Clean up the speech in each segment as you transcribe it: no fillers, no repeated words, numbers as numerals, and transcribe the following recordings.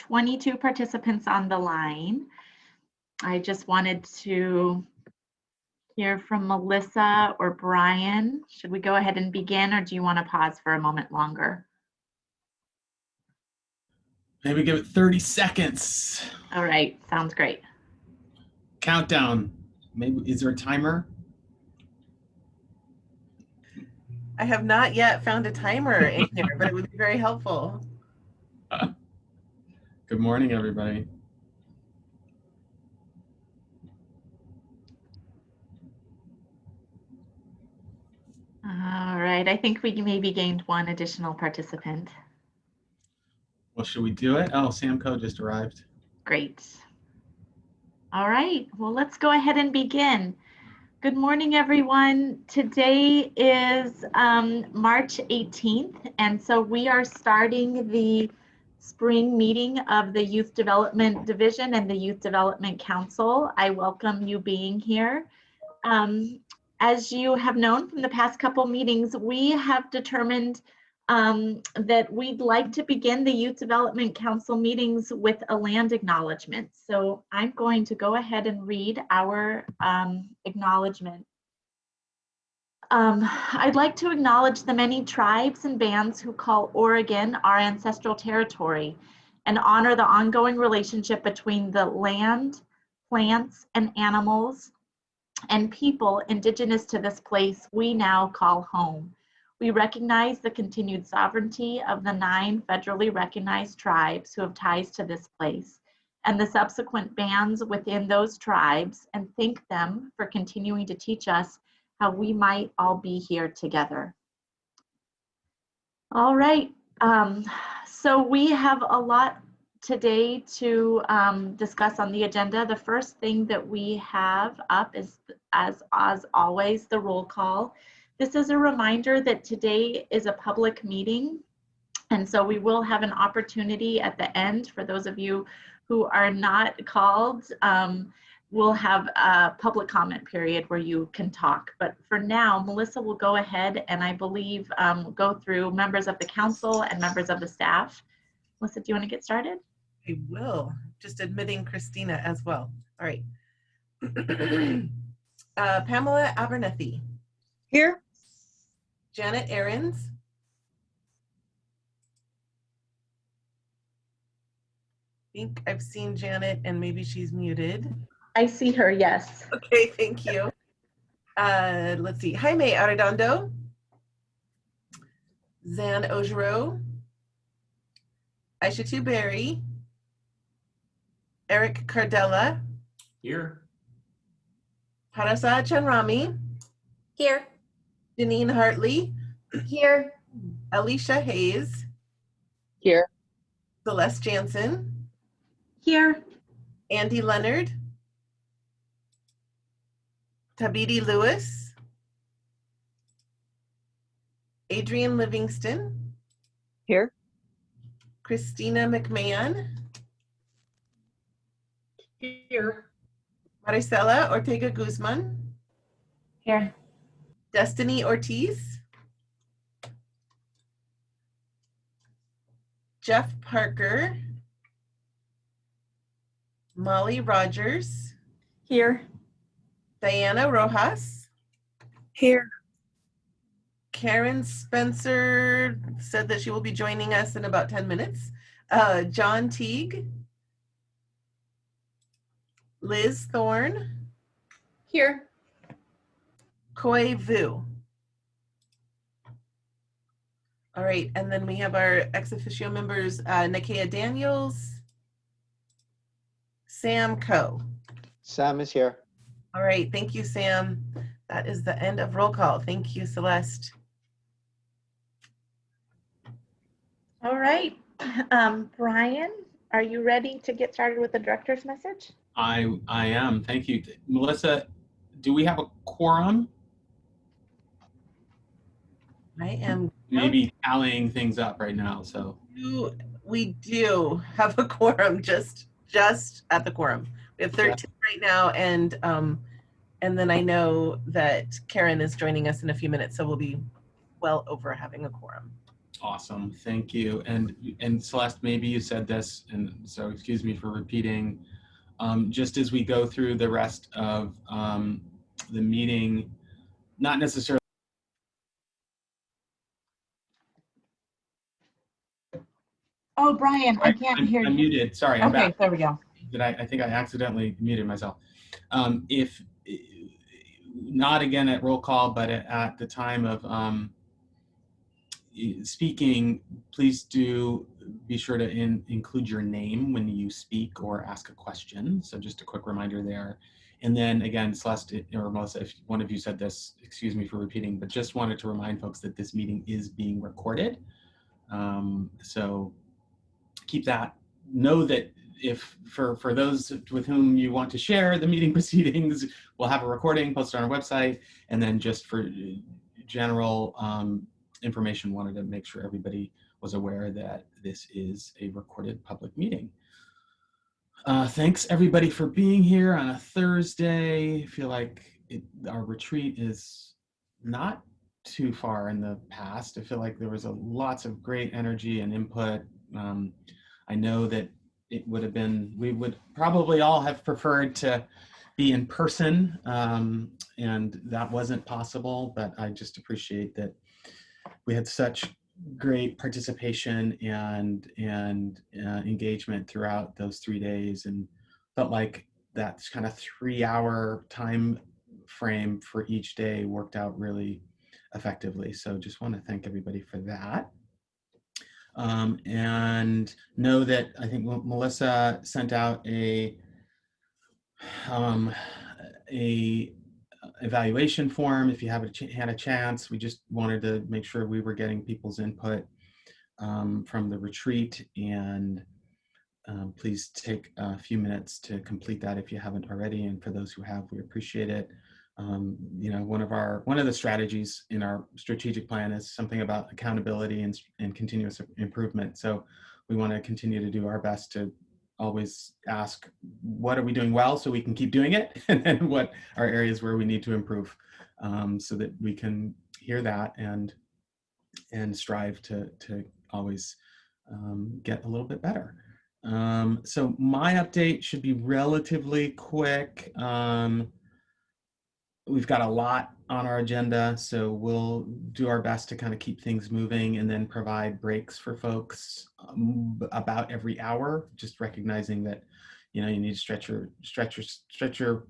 22 participants on the line. I just wanted to hear from Melissa or Brian. Should we go ahead and begin, or do you want to pause for a moment longer? Maybe give it 30 seconds. All right, sounds great. Countdown. Maybe, is there a timer? I have not yet found a timer in here, but it would be very helpful. Good morning, everybody. All right, I think we maybe gained one additional participant. Well, should we do it? Oh, Samco just arrived. Great. All right, well, let's go ahead and begin. Good morning, everyone. Today is March 18th, and so we are starting the spring meeting of the Youth Development Division and the Youth Development Council. I welcome you being here. As you have known from the past couple meetings, we have determined that we'd like to begin the Youth Development Council meetings with a land acknowledgement. So I'm going to go ahead and read our acknowledgement. I'd like to acknowledge the many tribes and bands who call Oregon our ancestral territory and honor the ongoing relationship between the land, plants, and animals and people indigenous to this place we now call home. We recognize the continued sovereignty of the 9 federally recognized tribes who have ties to this place and the subsequent bands within those tribes, and thank them for continuing to teach us how we might all be here together. All right, so we have a lot today to discuss on the agenda. The first thing that we have up is, as always, the roll call. This is a reminder that today is a public meeting, and so we will have an opportunity at the end for those of you who are not called. We'll have a public comment period where you can talk. But for now, Melissa will go ahead and I believe go through members of the council and members of the staff. Melissa, do you want to get started? I will. Just admitting Christina as well. All right. Pamela Abernethy. Here. Janet Ahrens. I think I've seen Janet and maybe she's muted. I see her, yes. Okay, thank you. Let's see. Jaime Arredondo. Zan Ojero. Aishatu Berry. Eric Cardella. Here. Parasa Chanrami. Here. Janine Hartley. Here. Alicia Hayes. Here. Celeste Jansen. Here. Andy Leonard. Tabidi Lewis. Adrian Livingston. Here. Christina McMahon. Here. Maricela Ortega Guzman. Here. Destiny Ortiz. Jeff Parker. Molly Rogers. Here. Diana Rojas. Here. Karen Spencer said that she will be joining us in about 10 minutes. John Teague. Liz Thorne. Here. Koi Vu. All right, and then we have our ex officio members, Nakia Daniels, Sam Coe. Sam is here. All right, thank you, Sam. That is the end of roll call. Thank you, Celeste. All right, Brian, are you ready to get started with the director's message? I am. Thank you. Melissa, do we have a quorum? I am Maybe tallying things up right now, so. We do have a quorum, just at the quorum. We have 13 right now, and then I know that Karen is joining us in a few minutes, so we'll be well over having a quorum. Awesome, thank you. And Celeste, maybe you said this, and so excuse me for repeating. Just as we go through the rest of the meeting, not necessarily. Oh, Brian, I can't hear I'm you. muted. Sorry, I'm Okay, back. there we go. I think I accidentally muted myself. If not again at roll call, but at the time of speaking, please do be sure to include your name when you speak or ask a question. So just a quick reminder there. And then again, Celeste or Melissa, if one of you said this, excuse me for repeating, but just wanted to remind folks that this meeting is being recorded. So keep that. Know that if for those with whom you want to share the meeting proceedings, we'll have a recording posted on our website. And then just for general information, wanted to make sure everybody was aware that this is a recorded public meeting. Thanks everybody for being here on a Thursday. I feel like our retreat is not too far in the past. I feel like there was lots of great energy and input. I know that it would have been, we would probably all have preferred to be in person, and that wasn't possible, but I just appreciate that we had such great participation and engagement throughout those 3 days, and felt like that kind of 3-hour time frame for each day worked out really effectively. So just want to thank everybody for that. And know that I think Melissa sent out a evaluation form. If you haven't had a chance, we just wanted to make sure we were getting people's input from the retreat, and please take a few minutes to complete that if you haven't already. And for those who have, we appreciate it. You know, one of the strategies in our strategic plan is something about accountability and continuous improvement. So we want to continue to do our best to always ask, what are we doing well so we can keep doing it, and then what are areas where we need to improve, so that we can hear that and strive to always get a little bit better. So my update should be relatively quick. We've got a lot on our agenda, so we'll do our best to kind of keep things moving and then provide breaks for folks about every hour, just recognizing that, you know, you need to stretch your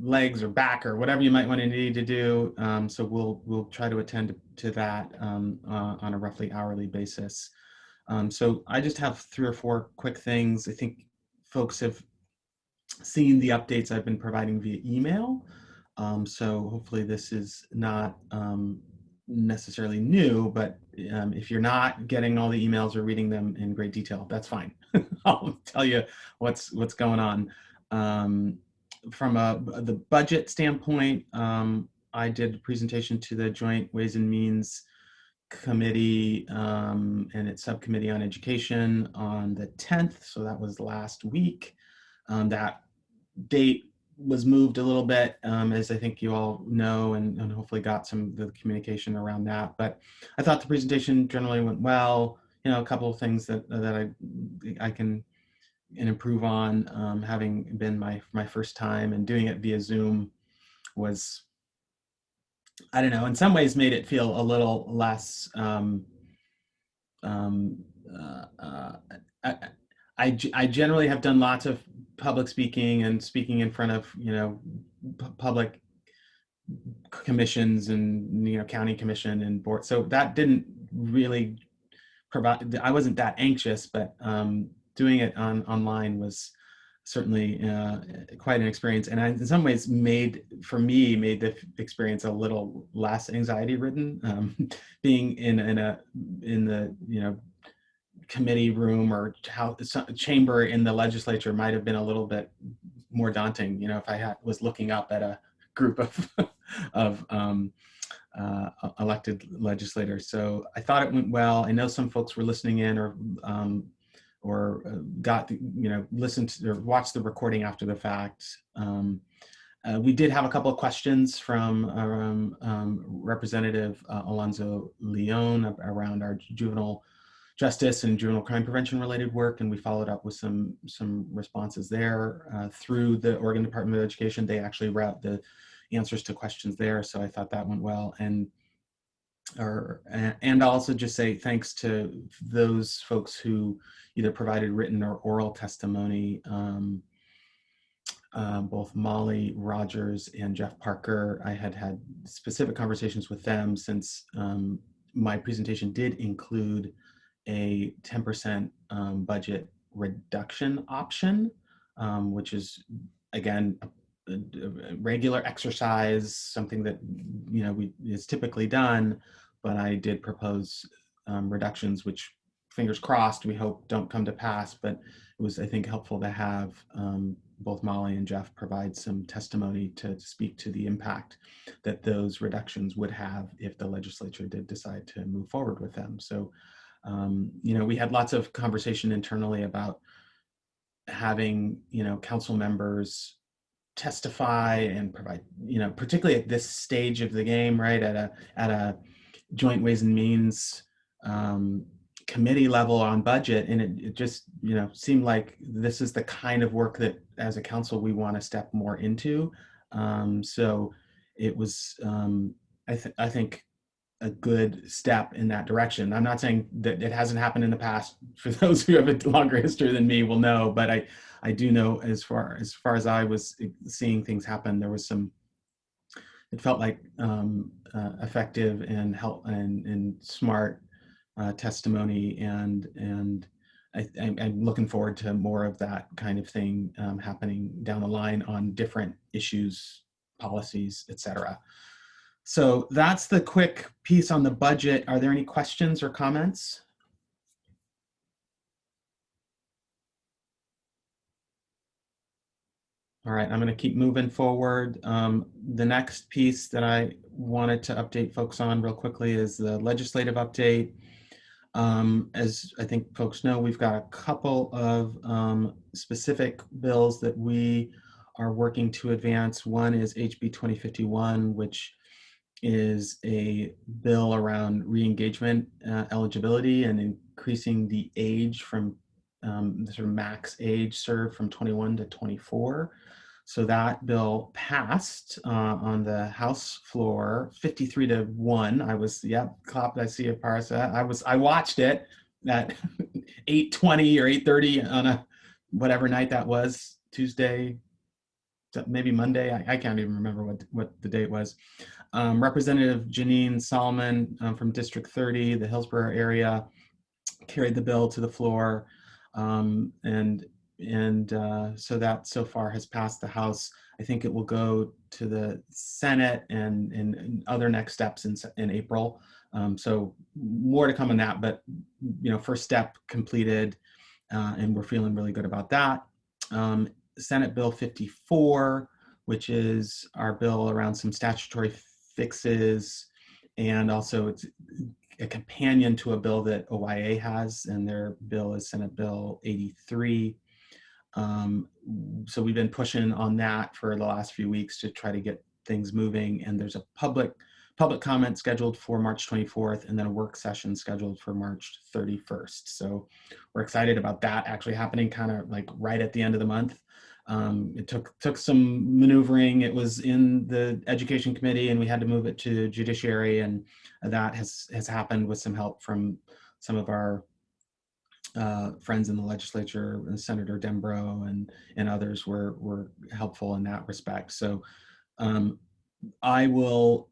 legs or back or whatever you might want to need to do. So we'll try to attend to that on a roughly hourly basis. So I just have 3 or 4 quick things. I think folks have seen the updates I've been providing via email. So hopefully this is not necessarily new, but if you're not getting all the emails or reading them in great detail, that's fine. I'll tell you what's going on. From the budget standpoint, I did a presentation to the Joint Ways and Means Committee and its subcommittee on education on the 10th. So that was last week. That date was moved a little bit, as I think you all know, and hopefully got some of the communication around that. But I thought the presentation generally went well. You know, a couple of things that I can improve on, having been my first time, and doing it via Zoom was, I don't know, in some ways made it feel a little less I generally have done lots of public speaking and speaking in front of, you know, public commissions and, you know, county commission and board. So that didn't really provide, I wasn't that anxious, but doing it online was certainly quite an experience. And in some ways made the experience a little less anxiety ridden, being in the, you know, committee room or chamber in the legislature might have been a little bit more daunting, you know, if I was looking up at a group of elected legislators. So I thought it went well. I know some folks were listening in or got, you know, listened to or watched the recording after the fact. We did have a couple of questions from Representative Alonzo Leon around our juvenile justice and juvenile crime prevention related work, and we followed up with some responses there through the Oregon Department of Education. They actually route the answers to questions there, so I thought that went well. And I'll also just say thanks to those folks who either provided written or oral testimony. Both Molly Rogers and Jeff Parker, I had specific conversations with them since my presentation did include a 10% budget reduction option, which is, again, a regular exercise, something that is typically done, but I did propose reductions, which, fingers crossed, we hope don't come to pass, but it was, I think, helpful to have both Molly and Jeff provide some testimony to speak to the impact that those reductions would have if the legislature did decide to move forward with them. So, we had lots of conversation internally about having, council members testify and provide, particularly at this stage of the game, right, at a Joint Ways and Means committee level on budget, and it just seemed like this is the kind of work that as a council we want to step more into. So it was I think a good step in that direction. I'm not saying that it hasn't happened in the past. For those who have a longer history than me will know, but I do know as far as I was seeing things happen, there was some, it felt like effective and help and smart testimony, and I'm looking forward to more of that kind of thing happening down the line on different issues, policies, etc. So that's the quick piece on the budget. Are there any questions or comments? All right, I'm going to keep moving forward. The next piece that I wanted to update folks on real quickly is the legislative update. As I think folks know, we've got a couple of specific bills that we are working to advance. One is HB 2051, which is a bill around re-engagement eligibility and increasing the age from the sort of max age served from 21 to 24. So that bill passed on the House floor, 53-1. I was, clapped. I see it, Parsa. I watched it at 8:20 or 8:30 on a whatever night that was, Tuesday, maybe Monday. I can't even remember what the date was. Representative Janine Solomon from District 30, the Hillsborough area, carried the bill to the floor, and so that so far has passed the House. I think it will go to the Senate and other next steps in April. So more to come on that, but first step completed, and we're feeling really good about that. Senate Bill 54, which is our bill around some statutory fixes, and also it's a companion to a bill that OIA has, and their bill is Senate Bill 83. So we've been pushing on that for the last few weeks to try to get things moving, and there's a public comment scheduled for March 24th, and then a work session scheduled for March 31st. So we're excited about that actually happening kind of like right at the end of the month. It took some maneuvering. It was in the Education Committee, and we had to move it to Judiciary, and that has happened with some help from some of our friends in the legislature. Senator Dembro and others were helpful in that respect. So I will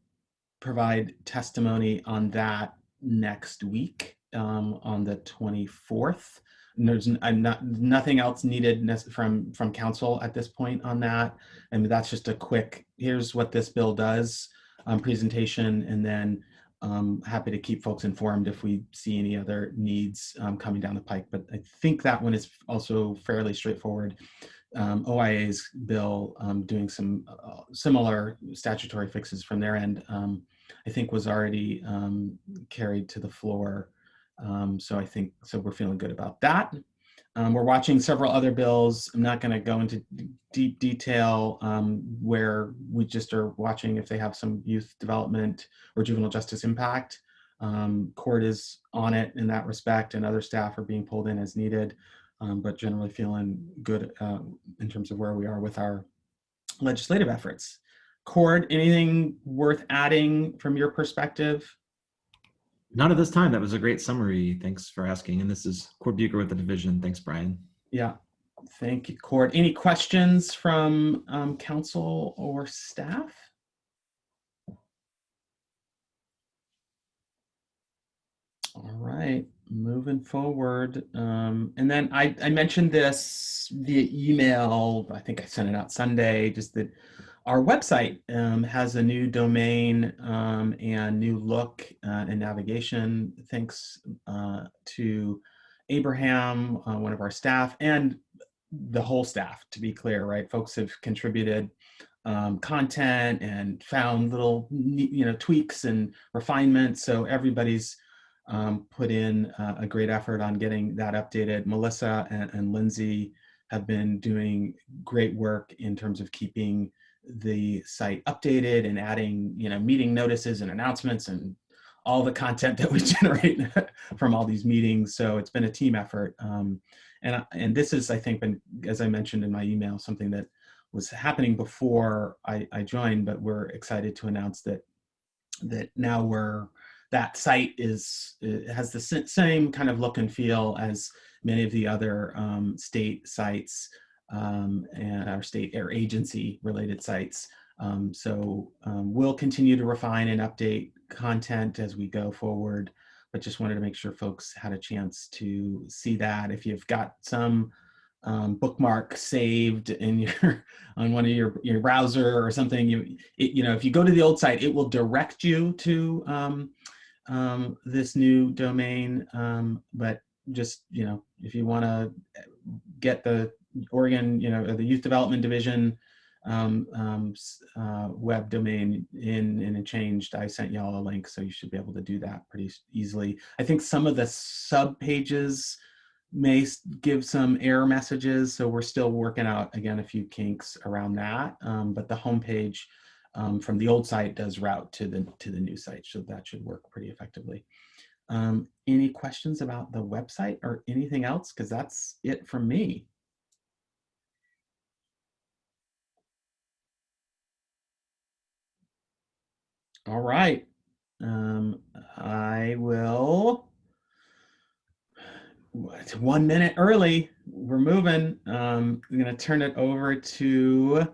provide testimony on that next week on the 24th. And there's nothing else needed from council at this point on that. And that's just a quick, here's what this bill does presentation, and then happy to keep folks informed if we see any other needs coming down the pike. But I think that one is also fairly straightforward. OIA's bill doing some similar statutory fixes from their end, I think was already carried to the floor. So we're feeling good about that. We're watching several other bills. I'm not going to go into deep detail where we just are watching if they have some youth development or juvenile justice impact. Court is on it in that respect, and other staff are being pulled in as needed, but generally feeling good in terms of where we are with our legislative efforts. Cord, anything worth adding from your perspective? Not at this time. That was a great summary. Thanks for asking. And this is Cord Bucher with the division. Thanks, Brian. Yeah, thank you, Cord. Any questions from council or staff? All right, moving forward. And then I mentioned this via email. I think I sent it out Sunday, just that our website has a new domain and new look and navigation, thanks to Abraham, one of our staff, and the whole staff, to be clear, right? Folks have contributed content and found little, tweaks and refinements. So everybody's put in a great effort on getting that updated. Melissa and Lindsay have been doing great work in terms of keeping the site updated and adding, meeting notices and announcements and all the content that we generate from all these meetings. So it's been a team effort. And this is, I think, been, as I mentioned in my email, something that was happening before I joined, but we're excited to announce that now that site has the same kind of look and feel as many of the other state sites and our state or agency related sites. So we'll continue to refine and update content as we go forward, but just wanted to make sure folks had a chance to see that. If you've got some bookmark saved in on one of your browser or something, if you go to the old site, it will direct you to this new domain. But just, if you want to get the Oregon, the Youth Development Division web domain in changed, I sent y'all a link, so you should be able to do that pretty easily. I think some of the sub pages may give some error messages, so we're still working out, again, a few kinks around that. But the homepage from the old site does route to the new site, so that should work pretty effectively. Any questions about the website or anything else? Because that's it from me. All right, I will, it's 1 minute early, we're moving. I'm gonna turn it over to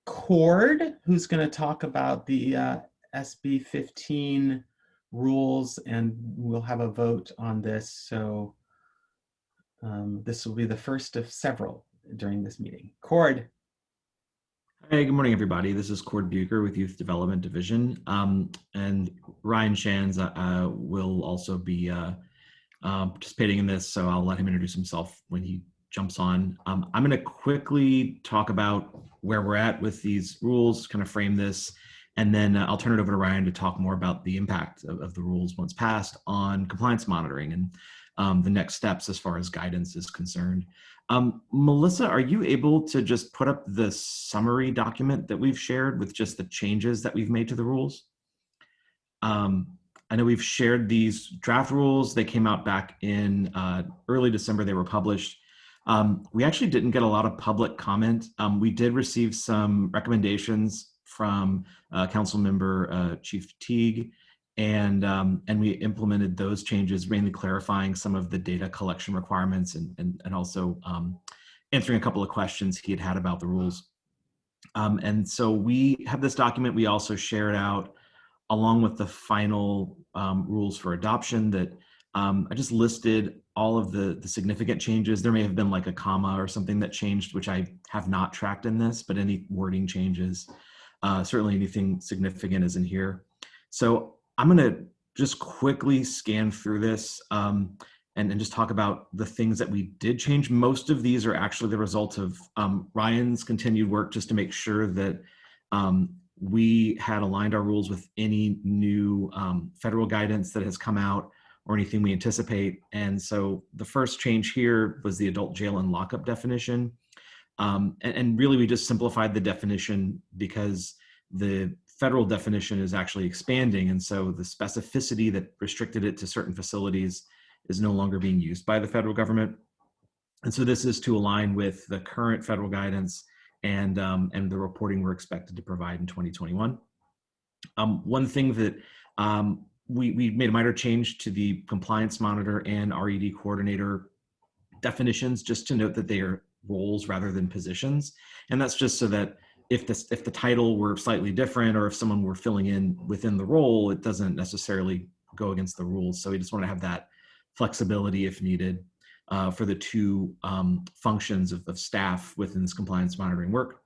Cord, who's gonna talk about the SB 15 rules, and we'll have a vote on this. So this will be the first of several during this meeting. Cord. Hey, good morning, everybody. This is Cord Bucher with Youth Development Division. And Ryan Shands will also be participating in this, so I'll let him introduce himself when he jumps on. I'm going to quickly talk about where we're at with these rules, kind of frame this, and then I'll turn it over to Ryan to talk more about the impact of the rules once passed on compliance monitoring and the next steps as far as guidance is concerned. Melissa, are you able to just put up the summary document that we've shared with just the changes that we've made to the rules? I know we've shared these draft rules. They came out back in early December. They were published. We actually didn't get a lot of public comment. We did receive some recommendations from Council Member Chief Teague, and we implemented those changes, mainly clarifying some of the data collection requirements and also answering a couple of questions he had about the rules. And so we have this document. We also shared out, along with the final rules for adoption, that I just listed all of the significant changes. There may have been like a comma or something that changed, which I have not tracked in this, but any wording changes, certainly anything significant is in here. So I'm going to just quickly scan through this and just talk about the things that we did change. Most of these are actually the result of Ryan's continued work just to make sure that we had aligned our rules with any new federal guidance that has come out, or anything we anticipate. And so the first change here was the adult jail and lockup definition. And really we just simplified the definition because the federal definition is actually expanding. And so the specificity that restricted it to certain facilities is no longer being used by the federal government. And so this is to align with the current federal guidance and the reporting we're expected to provide in 2021. One thing that we made a minor change to the compliance monitor and RED coordinator definitions, just to note that they are roles rather than positions. And that's just so that if the title were slightly different, or if someone were filling in within the role, it doesn't necessarily go against the rules. So we just want to have that flexibility if needed for the two functions of staff within this compliance monitoring work.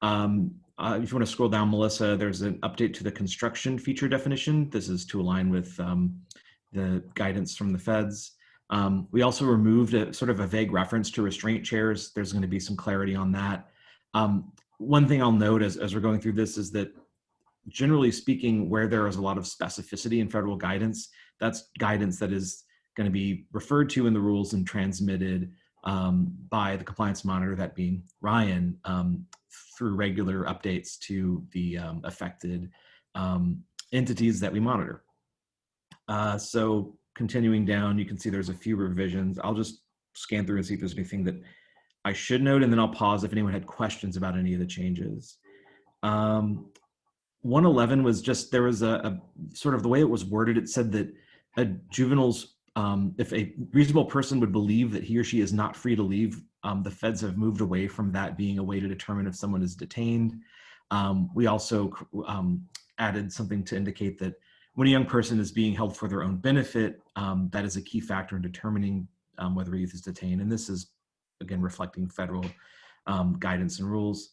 If you want to scroll down, Melissa, there's an update to the construction feature definition. This is to align with the guidance from the feds. We also removed a sort of a vague reference to restraint chairs. There's going to be some clarity on that. One thing I'll note as we're going through this is that generally speaking, where there is a lot of specificity in federal guidance, that's guidance that is going to be referred to in the rules and transmitted by the compliance monitor, that being Ryan, through regular updates to the affected entities that we monitor. So continuing down, you can see there's a few revisions. I'll just scan through and see if there's anything that I should note, and then I'll pause if anyone had questions about any of the changes. 111 was just, there was a sort of the way it was worded, it said that a juvenile's, if a reasonable person would believe that he or she is not free to leave, the feds have moved away from that being a way to determine if someone is detained. We also added something to indicate that when a young person is being held for their own benefit, that is a key factor in determining whether a youth is detained. And this is, again, reflecting federal guidance and rules.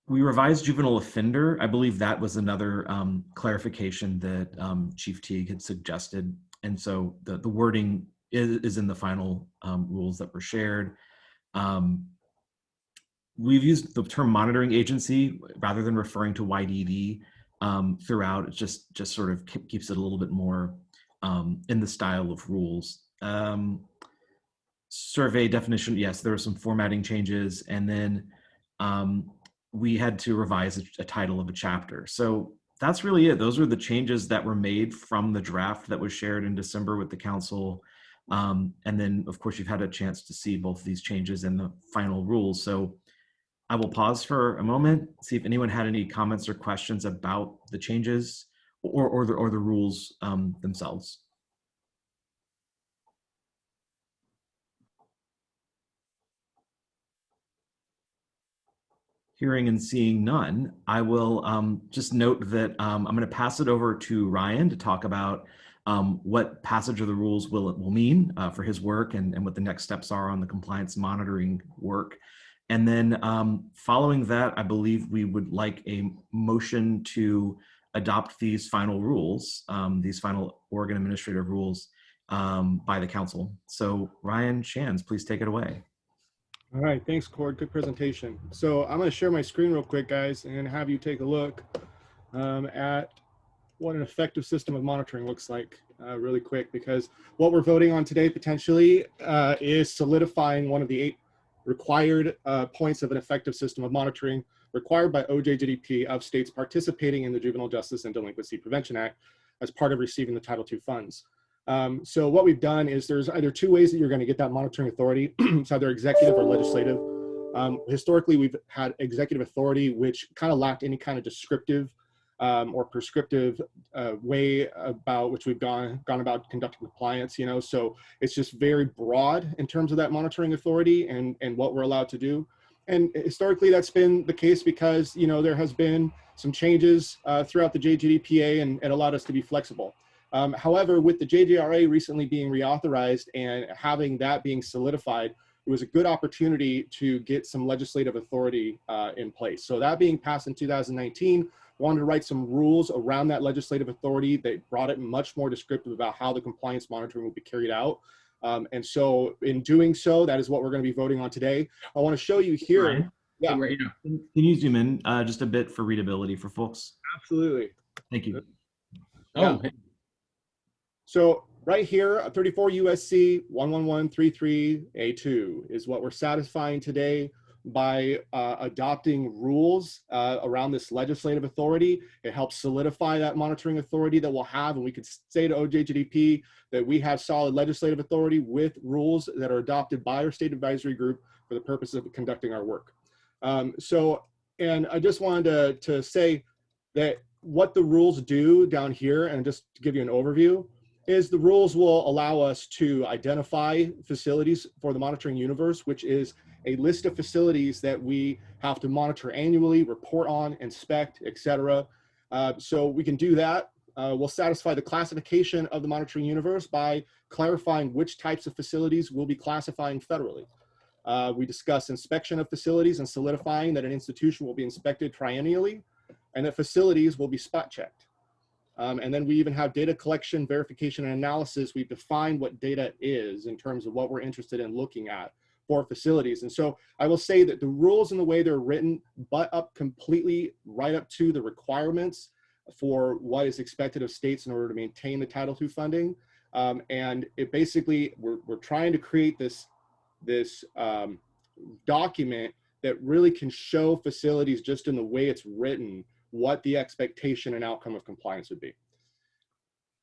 We revised juvenile offender. I believe that was another clarification that Chief Teague had suggested. And so the wording is in the final rules that were shared. We've used the term monitoring agency rather than referring to YDD throughout. It just sort of keeps it a little bit more in the style of rules. Survey definition, yes, there were some formatting changes, and then we had to revise a title of a chapter. So that's really it. Those were the changes that were made from the draft that was shared in December with the council. And then, of course, you've had a chance to see both of these changes in the final rules. So I will pause for a moment, see if anyone had any comments or questions about the changes or the rules themselves. Hearing and seeing none, I will just note that I'm going to pass it over to Ryan to talk about what passage of the rules will mean for his work and what the next steps are on the compliance monitoring work. And then following that, I believe we would like a motion to adopt these final rules, these final Oregon administrative rules by the council. So Ryan Shands, please take it away. All right, thanks, Cord. Good presentation. So I'm going to share my screen real quick, guys, and have you take a look at what an effective system of monitoring looks like really quick, because what we're voting on today potentially is solidifying one of the 8 required points of an effective system of monitoring required by OJJDP of states participating in the Juvenile Justice and Delinquency Prevention Act as part of receiving the Title II funds. So what we've done is there's either 2 ways that you're going to get that monitoring authority. It's either executive or legislative. Historically, we've had executive authority, which kind of lacked any kind of descriptive or prescriptive way about which we've gone about conducting compliance, you know, so it's just very broad in terms of that monitoring authority and what we're allowed to do. And historically, that's been the case because, you know, there has been some changes throughout the JJDPA and it allowed us to be flexible. However, with the JJRA recently being reauthorized and having that being solidified, it was a good opportunity to get some legislative authority in place. So that being passed in 2019, wanted to write some rules around that legislative authority that brought it much more descriptive about how the compliance monitoring will be carried out. And so in doing so, that is what we're going to be voting on today. I want to show you here. Ryan, yeah. Can you zoom in just a bit for readability for folks? Absolutely. Thank you. Oh, hey. So right here, 34 USC 11133A2 is what we're satisfying today by adopting rules around this legislative authority. It helps solidify that monitoring authority that we'll have, and we could say to OJCP that we have solid legislative authority with rules that are adopted by our state advisory group for the purpose of conducting our work. And I just wanted to say that what the rules do down here, and just to give you an overview, is the rules will allow us to identify facilities for the monitoring universe, which is a list of facilities that we have to monitor annually, report on, inspect, etc. So we can do that. We'll satisfy the classification of the monitoring universe by clarifying which types of facilities we'll be classifying federally. We discuss inspection of facilities and solidifying that an institution will be inspected triennially and that facilities will be spot checked. And then we even have data collection, verification, and analysis. We've defined what data is in terms of what we're interested in looking at for facilities. And so I will say that the rules and the way they're written butt up completely right up to the requirements for what is expected of states in order to maintain the Title II funding. And it basically, we're trying to create this document that really can show facilities just in the way it's written what the expectation and outcome of compliance would be.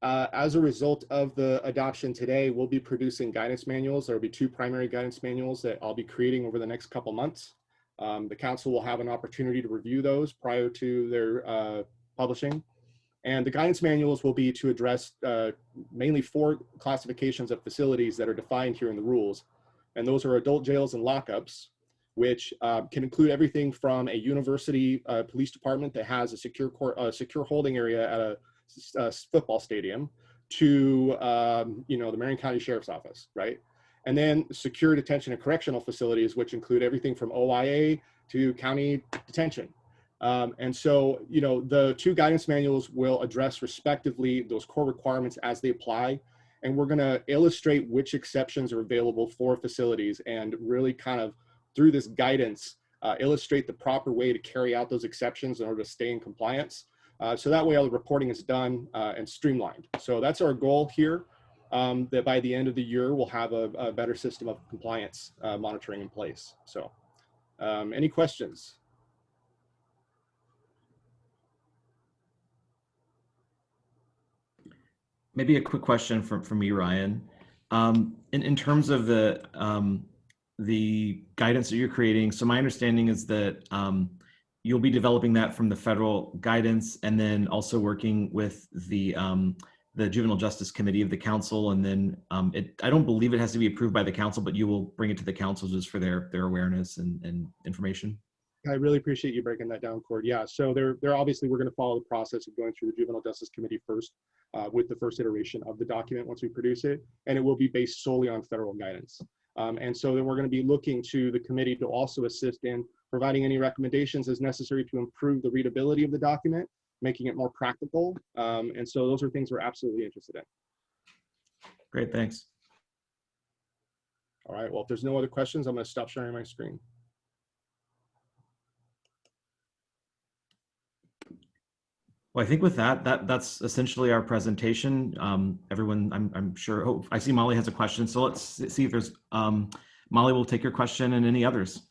As a result of the adoption today, we'll be producing guidance manuals. There will be 2 primary guidance manuals that I'll be creating over the next couple months. The council will have an opportunity to review those prior to their publishing. And the guidance manuals will be to address mainly 4 classifications of facilities that are defined here in the rules. And those are adult jails and lockups, which can include everything from a university police department that has a secure holding area at a football stadium to the Marion County Sheriff's Office, right? And then secure detention and correctional facilities, which include everything from OIA to county detention. And so, the 2 guidance manuals will address respectively those core requirements as they apply. And we're gonna illustrate which exceptions are available for facilities and really kind of through this guidance, illustrate the proper way to carry out those exceptions in order to stay in compliance. So that way all the reporting is done and streamlined. So that's our goal here, that by the end of the year, we'll have a better system of compliance monitoring in place. So any questions? Maybe a quick question from me, Ryan. In terms of the guidance that you're creating, so my understanding is that you'll be developing that from the federal guidance and then also working with the Juvenile Justice Committee of the council. And then I don't believe it has to be approved by the council, but you will bring it to the council just for their awareness and information. I really appreciate you breaking that down, Cord. Yeah, so they're obviously, we're going to follow the process of going through the Juvenile Justice Committee first with the first iteration of the document once we produce it, and it will be based solely on federal guidance. And so then we're going to be looking to the committee to also assist in providing any recommendations as necessary to improve the readability of the document, making it more practical. And so those are things we're absolutely interested in. Great, thanks. All right, well, if there's no other questions, I'm going to stop sharing my screen. Well, I think with that's essentially our presentation. Everyone, I'm sure, oh, I see Molly has a question. So let's see if there's, Molly will take your question and any others.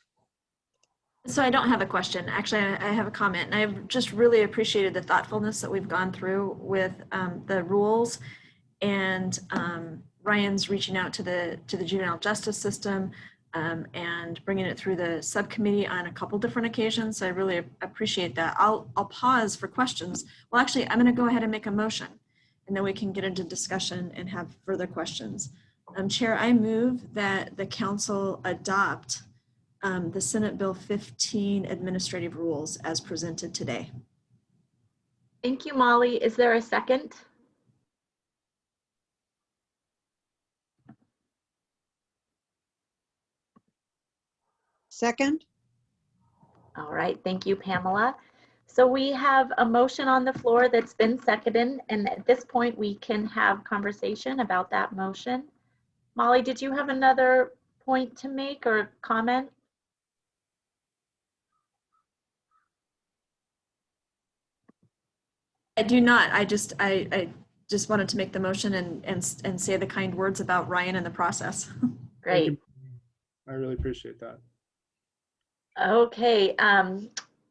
So I don't have a question. Actually, I have a comment. And I've just really appreciated the thoughtfulness that we've gone through with the rules and Ryan's reaching out to the juvenile justice system and bringing it through the subcommittee on a couple different occasions. So I really appreciate that. I'll pause for questions. Well, actually, I'm going to go ahead and make a motion, and then we can get into discussion and have further questions. Chair, I move that the council adopt the Senate Bill 15 administrative rules as presented today. Thank you, Molly. Is there a second? Second. All right, thank you, Pamela. So we have a motion on the floor that's been seconded, and at this point we can have conversation about that motion. Molly, did you have another point to make or comment? I do not. I just wanted to make the motion and say the kind words about Ryan and the process. Great. Thank you. I really appreciate that. Okay,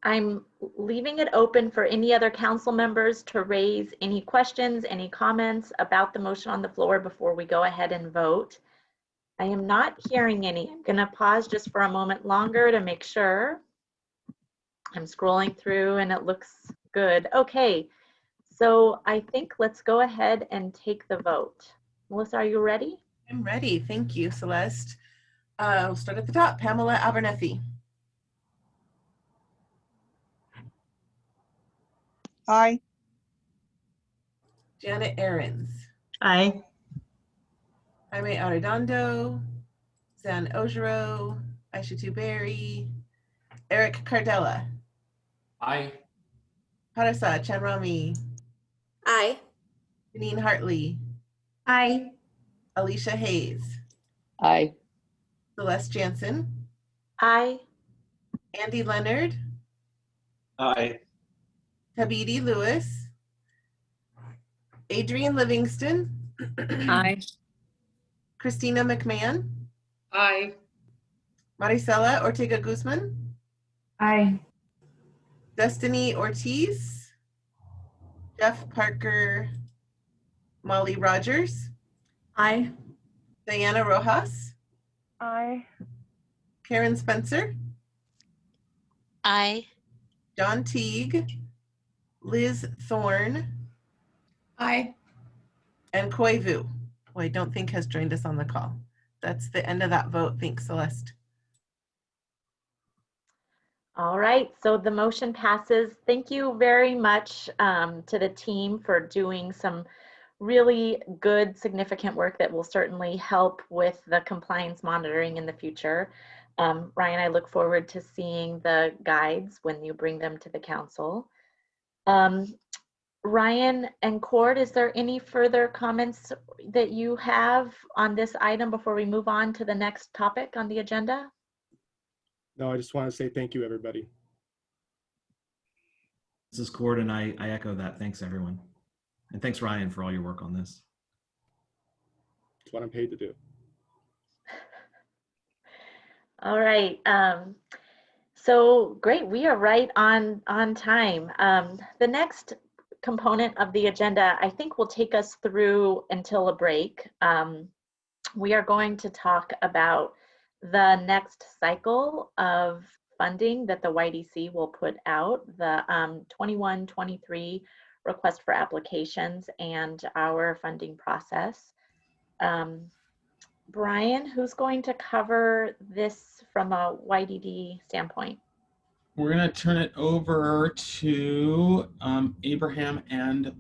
I'm leaving it open for any other council members to raise any questions, any comments about the motion on the floor before we go ahead and vote. I am not hearing any. I'm going to pause just for a moment longer to make sure. I'm scrolling through and it looks good. Okay, so I think let's go ahead and take the vote. Melissa, are you ready? I'm ready. Thank you, Celeste. We'll start at the top. Pamela Abernethy. Aye. Janet Ahrens. Aye. Jaime Arredondo. Zan Ojiro. Aishatu Berry. Eric Cardella. Aye. Parasa Chanrami. Aye. Janine Hartley. Aye. Alicia Hayes. Aye. Celeste Jansen. Aye. Andy Leonard. Aye. Tabidi Lewis. Adrian Livingston. Aye. Christina McMahon. Aye. Maricela Ortega Guzman. Aye. Destiny Ortiz. Jeff Parker. Molly Rogers. Aye. Diana Rojas. Aye. Karen Spencer. Aye. John Teague. Liz Thorne. Aye. And Koi Vu, who I don't think has joined us on the call. That's the end of that vote. Thanks, Celeste. All right, so the motion passes. Thank you very much to the team for doing some really good, significant work that will certainly help with the compliance monitoring in the future. Ryan, I look forward to seeing the guides when you bring them to the council. Ryan and Cord, is there any further comments that you have on this item before we move on to the next topic on the agenda? No, I just want to say thank you, everybody. This is Cord, and I echo that. Thanks, everyone. And thanks, Ryan, for all your work on this. It's what I'm paid to do. All right. So great, we are right on time. The next component of the agenda, I think, will take us through until a break. We are going to talk about the next cycle of funding that the YDC will put out, the 21-23 request for applications and our funding process. Brian, who's going to cover this from a YDD standpoint? We're going to turn it over to Abraham and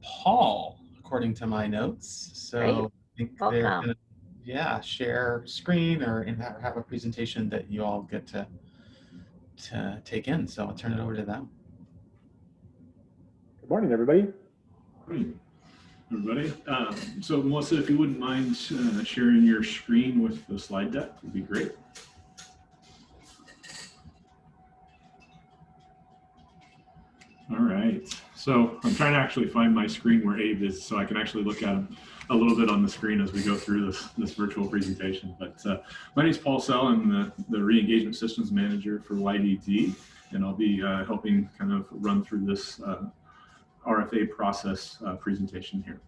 Paul, according to my notes. So Great. I think Welcome. they're going to, yeah, share screen or have a presentation that you all get to take in. So I'll turn it over to them. Good morning, everybody. Morning, everybody. So Melissa, if you wouldn't mind sharing your screen with the slide deck, would be great. All right. So I'm trying to actually find my screen where Abe is so I can actually look at him a little bit on the screen as we go through this virtual presentation. But my name is Paul Sell. I'm the Re-Engagement Systems Manager for YDD, and I'll be helping kind of run through this RFA process presentation here.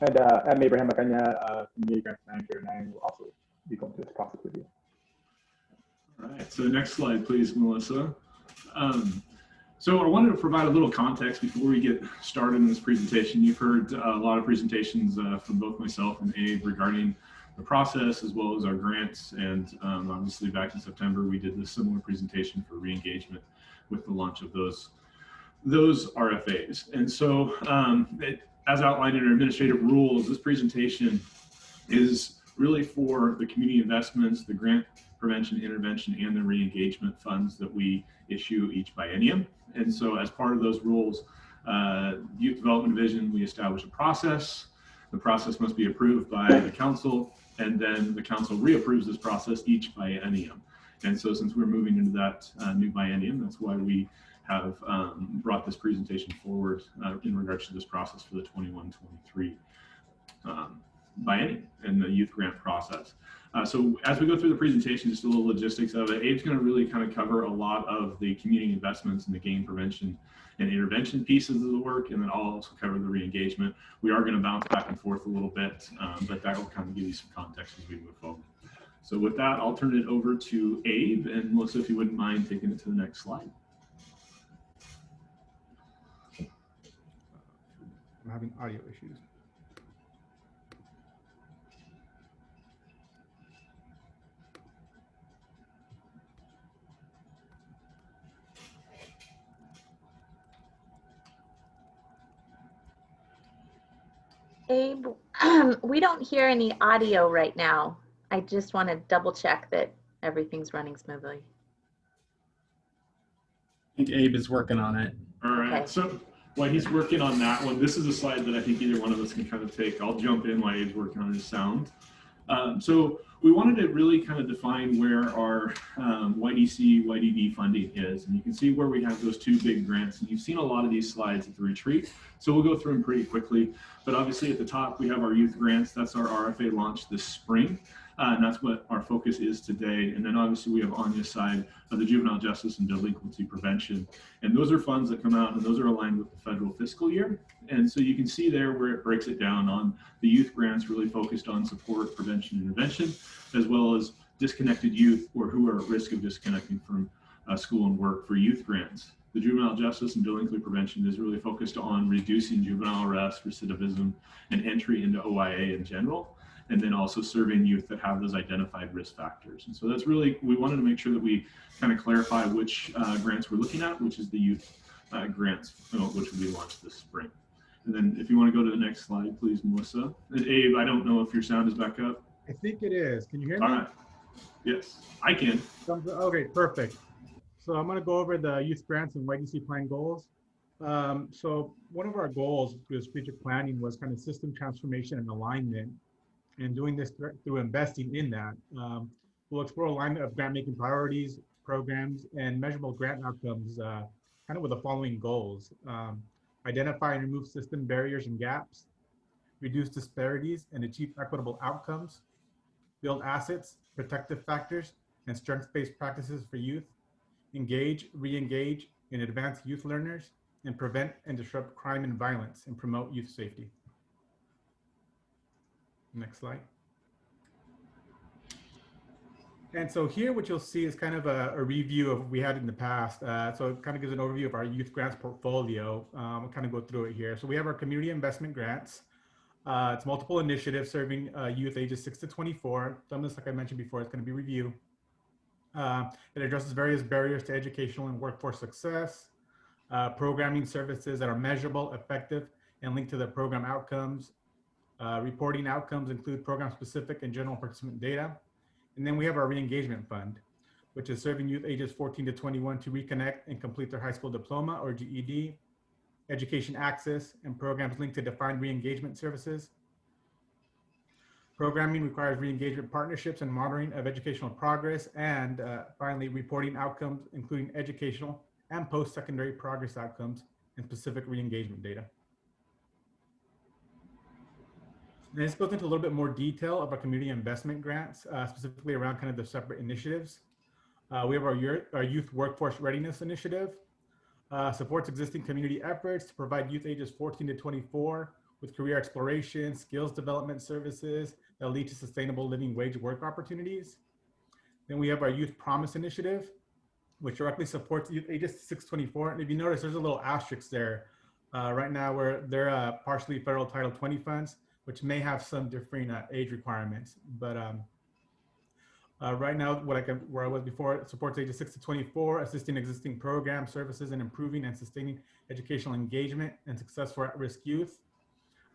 And I'm Abraham Macanya, Community Grants Manager, and I will also be going through this process with you. All right, so next slide, please, Melissa. So I wanted to provide a little context before we get started in this presentation. You've heard a lot of presentations from both myself and Abe regarding the process as well as our grants. And obviously back in September, we did this similar presentation for re-engagement with the launch of those RFAs. And so as outlined in our administrative rules, this presentation is really for the community investments, the grant prevention, intervention, and the re-engagement funds that we issue each biennium. And so as part of those rules, Youth Development Division, we establish a process. The process must be approved by the council, and then the council reapproves this process each biennium. And so since we're moving into that new biennium, that's why we have brought this presentation forward in regards to this process for the 21-23 biennium and the youth grant process. So as we go through the presentation, just a little logistics of it, Abe's going to really kind of cover a lot of the community investments and the gang prevention and intervention pieces of the work, and then I'll also cover the re-engagement. We are going to bounce back and forth a little bit, but that will kind of give you some context as we move forward. So with that, I'll turn it over to Abe, and Melissa, if you wouldn't mind taking it to the next slide. I'm having audio issues. Abe, we don't hear any audio right now. I just want to double check that everything's running smoothly. I think Abe is working on it. All right, Okay. so while he's working on that one, this is a slide that I think either one of us can kind of take. I'll jump in while Abe's working on his sound. So we wanted to really kind of define where our YDC, YDD funding is. And you can see where we have those two big grants. And you've seen a lot of these slides at the retreat. So we'll go through them pretty quickly. But obviously at the top, we have our youth grants. That's our RFA launch this spring. And that's what our focus is today. And then obviously we have Anya's side of the juvenile justice and delinquency prevention. And those are funds that come out and those are aligned with the federal fiscal year. And so you can see there where it breaks it down on the youth grants really focused on support, prevention, intervention, as well as disconnected youth or who are at risk of disconnecting from school and work for youth grants. The juvenile justice and delinquency prevention is really focused on reducing juvenile arrest, recidivism, and entry into OIA in general, and then also serving youth that have those identified risk factors. And so that's really, we wanted to make sure that we kind of clarify which grants we're looking at, which is the youth grants, which will be launched this spring. And then if you want to go to the next slide, please, Melissa. And Abe, I don't know if your sound is back up. I think it is. Can you hear me? All right. Yes, I can. Okay, perfect. So I'm going to go over the youth grants and YDC plan goals. So one of our goals through strategic planning was kind of system transformation and alignment, and doing this through investing in that. We'll explore alignment of grant making priorities, programs, and measurable grant outcomes kind of with the following goals. Identify and remove system barriers and gaps, reduce disparities and achieve equitable outcomes, build assets, protective factors, and strengths-based practices for youth, engage, re-engage, and advance youth learners, and prevent and disrupt crime and violence and promote youth safety. Next slide. And so here what you'll see is kind of a review of what we had in the past. So it kind of gives an overview of our youth grants portfolio. We'll kind of go through it here. So we have our community investment grants. It's multiple initiatives serving youth ages 6 to 24. Some of this, like I mentioned before, is going to be review. It addresses various barriers to educational and workforce success, programming services that are measurable, effective, and linked to the program outcomes. Reporting outcomes include program-specific and general participant data. And then we have our re-engagement fund, which is serving youth ages 14 to 21 to reconnect and complete their high school diploma or GED, education access, and programs linked to defined re-engagement services. Programming requires re-engagement partnerships and monitoring of educational progress, and finally, reporting outcomes, including educational and post-secondary progress outcomes and specific re-engagement data. And this goes into a little bit more detail of our community investment grants, specifically around kind of the separate initiatives. We have our Youth Workforce Readiness Initiative, supports existing community efforts to provide youth ages 14 to 24 with career exploration, skills development services that lead to sustainable living wage work opportunities. Then we have our Youth Promise Initiative, which directly supports youth ages 6 to 24. And if you notice, there's a little asterisk there. Right now, where they're partially federal Title 20 funds, which may have some differing age requirements. But right now, where I was before, it supports ages 6 to 24, assisting existing programs, services, and improving and sustaining educational engagement and success for at-risk youth.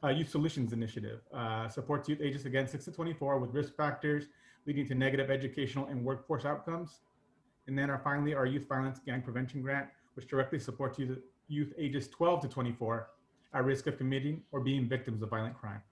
Youth Solutions Initiative supports youth ages, again, 6 to 24 with risk factors leading to negative educational and workforce outcomes. And then finally, our Youth Violence Gang Prevention Grant, which directly supports youth ages 12 to 24 at risk of committing or being victims of violent crime.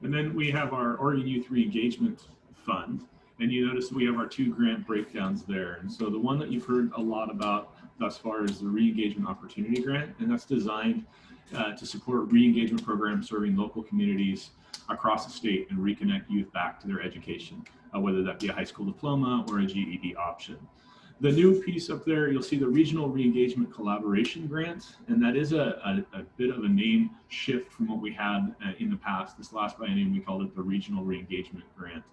And then we have our Oregon Youth Reengagement Fund. And you notice we have our 2 grant breakdowns there. And so the one that you've heard a lot about thus far is the Reengagement Opportunity Grant, and that's designed to support re-engagement programs serving local communities across the state and reconnect youth back to their education, whether that be a high school diploma or a GED option. The new piece up there, you'll see the Regional Re-Engagement Collaboration Grant, and that is a bit of a name shift from what we had in the past. This last biennium, we called it the Regional Re-Engagement Grant.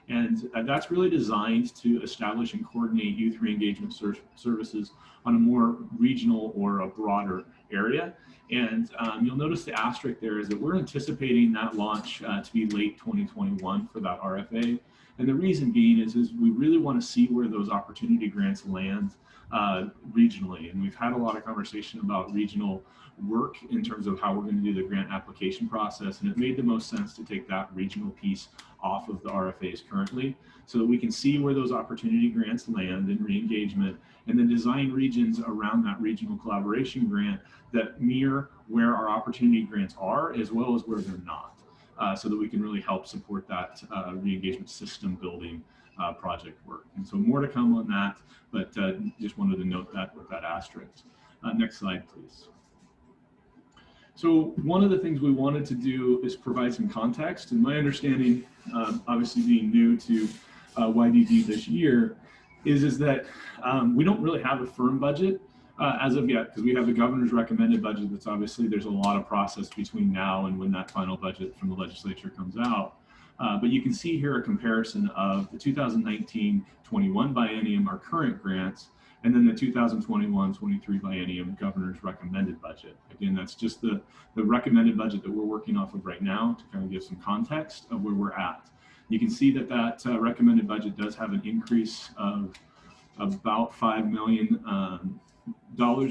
And that's really designed to establish and coordinate youth re-engagement services on a more regional or a broader area. And you'll notice the asterisk there is that we're anticipating that launch to be late 2021 for that RFA. And the reason being is we really want to see where those opportunity grants land regionally. And we've had a lot of conversation about regional work in terms of how we're going to do the grant application process. And it made the most sense to take that regional piece off of the RFAs currently so that we can see where those opportunity grants land in re-engagement and then design regions around that regional collaboration grant that mirror where our opportunity grants are as well as where they're not. So that we can really help support that re-engagement system building project work. And so more to come on that, but just wanted to note that with that asterisk. Next slide, please. So one of the things we wanted to do is provide some context. And my understanding, obviously being new to YDD this year, is that we don't really have a firm budget as of yet, because we have the governor's recommended budget. That's obviously, there's a lot of process between now and when that final budget from the legislature comes out. But you can see here a comparison of the 2019-21 biennium, our current grants, and then the 2021-23 biennium governor's recommended budget. Again, that's just the recommended budget that we're working off of right now to kind of give some context of where we're at. You can see that that recommended budget does have an increase of about $5 million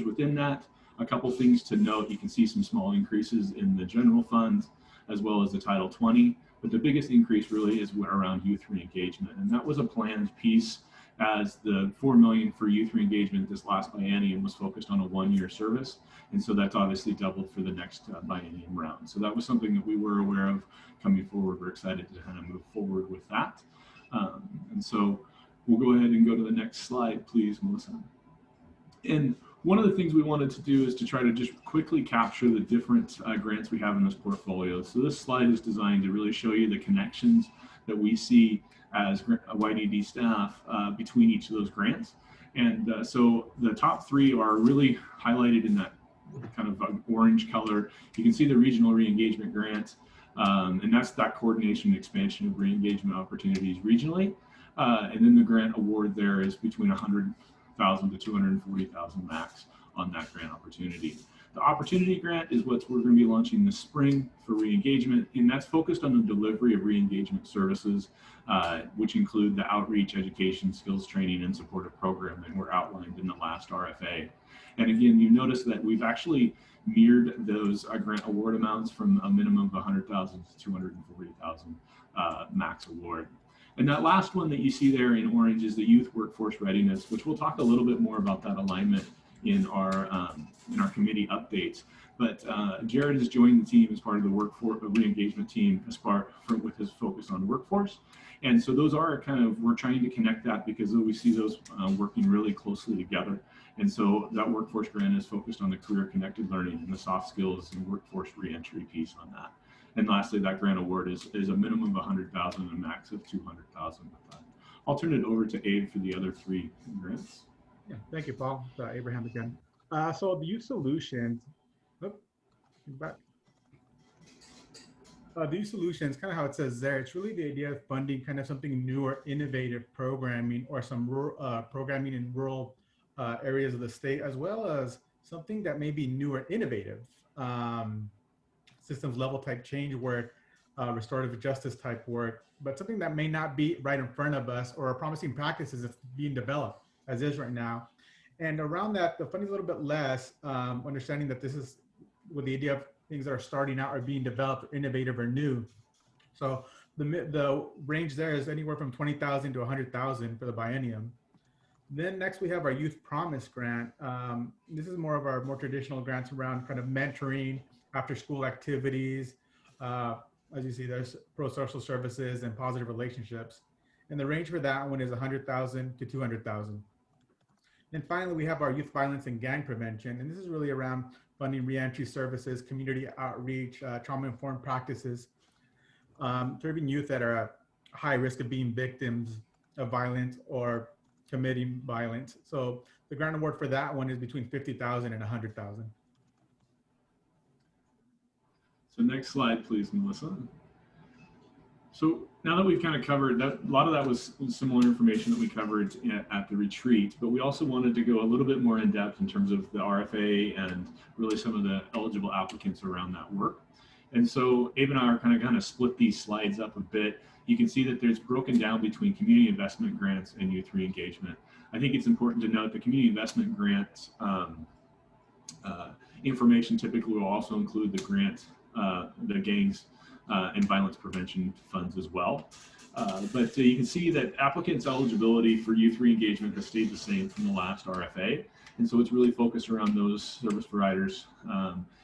within that. A couple things to note: you can see some small increases in the general fund as well as the Title 20, but the biggest increase really is around youth re-engagement, and that was a planned piece, as the $4 million for youth re-engagement this last biennium was focused on a 1-year service, and so that's obviously doubled for the next biennium round. So that was something that we were aware of coming forward. We're excited to kind of move forward with that, and so we'll go ahead and go to the next slide, please, Melissa. And one of the things we wanted to do is to try to just quickly capture the different grants we have in this portfolio. So this slide is designed to really show you the connections that we see as YDD staff between each of those grants. And so the top 3 are really highlighted in that kind of orange color. You can see the Regional Re-Engagement Grant, and that's that coordination and expansion of re-engagement opportunities regionally. And then the grant award there is between $100,000 to $240,000 max on that grant opportunity. The opportunity grant is what we're going to be launching this spring for re-engagement, and that's focused on the delivery of re-engagement services, which include the outreach, education, skills training, and supportive program that were outlined in the last RFA. And again, you notice that we've actually mirrored those grant award amounts from a minimum of $100,000 to $240,000 max award. And that last one that you see there in orange is the youth workforce readiness, which we'll talk a little bit more about that alignment in our committee updates. But Jared has joined the team as part of the workforce re-engagement team with his focus on workforce. And so those are kind of, we're trying to connect that because we see those working really closely together. And so that workforce grant is focused on the career connected learning and the soft skills and workforce reentry piece on that. And lastly, that grant award is a minimum of $100,000 and a max of $200,000 with that. I'll turn it over to Abe for the other 3 grants. Yeah, thank you, Paul. Abraham again. So the youth solutions, the youth solutions, kind of how it says there, it's really the idea of funding kind of something new or innovative programming or some programming in rural areas of the state, as well as something that may be new or innovative. Systems level type change work, restorative justice type work, but something that may not be right in front of us or promising practices that's being developed as is right now. And around that, the funding is a little bit less, understanding that this is with the idea of things that are starting out or being developed, or innovative or new. So the range there is anywhere from $20,000 to $100,000 for the biennium. Then next we have our Youth Promise grant. This is more of our more traditional grants around kind of mentoring, after school activities. As you see, there's pro-social services and positive relationships. And the range for that one is 100,000 to 200,000. And finally, we have our youth violence and gang prevention. And this is really around funding reentry services, community outreach, trauma-informed practices, serving youth that are at high risk of being victims of violence or committing violence. So the grant award for that one is between 50,000 and 100,000. So next slide, please, Melissa. So now that we've kind of covered that, a lot of that was similar information that we covered at the retreat, but we also wanted to go a little bit more in depth in terms of the RFA and really some of the eligible applicants around that work. And so Abe and I are kind of split these slides up a bit. You can see that there's broken down between community investment grants and youth re-engagement. I think it's important to note the community investment grants information typically will also include the grant, the gangs and violence prevention funds as well. But you can see that applicants' eligibility for youth re-engagement has stayed the same from the last RFA. And so it's really focused around those service providers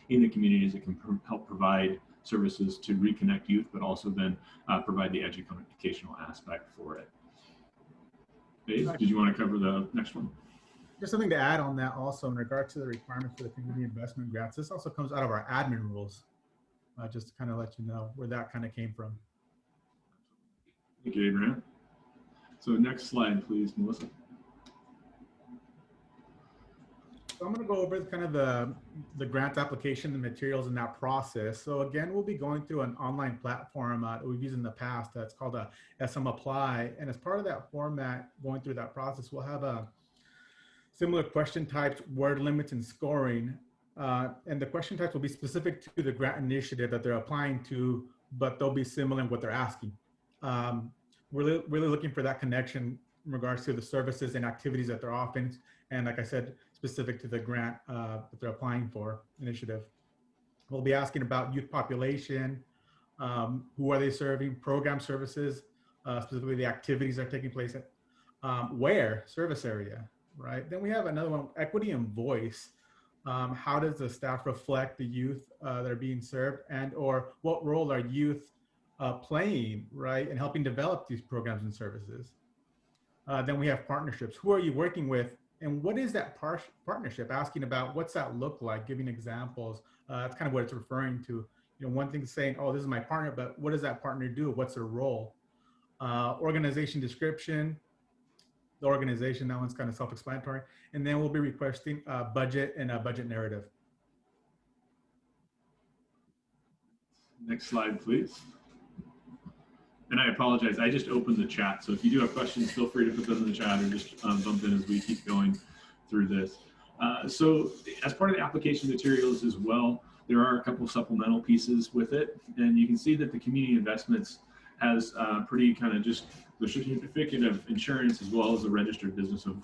in the communities that can help provide services to reconnect youth, but also then provide the educational aspect for it. Dave, did you want to cover the next one? Just something to add on that also in regard to the requirements for the community investment grants. This also comes out of our admin rules. Just to kind of let you know where that kind of came from. Thank you, Abraham. So next slide, please, Melissa. So I'm going to go over kind of the grant application and materials in that process. So again, we'll be going through an online platform that we've used in the past that's called a SM Apply. And as part of that format, going through that process, we'll have a similar question types, word limits, and scoring. And the question types will be specific to the grant initiative that they're applying to, but they'll be similar in what they're asking. We're really looking for that connection in regards to the services and activities that they're offering. And like I said, specific to the grant that they're applying for initiative. We'll be asking about youth population, who are they serving, program services, specifically the activities that are taking place at where, service area, right? Then we have another one, equity and voice. How does the staff reflect the youth that are being served, and or what role are youth playing, right, in helping develop these programs and services? Then we have partnerships. Who are you working with, and what is that partnership? Asking about what's that look like, giving examples. That's kind of what it's referring to. You know, one thing is saying, oh, this is my partner, but what does that partner do? What's their role? Organization description. The organization, that one's kind of self-explanatory. And then we'll be requesting a budget and a budget narrative. Next slide, please. And I apologize, I just opened the chat. So if you do have questions, feel free to put them in the chat or just bump in as we keep going through this. So as part of the application materials as well, there are a couple of supplemental pieces with it. And you can see that the community investments has pretty kind of just the certificate of insurance as well as the registered business of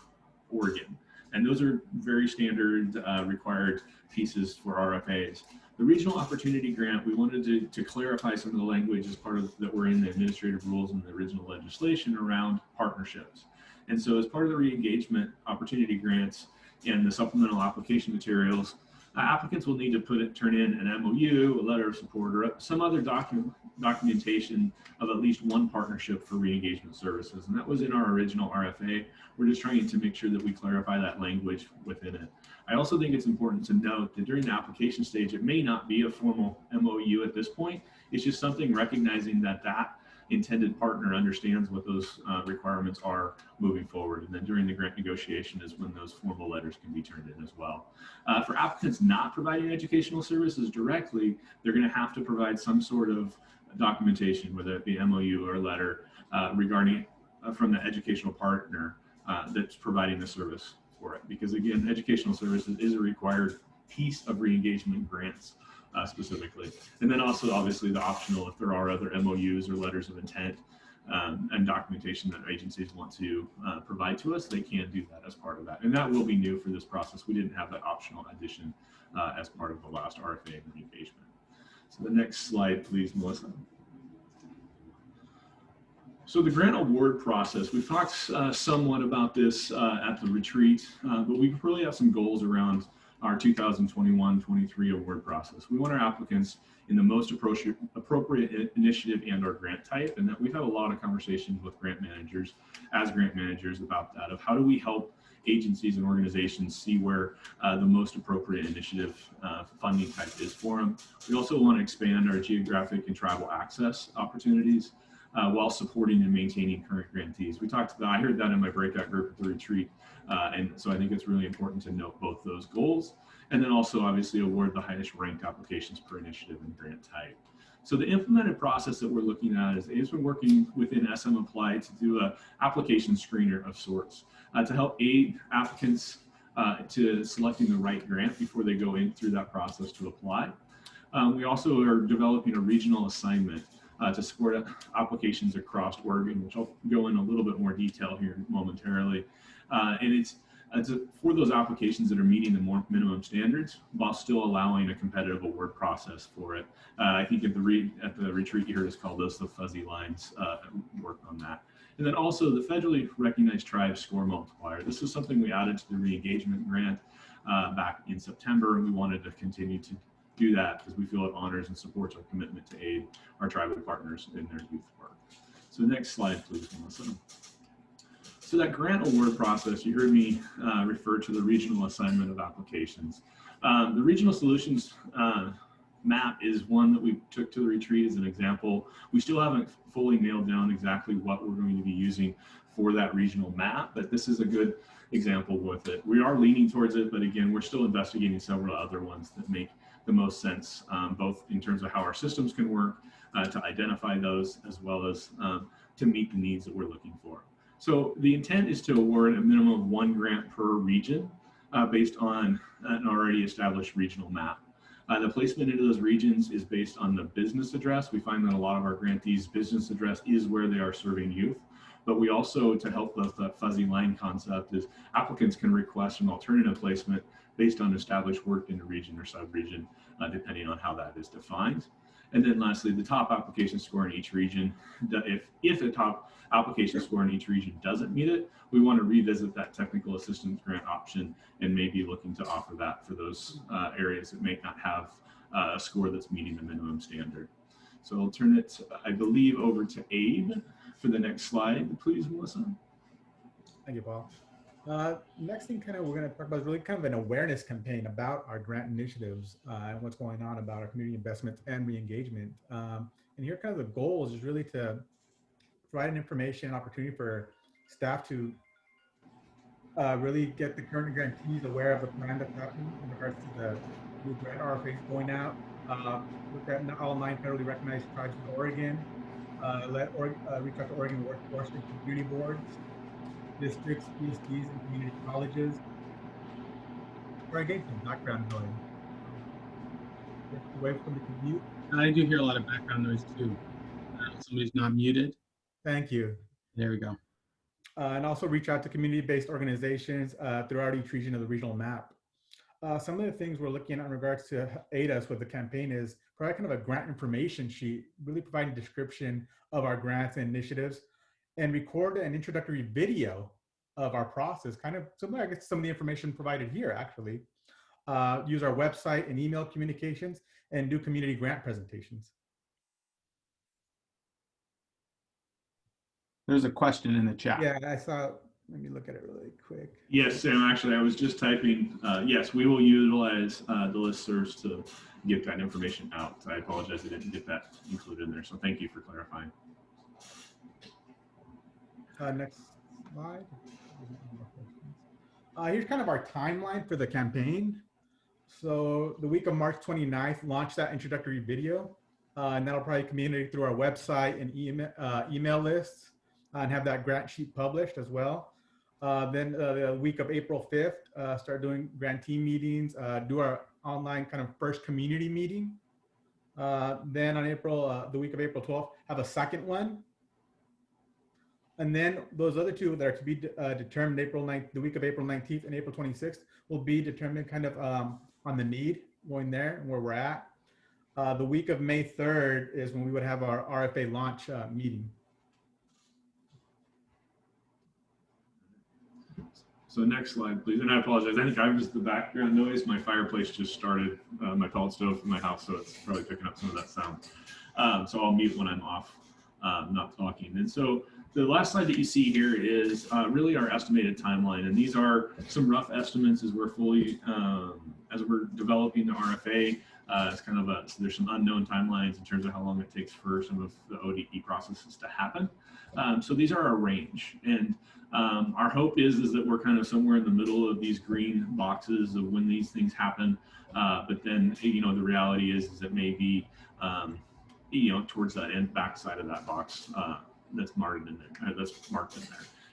Oregon. And those are very standard required pieces for RFAs. The regional opportunity grant, we wanted to clarify some of the language as part of that were in the administrative rules and the original legislation around partnerships. And so as part of the re-engagement opportunity grants and the supplemental application materials, applicants will need to turn in an MOU, a letter of support, or some other documentation of at least one partnership for re-engagement services. And that was in our original RFA. We're just trying to make sure that we clarify that language within it. I also think it's important to note that during the application stage, it may not be a formal MOU at this point. It's just something recognizing that that intended partner understands what those requirements are moving forward. And then during the grant negotiation is when those formal letters can be turned in as well. For applicants not providing educational services directly, they're going to have to provide some sort of documentation, whether it be MOU or letter regarding from the educational partner that's providing the service for it. Because again, educational services is a required piece of re-engagement grants. Specifically. And then also obviously the optional, if there are other MOUs or letters of intent and documentation that agencies want to provide to us, they can do that as part of that. And that will be new for this process. We didn't have that optional addition as part of the last RFA and engagement. So the next slide, please, Melissa. So the grant award process, we've talked somewhat about this at the retreat, but we really have some goals around our 2021-23 award process. We want our applicants in the most appropriate initiative and or grant type, and that we've had a lot of conversations with grant managers about that, of how do we help agencies and organizations see where the most appropriate initiative funding type is for them. We also want to expand our geographic and tribal access opportunities while supporting and maintaining current grantees. We talked about, I heard that in my breakout group at the retreat, and so I think it's really important to note both those goals, and then also obviously award the highest ranked applications per initiative and grant type. So the implemented process that we're looking at is we're working within SM Applied to do a application screener of sorts to help aid applicants to selecting the right grant before they go in through that process to apply. We also are developing a regional assignment to support applications across Oregon, which I'll go in a little bit more detail here momentarily. And it's for those applications that are meeting the more minimum standards while still allowing a competitive award process for it. I think at the retreat you heard us call those the fuzzy lines, work on that. And then also the federally recognized tribe score multiplier. This is something we added to the Reengagement grant back in September, and we wanted to continue to do that because we feel it honors and supports our commitment to aid our tribal partners in their youth work. So next slide, please, Melissa. So that grant award process, you heard me refer to the regional assignment of applications. The regional solutions map is one that we took to the retreat as an example. We still haven't fully nailed down exactly what we're going to be using for that regional map, but this is a good example with it. We are leaning towards it, but again, we're still investigating several other ones that make the most sense, both in terms of how our systems can work to identify those, as well as to meet the needs that we're looking for. So the intent is to award a minimum of 1 grant per region based on an already established regional map. The placement into those regions is based on the business address. We find that a lot of our grantees' business address is where they are serving youth. But we also, to help with that fuzzy line concept, is applicants can request an alternative placement based on established work in the region or sub-region, depending on how that is defined. And then lastly, the top application score in each region. If a top application score in each region doesn't meet it, we want to revisit that technical assistance grant option and maybe looking to offer that for those areas that may not have a score that's meeting the minimum standard. So I'll turn it, I believe, over to Abe for the next slide, please, Melissa. Thank you, Paul. Next thing we're going to talk about is really kind of an awareness campaign about our grant initiatives and what's going on about our community investments and re-engagement. And here kind of the goals is really to provide an information opportunity for staff to really get the current grantees aware of the plan that's happening in regards to the new grant RFAs going out. Look at all 9 federally recognized tribes in Oregon. Reach out to Oregon workforce and community boards, districts, PSDs, and community colleges. Try and get some background noise. Away from the commute. And I do hear a lot of background noise too. Somebody's not muted. Thank you. There we go. And also reach out to community-based organizations throughout each region of the regional map. Some of the things we're looking at in regards to aid us with the campaign is provide kind of a grant information sheet, really providing a description of our grants and initiatives, and record an introductory video of our process, kind of similar, I guess, some of the information provided here, actually. Use our website and email communications, and do community grant presentations. There's a question in the chat. Yeah, I saw, let me look at it really quick. Yes, Sam, actually, I was just typing, yes, we will utilize the listservs to get that information out. I apologize, I didn't get that included in there, so thank you for clarifying. Next slide. Here's kind of our timeline for the campaign. So the week of March 29th, launch that introductory video. And that'll probably communicate through our website and email lists and have that grant sheet published as well. Then the week of April 5th, start doing grantee meetings, do our online kind of first community meeting. Then on the week of April 12th, have a second one. And then those other 2 that are to be determined the week of April 19th and April 26th will be determined kind of on the need going there and where we're at. The week of May 3rd is when we would have our RFA launch meeting. So next slide, please. And I apologize. I think I was the background noise. My fireplace just started, my pellet stove in my house, so it's probably picking up some of that sound. So I'll mute when I'm off, not talking. And so the last slide that you see here is really our estimated timeline. And these are some rough estimates as we're fully, as we're developing the RFA. It's kind of so there's some unknown timelines in terms of how long it takes for some of the ODE processes to happen. So these are our range. And our hope is that we're kind of somewhere in the middle of these green boxes of when these things happen. But then, the reality is it may be, towards that end back side of that box that's marked in there.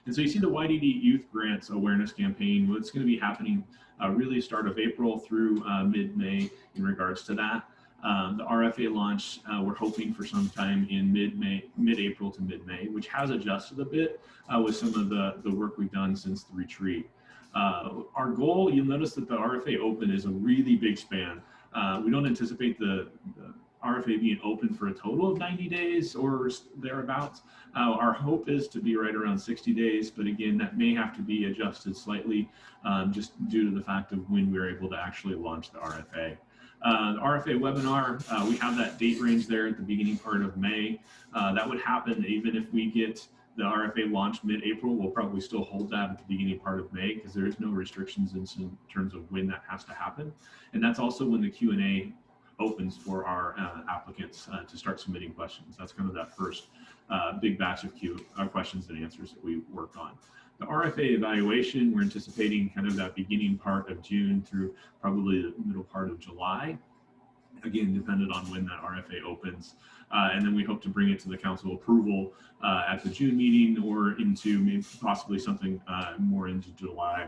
And so you see the YDD Youth Grants Awareness Campaign. Well, it's going to be happening really start of April through mid-May in regards to that. The RFA launch, we're hoping for sometime in mid-April to mid-May, which has adjusted a bit with some of the work we've done since the retreat. Our goal, you'll notice that the RFA open is a really big span. We don't anticipate the RFA being open for a total of 90 days or thereabouts. Our hope is to be right around 60 days, but again, that may have to be adjusted slightly just due to the fact of when we're able to actually launch the RFA. The RFA webinar, we have that date range there at the beginning part of May. That would happen even if we get the RFA launched mid-April. We'll probably still hold that at the beginning part of May because there is no restrictions in terms of when that has to happen. And that's also when the Q&A opens for our applicants to start submitting questions. That's kind of that first big batch of questions and answers that we work on. The RFA evaluation, we're anticipating kind of that beginning part of June through probably the middle part of July. Again, dependent on when that RFA opens. And then we hope to bring it to the council approval at the June meeting or into maybe possibly something more into July,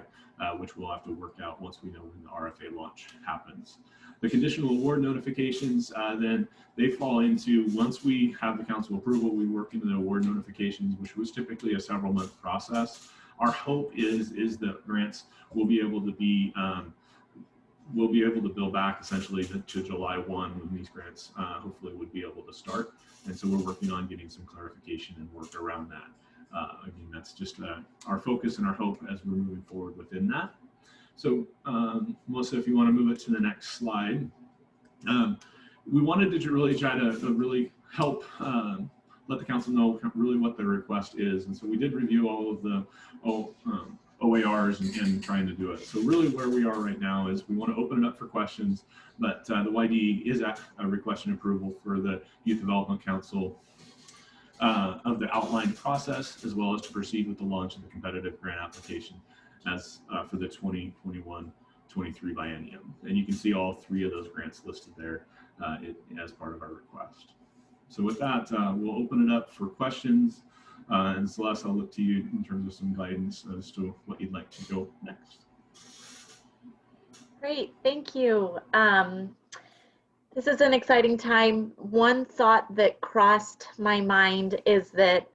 which we'll have to work out once we know when the RFA launch happens. The conditional award notifications, then they fall into, once we have the council approval, we work into the award notifications, which was typically a several month process. Our hope is that grants will be able to be, we'll be able to bill back essentially to July 1 when these grants hopefully would be able to start. And so we're working on getting some clarification and work around that. Again, that's just our focus and our hope as we're moving forward within that. So Melissa, if you want to move it to the next slide. We wanted to really try to really help let the council know really what the request is. And so we did review all of the OARs and trying to do it. So really where we are right now is we want to open it up for questions, but the YD is at a request and approval for the Youth Development Council of the outlined process, as well as to proceed with the launch of the competitive grant application as for the 2021-23 biennium. And you can see all three of those grants listed there as part of our request. So with that, we'll open it up for questions. And Celeste, I'll look to you in terms of some guidance as to what you'd like to go next. Great, thank you. This is an exciting time. One thought that crossed my mind is that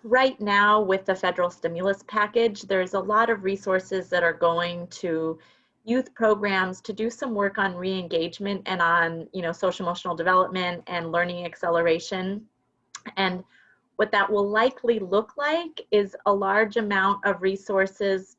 right now with the federal stimulus package, there's a lot of resources that are going to youth programs to do some work on re-engagement and on, social emotional development and learning acceleration. And what that will likely look like is a large amount of resources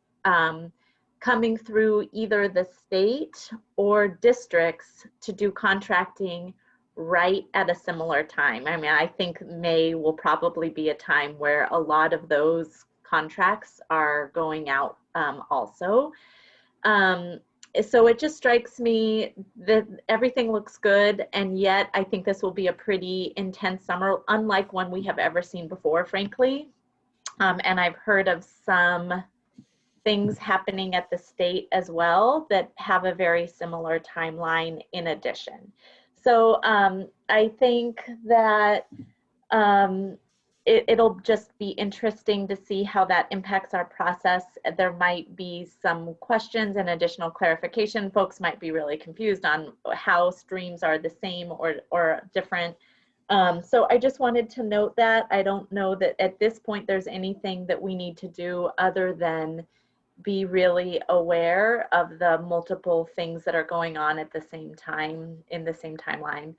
coming through either the state or districts to do contracting right at a similar time. I mean, I think May will probably be a time where a lot of those contracts are going out also. So it just strikes me that everything looks good, and yet I think this will be a pretty intense summer, unlike one we have ever seen before, frankly. And I've heard of some things happening at the state as well that have a very similar timeline in addition. So I think that it'll just be interesting to see how that impacts our process. There might be some questions and additional clarification. Folks might be really confused on how streams are the same or different. So I just wanted to note that. I don't know that at this point there's anything that we need to do other than be really aware of the multiple things that are going on at the same time in the same timeline.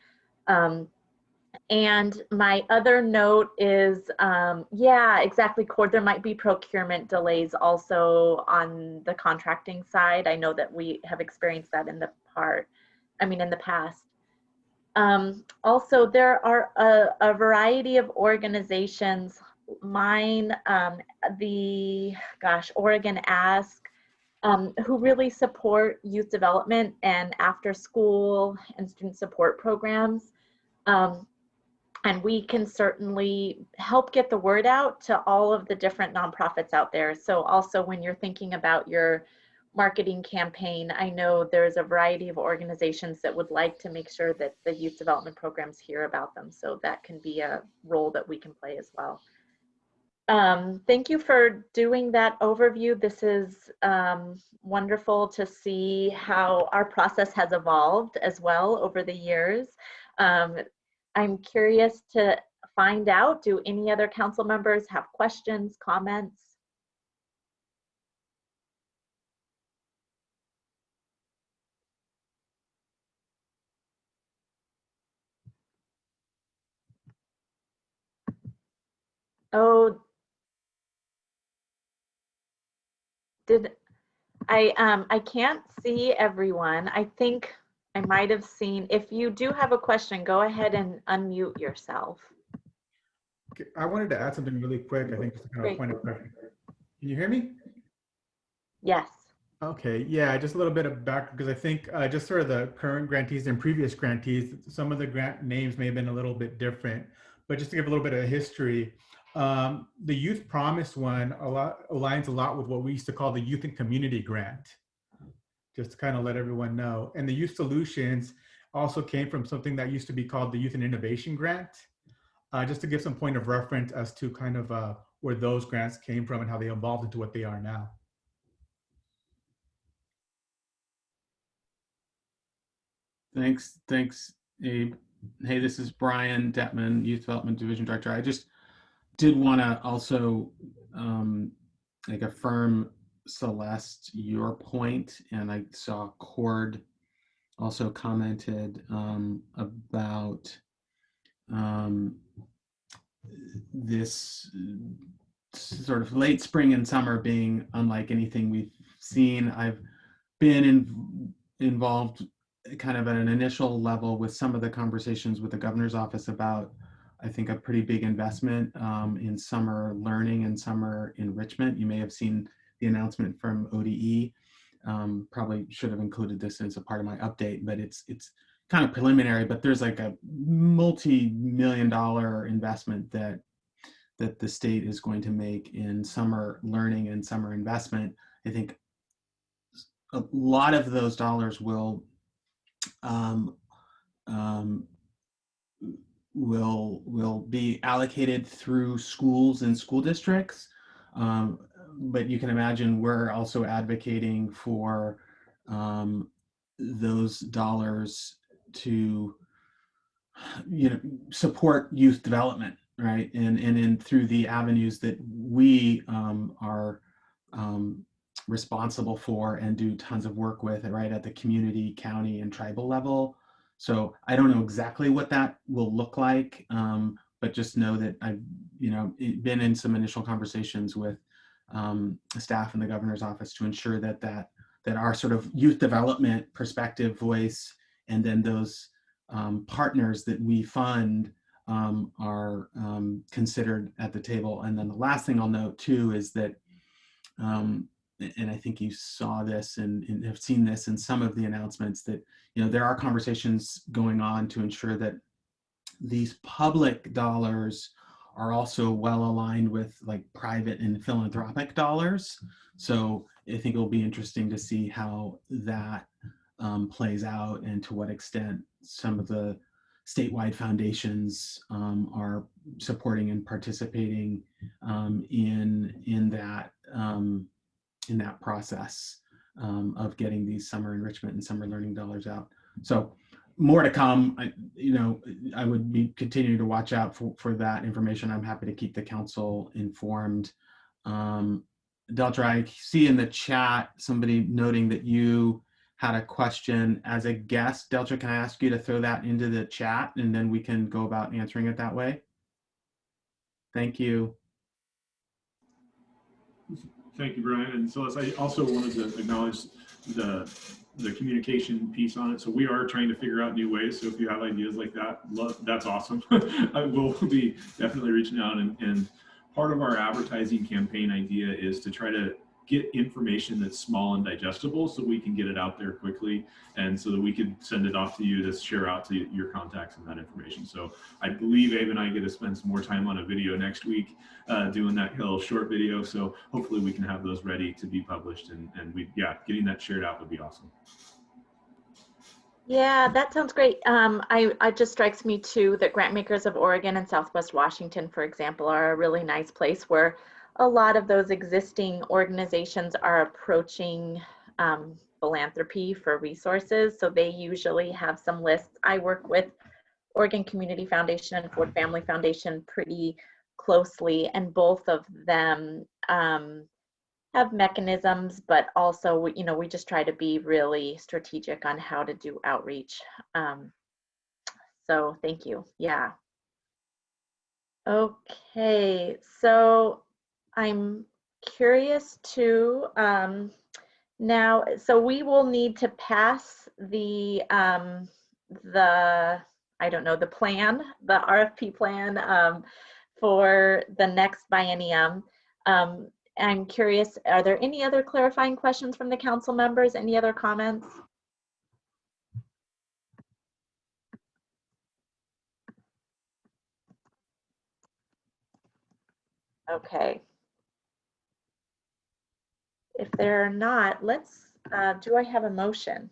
And my other note is, yeah, exactly, Cord, there might be procurement delays also on the contracting side. I know that we have experienced that in the past. Also, there are a variety of organizations, mine, Oregon Ask, who really support youth development and after school and student support programs. And we can certainly help get the word out to all of the different nonprofits out there. So also when you're thinking about your marketing campaign, I know there's a variety of organizations that would like to make sure that the youth development programs hear about them. So that can be a role that we can play as well. Thank you for doing that overview. This is wonderful to see how our process has evolved as well over the years. I'm curious to find out, do any other council members have questions, comments? Oh, I can't see everyone. I think I might have seen, if you do have a question, go ahead and unmute yourself. Okay, I wanted to add something really quick. I think just kind of a point of question. Can you hear me? Yes. Okay, yeah, just a little bit of background, because I think just sort of the current grantees and previous grantees, some of the grant names may have been a little bit different, but just to give a little bit of history, the Youth Promise one aligns a lot with what we used to call the Youth and Community Grant, just to kind of let everyone know. And the Youth Solutions also came from something that used to be called the Youth and Innovation Grant, just to give some point of reference as to kind of where those grants came from and how they evolved into what they are now. Thanks, Abe. Hey, this is Brian Detman, Youth Development Division Director. I just did want to also affirm, Celeste, your point, and I saw Cord also commented about this sort of late spring and summer being unlike anything we've seen. I've been involved kind of at an initial level with some of the conversations with the governor's office about, I think, a pretty big investment in summer learning and summer enrichment. You may have seen the announcement from ODE. Probably should have included this as a part of my update, but it's kind of preliminary, but there's like a multi-million-dollar investment that the state is going to make in summer learning and summer investment. I think a lot of those dollars will be allocated through schools and school districts, but you can imagine we're also advocating for those dollars to support youth development, right? And through the avenues that we are responsible for and do tons of work with, right, at the community, county, and tribal level. So I don't know exactly what that will look like, but just know that I've been in some initial conversations with staff in the governor's office to ensure that our sort of youth development perspective, voice, and then those partners that we fund are considered at the table. And then the last thing I'll note too is that, and I think you saw this and have seen this in some of the announcements, that there are conversations going on to ensure that these public dollars are also well aligned with like private and philanthropic dollars. So I think it'll be interesting to see how that plays out and to what extent some of the statewide foundations are supporting and participating in that process of getting these summer enrichment and summer learning dollars out. So more to come. I would be continuing to watch out for that information. I'm happy to keep the council informed. Deltra, I see in the chat somebody noting that you had a question as a guest. Deltra, can I ask you to throw that into the chat and then we can go about answering it that way? Thank you. Thank you, Brian. And Celeste, I also wanted to acknowledge the communication piece on it. So we are trying to figure out new ways. So if you have ideas like that, that's awesome. I will be definitely reaching out. And part of our advertising campaign idea is to try to get information that's small and digestible so we can get it out there quickly and so that we could send it off to you to share out to your contacts and that information. So I believe Abe and I get to spend some more time on a video next week doing that little short video. So hopefully we can have those ready to be published and getting that shared out would be awesome. Yeah, that sounds great. It just strikes me too that Grant Makers of Oregon and Southwest Washington, for example, are a really nice place where a lot of those existing organizations are approaching philanthropy for resources. So they usually have some lists. I work with Oregon Community Foundation and Ford Family Foundation pretty closely, and both of them have mechanisms, but also, we just try to be really strategic on how to do outreach. So thank you. Yeah. Okay, so I'm curious to now, so we will need to pass the I don't know, the plan, the RFP plan for the next biennium. I'm curious, are there any other clarifying questions from the council members? Any other comments? Okay. If there are not, let's, do I have a motion?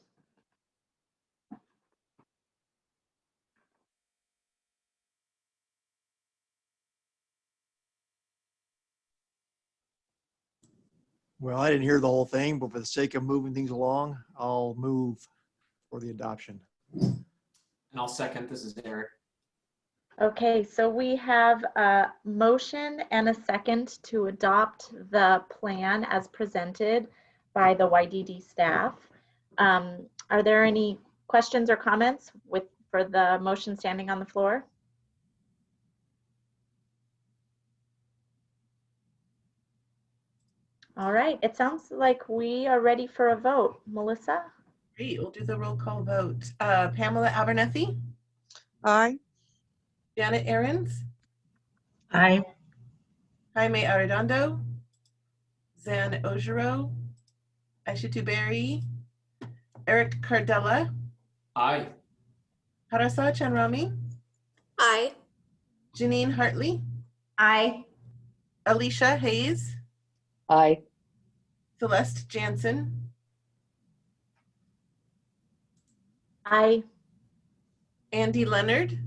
Well, I didn't hear the whole thing, but for the sake of moving things along, I'll move for the adoption. And I'll second. This is Eric. Okay, so we have a motion and a second to adopt the plan as presented by the YDD staff. Are there any questions or comments for the motion standing on the floor? All right, it sounds like we are ready for a vote. Melissa? Great, we'll do the roll call vote. Pamela Abernethy? Aye. Janet Ahrens? Aye. Jaime Arredondo? Zan Ojiro? Aisha Berry? Eric Cardella? Aye. Harasa Chanrami? Aye. Janine Hartley? Aye. Alicia Hayes? Aye. Celeste Jansen? Aye. Andy Leonard?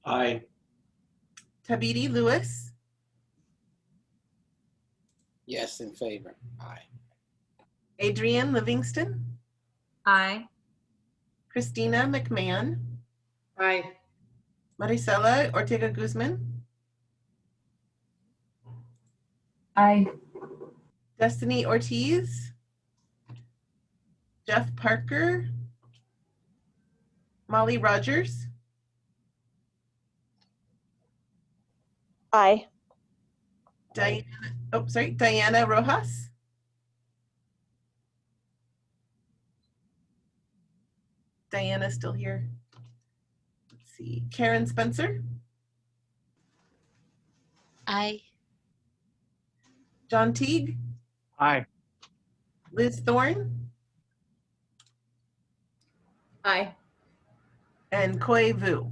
Aye. Tabiti Lewis? Yes, in favor. Aye. Adrienne Livingston? Aye. Christina McMahon? Aye. Maricela Ortega Guzman? Aye. Destiny Ortiz? Jeff Parker? Molly Rogers? Aye. Diana Rojas? Diana's still here. Let's see. Karen Spencer? Aye. John Teague? Aye. Liz Thorne? Aye. And Koi Vu.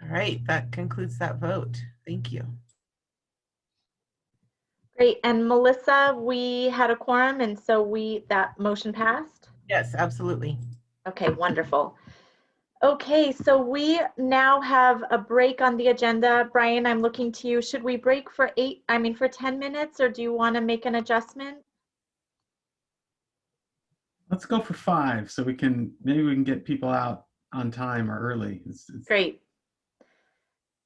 All right, that concludes that vote. Thank you. Great, and Melissa, we had a quorum, and so that motion passed? Yes, absolutely. Okay, wonderful. Okay, so we now have a break on the agenda. Brian, I'm looking to you. Should we break for 10 minutes, or do you want to make an adjustment? Let's go for 5 so maybe we can get people out on time or early. Great.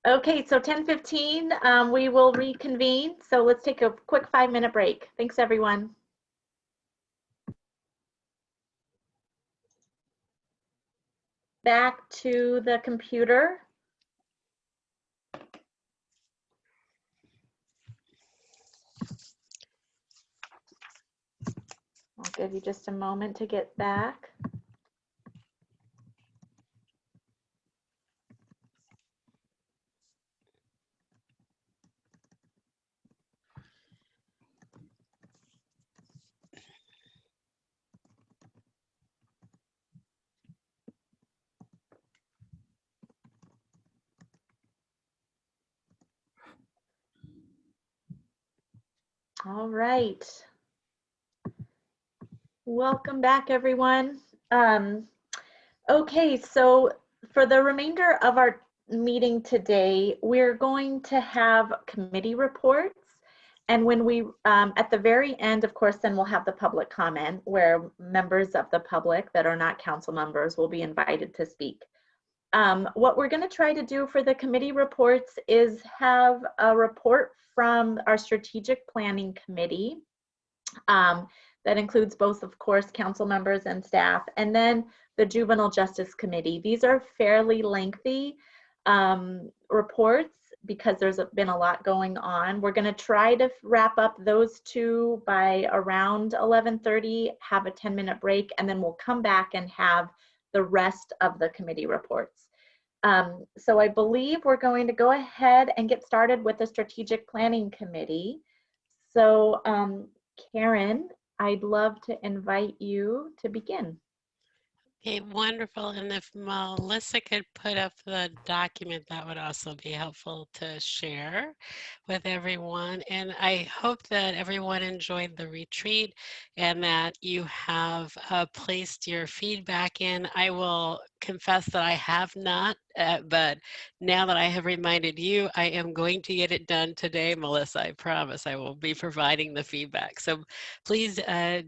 Okay, so 10:15, we will reconvene. So let's take a quick 5-minute break. Thanks, everyone. back to the computer. I'll give you just a moment to get back. All right. Welcome back, everyone. Okay, so for the remainder of our meeting today, we're going to have committee reports. And when we, at the very end, of course, then we'll have the public comment where members of the public that are not council members will be invited to speak. What we're going to try to do for the committee reports is have a report from our strategic planning committee that includes both, of course, council members and staff, and then the Juvenile Justice Committee. These are fairly lengthy reports because there's been a lot going on. We're going to try to wrap up those two by around 11:30, have a 10-minute break, and then we'll come back and have the rest of the committee reports. So I believe we're going to go ahead and get started with the Strategic Planning Committee. So Karen, I'd love to invite you to begin. Okay, wonderful. And if Melissa could put up the document, that would also be helpful to share with everyone. And I hope that everyone enjoyed the retreat and that you have placed your feedback in. I will confess that I have not, but now that I have reminded you, I am going to get it done today, Melissa. I promise I will be providing the feedback. So please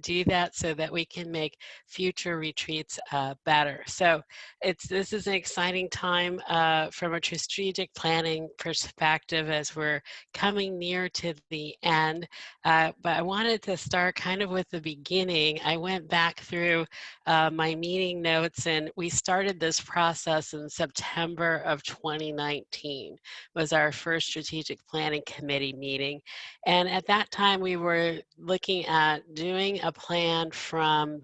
do that so that we can make future retreats better. So this is an exciting time from a strategic planning perspective as we're coming near to the end. But I wanted to start kind of with the beginning. I went back through my meeting notes, and we started this process in September of 2019 was our first strategic planning committee meeting. And at that time, we were looking at doing a plan from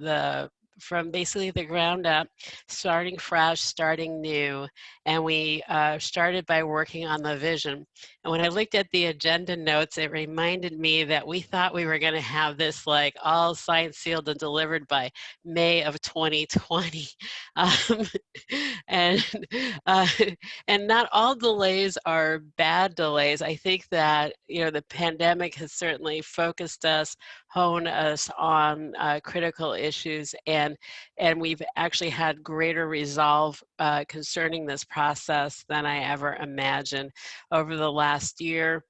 basically the ground up, starting fresh, starting new. And we started by working on the vision. And when I looked at the agenda notes, it reminded me that we thought we were going to have this like all signed, sealed, and delivered by May of 2020. And not all delays are bad delays. I think that, you know, the pandemic has certainly focused us, honed us on critical issues, and we've actually had greater resolve concerning this process than I ever imagined over the last year.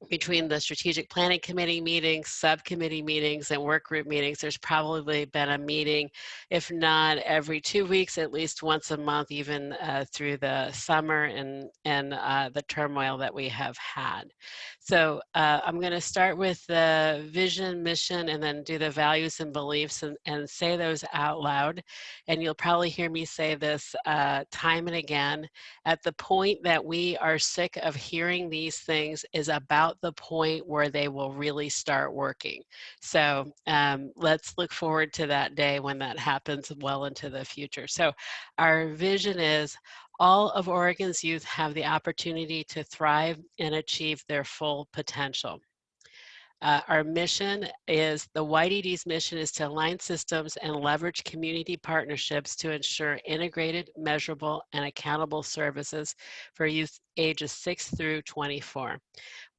Between the strategic planning committee meetings, subcommittee meetings, and work group meetings, there's probably been a meeting, if not every 2 weeks, at least once a month, even through the summer and the turmoil that we have had. So I'm going to start with the vision, mission, and then do the values and beliefs and say those out loud. And you'll probably hear me say this time and again. At the point that we are sick of hearing these things is about the point where they will really start working. So let's look forward to that day when that happens well into the future. So our vision is all of Oregon's youth have the opportunity to thrive and achieve their full potential. Our mission is, the YDD's mission is to align systems and leverage community partnerships to ensure integrated, measurable, and accountable services for youth ages 6 through 24.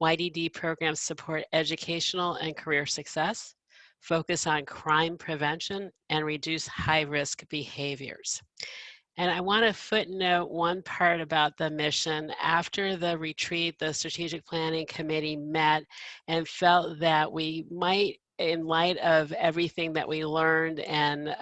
YDD programs support educational and career success, focus on crime prevention, and reduce high-risk behaviors. And I want to footnote one part about the mission. After the retreat, the Strategic Planning Committee met and felt that we might in light of everything that we learned and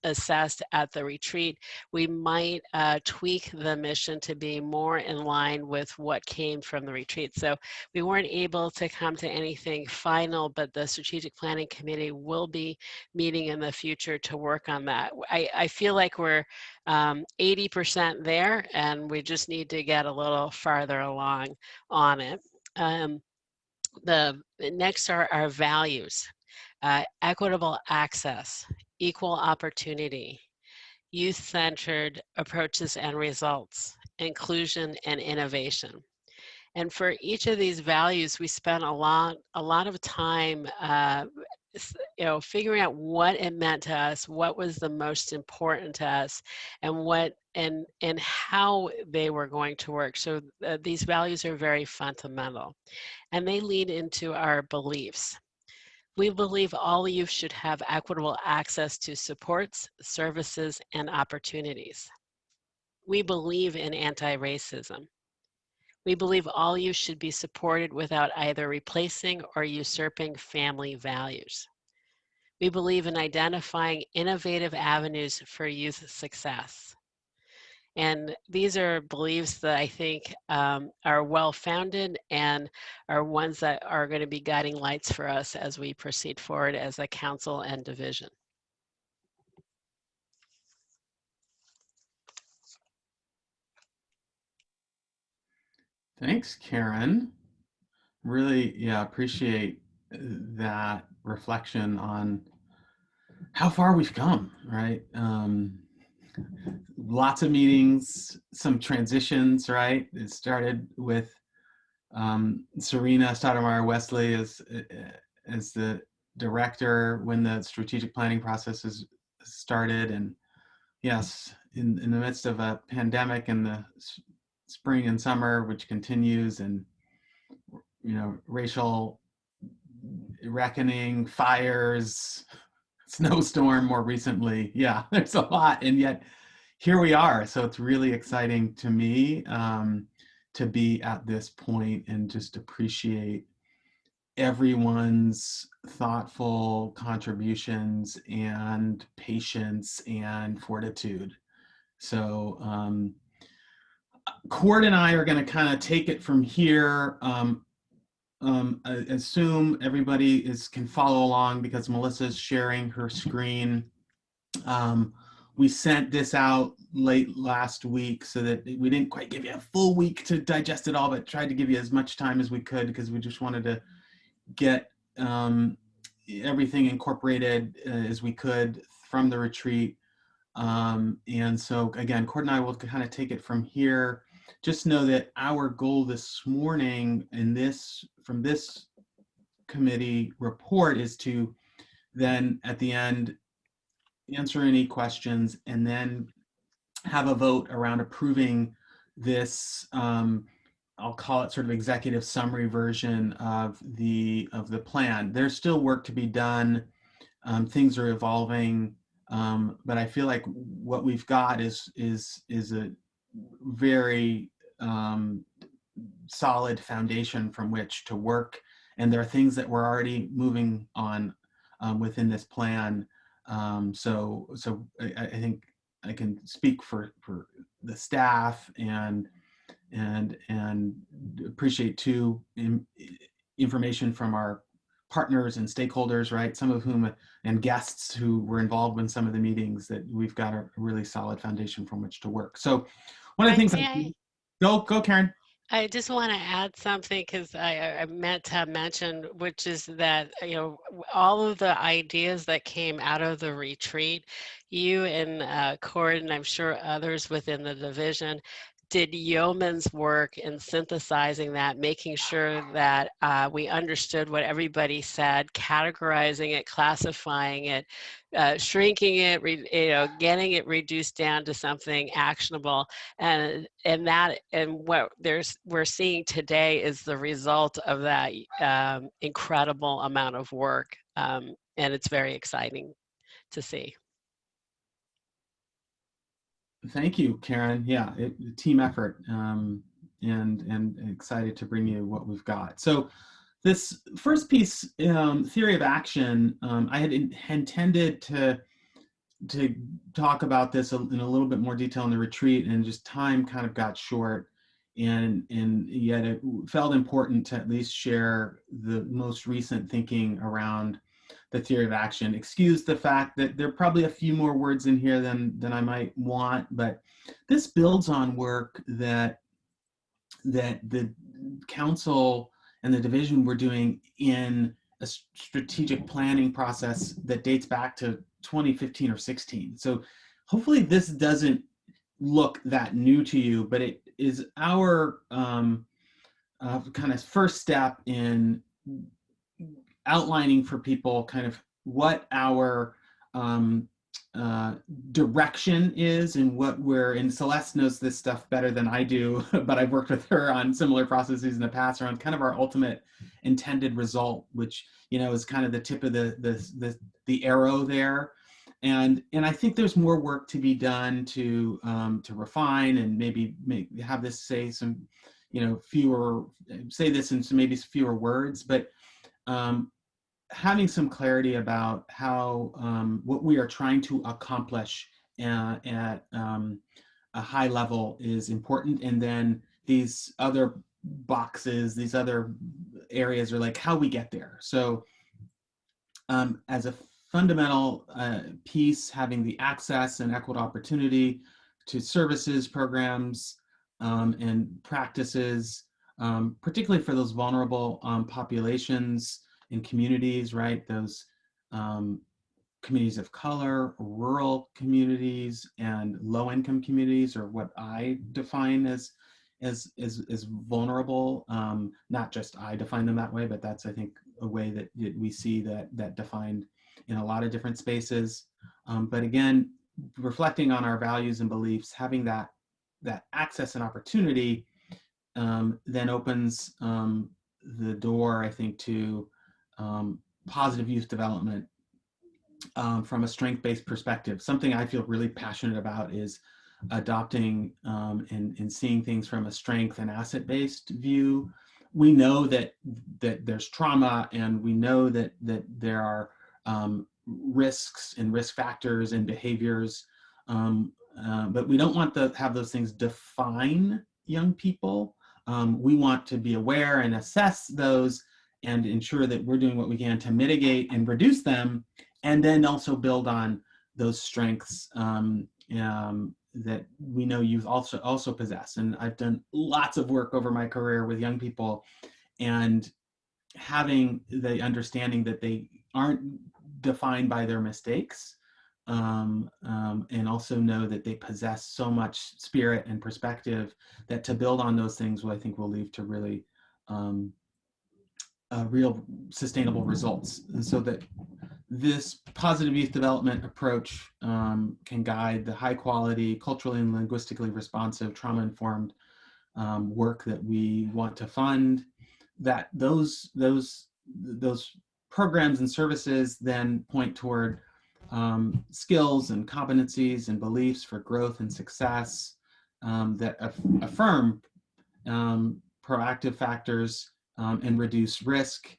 assessed at the retreat, we might tweak the mission to be more in line with what came from the retreat. So we weren't able to come to anything final, but the Strategic Planning Committee will be meeting in the future to work on that. I feel like we're 80% there, and we just need to get a little farther along on it. The next are our values: equitable access, equal opportunity, youth-centered approaches and results, inclusion and innovation. And for each of these values, we spent a lot of time figuring out what it meant to us, what was the most important to us, and how they were going to work. So these values are very fundamental, and they lead into our beliefs. We believe all youth should have equitable access to supports, services, and opportunities. We believe in anti-racism. We believe all youth should be supported without either replacing or usurping family values. We believe in identifying innovative avenues for youth success. And these are beliefs that I think are well-founded and are ones that are going to be guiding lights for us as we proceed forward as a council and division. Thanks, Karen. Really, yeah, appreciate that reflection on how far we've come, right? Lots of meetings, some transitions, right? It started with Serena Stoudemire Wesley as the director when the strategic planning process started. And yes, in the midst of a pandemic in the spring and summer, which continues, and racial reckoning, fires, snowstorm more recently. Yeah, there's a lot, and yet here we are. So it's really exciting to me to be at this point and just appreciate everyone's thoughtful contributions and patience and fortitude. So Cord and I are going to kind of take it from here. Assume everybody can follow along because Melissa's sharing her screen. We sent this out late last week so that we didn't quite give you a full week to digest it all, but tried to give you as much time as we could because we just wanted to get everything incorporated as we could from the retreat. And so again, Cord and I will kind of take it from here. Just know that our goal this morning from this committee report is to then at the end answer any questions and then have a vote around approving this I'll call it sort of executive summary version of the plan. There's still work to be done. Things are evolving, but I feel like what we've got is a very solid foundation from which to work, and there are things that we're already moving on within this plan. So I think I can speak for the staff and appreciate too information from our partners and stakeholders, right? Some of whom and guests who were involved in some of the meetings, that we've got a really solid foundation from which to work. So one of the things go Karen. I just want to add something because I meant to mention, which is that, all of the ideas that came out of the retreat, you and Cord, and I'm sure others within the division, did yeoman's work in synthesizing that, making sure that we understood what everybody said, categorizing it, classifying it, shrinking it, getting it reduced down to something actionable, and what we're seeing today is the result of that incredible amount of work, and it's very exciting to see. Thank you, Karen. Yeah, team effort, and excited to bring you what we've got. So This first piece, theory of action, I had intended to talk about this in a little bit more detail in the retreat, and just time kind of got short, and yet it felt important to at least share the most recent thinking around the theory of action. Excuse the fact that there are probably a few more words in here than I might want, but this builds on work that the council and the division were doing in a strategic planning process that dates back to 2015 or 16. So hopefully this doesn't look that new to you, but it is our kind of first step in outlining for people kind of what our direction is and what and Celeste knows this stuff better than I do, but I've worked with her on similar processes in the past around kind of our ultimate intended result, which, you know, is kind of the tip of the arrow there. And I think there's more work to be done to refine and maybe have this say some, you know, say this in maybe fewer words, but having some clarity about how what we are trying to accomplish at a high level is important, and then these other boxes, these other areas are like how we get there. So as a fundamental piece, having the access and equitable opportunity to services, programs, and practices, particularly for those vulnerable populations in communities, right? Those communities of color, rural communities, and low-income communities are what I define as vulnerable. Not just I define them that way, but that's, I think, a way that we see that defined in a lot of different spaces. But again, reflecting on our values and beliefs, having that access and opportunity then opens the door, I think, to positive youth development from a strength-based perspective. Something I feel really passionate about is adopting and seeing things from a strength and asset-based view. We know that there's trauma, and we know that there are risks and risk factors and behaviors, but we don't want to have those things define young people. We want to be aware and assess those and ensure that we're doing what we can to mitigate and reduce them, and then also build on those strengths that we know youth also possess. And I've done lots of work over my career with young people, and having the understanding that they aren't defined by their mistakes, and also know that they possess so much spirit and perspective that to build on those things, I think will lead to really real sustainable results. And so that this positive youth development approach can guide the high quality, culturally and linguistically responsive, trauma-informed work that we want to fund, that those programs and services then point toward skills and competencies and beliefs for growth and success that affirm proactive factors and reduce risk.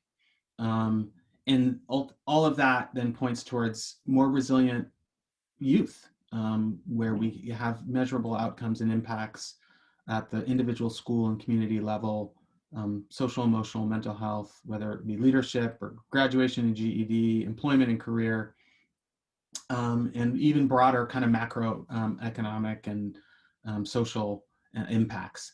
And all of that then points towards more resilient youth, where we have measurable outcomes and impacts at the individual, school, and community level, social, emotional, mental health, whether it be leadership or graduation and GED, employment and career, and even broader kind of macro economic and social impacts.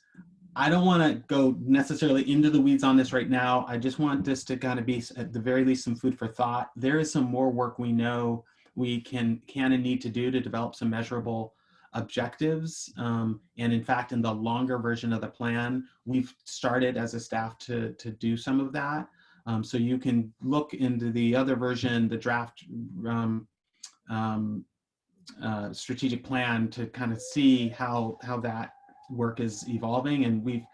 I don't want to go necessarily into the weeds on this right now. I just want this to kind of be, at the very least, some food for thought. There is some more work we know we can and need to do to develop some measurable objectives. And in fact, in the longer version of the plan, we've started as a staff to do some of that. So you can look into the other version, the draft strategic plan, to kind of see how that work is evolving. And we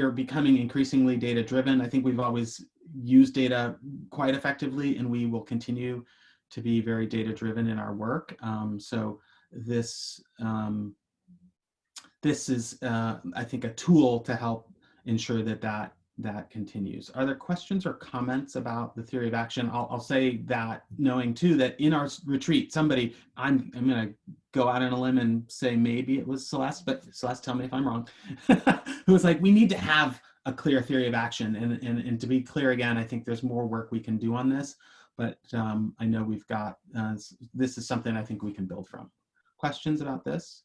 are becoming increasingly data driven. I think we've always used data quite effectively, and we will continue to be very data driven in our work. So this is, I think, a tool to help ensure that that continues. Are there questions or comments about the theory of action? I'll say that knowing too that in our retreat, somebody, I'm going to go out on a limb and say maybe it was Celeste, but Celeste, tell me if I'm wrong, who was like, we need to have a clear theory of action. And to be clear again, I think there's more work we can do on this, but I know we've got, this is something I think we can build from. Questions about this?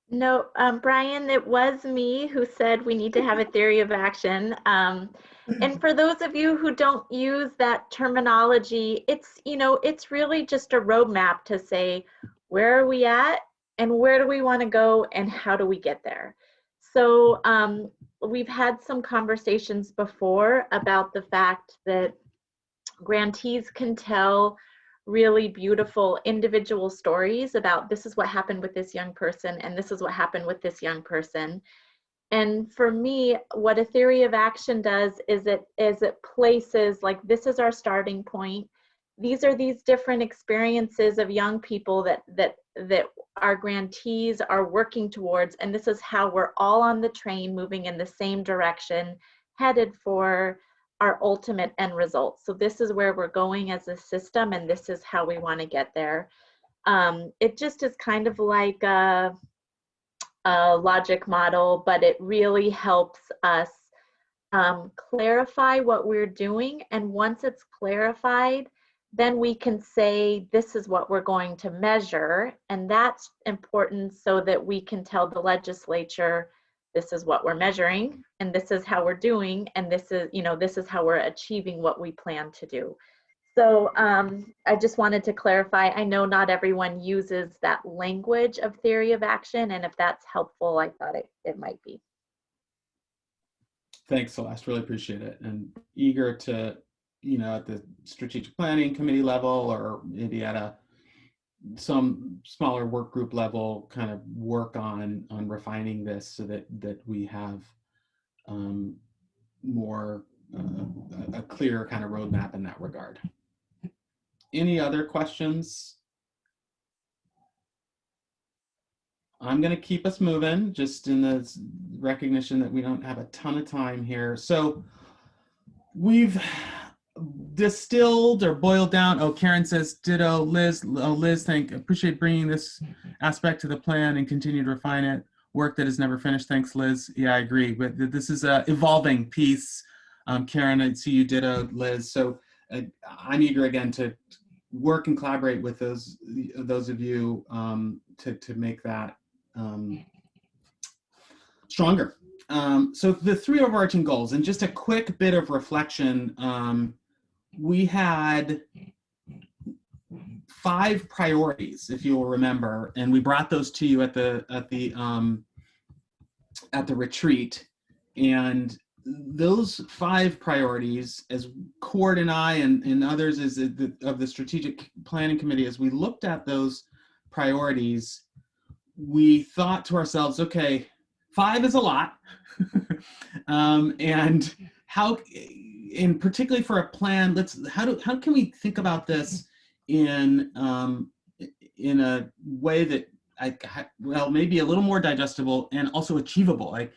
No, Brian, it was me who said we need to have a theory of action. And for those of you who don't use that terminology, it's, you know, it's really just a roadmap to say, where are we at and where do we want to go and how do we get there? So we've had some conversations before about the fact that grantees can tell really beautiful individual stories about this is what happened with this young person and this is what happened with this young person. And for me, what a theory of action does is it places, like, this is our starting point. These are these different experiences of young people that our grantees are working towards, and this is how we're all on the train moving in the same direction, headed for our ultimate end result. So this is where we're going as a system, and this is how we want to get there. It just is kind of like a logic model, but it really helps us clarify what we're doing. And once it's clarified, then we can say, this is what we're going to measure. And that's important so that we can tell the legislature, this is what we're measuring, and this is how we're doing, and this is, you know, this is how we're achieving what we plan to do. So I just wanted to clarify, I know not everyone uses that language of theory of action, and if that's helpful, I thought it might be. Thanks, Celeste, really appreciate it. And eager to, you know, at the strategic planning committee level, or maybe at some smaller work group level, kind of work on refining this so that we have more a clear kind of roadmap in that regard. Any other questions? I'm going to keep us moving, just in the recognition that we don't have a ton of time here. So we've distilled or boiled down. Oh, Karen says ditto. Liz, appreciate bringing this aspect to the plan and continue to refine it. Work that is never finished. Thanks, Liz. Yeah, I agree. But this is a evolving piece. Karen, I see you ditto, Liz. So I'm eager again to work and collaborate with those of you to make that stronger. So the three overarching goals, and just a quick bit of reflection. We had 5 priorities, if you will remember, and we brought those to you at the retreat. And those 5 priorities, as Cord and I and others of the strategic planning committee, as we looked at those priorities, we thought to ourselves, okay, 5 is a lot. And how, and particularly for a plan, how can we think about this in a way that maybe a little more digestible and also achievable. I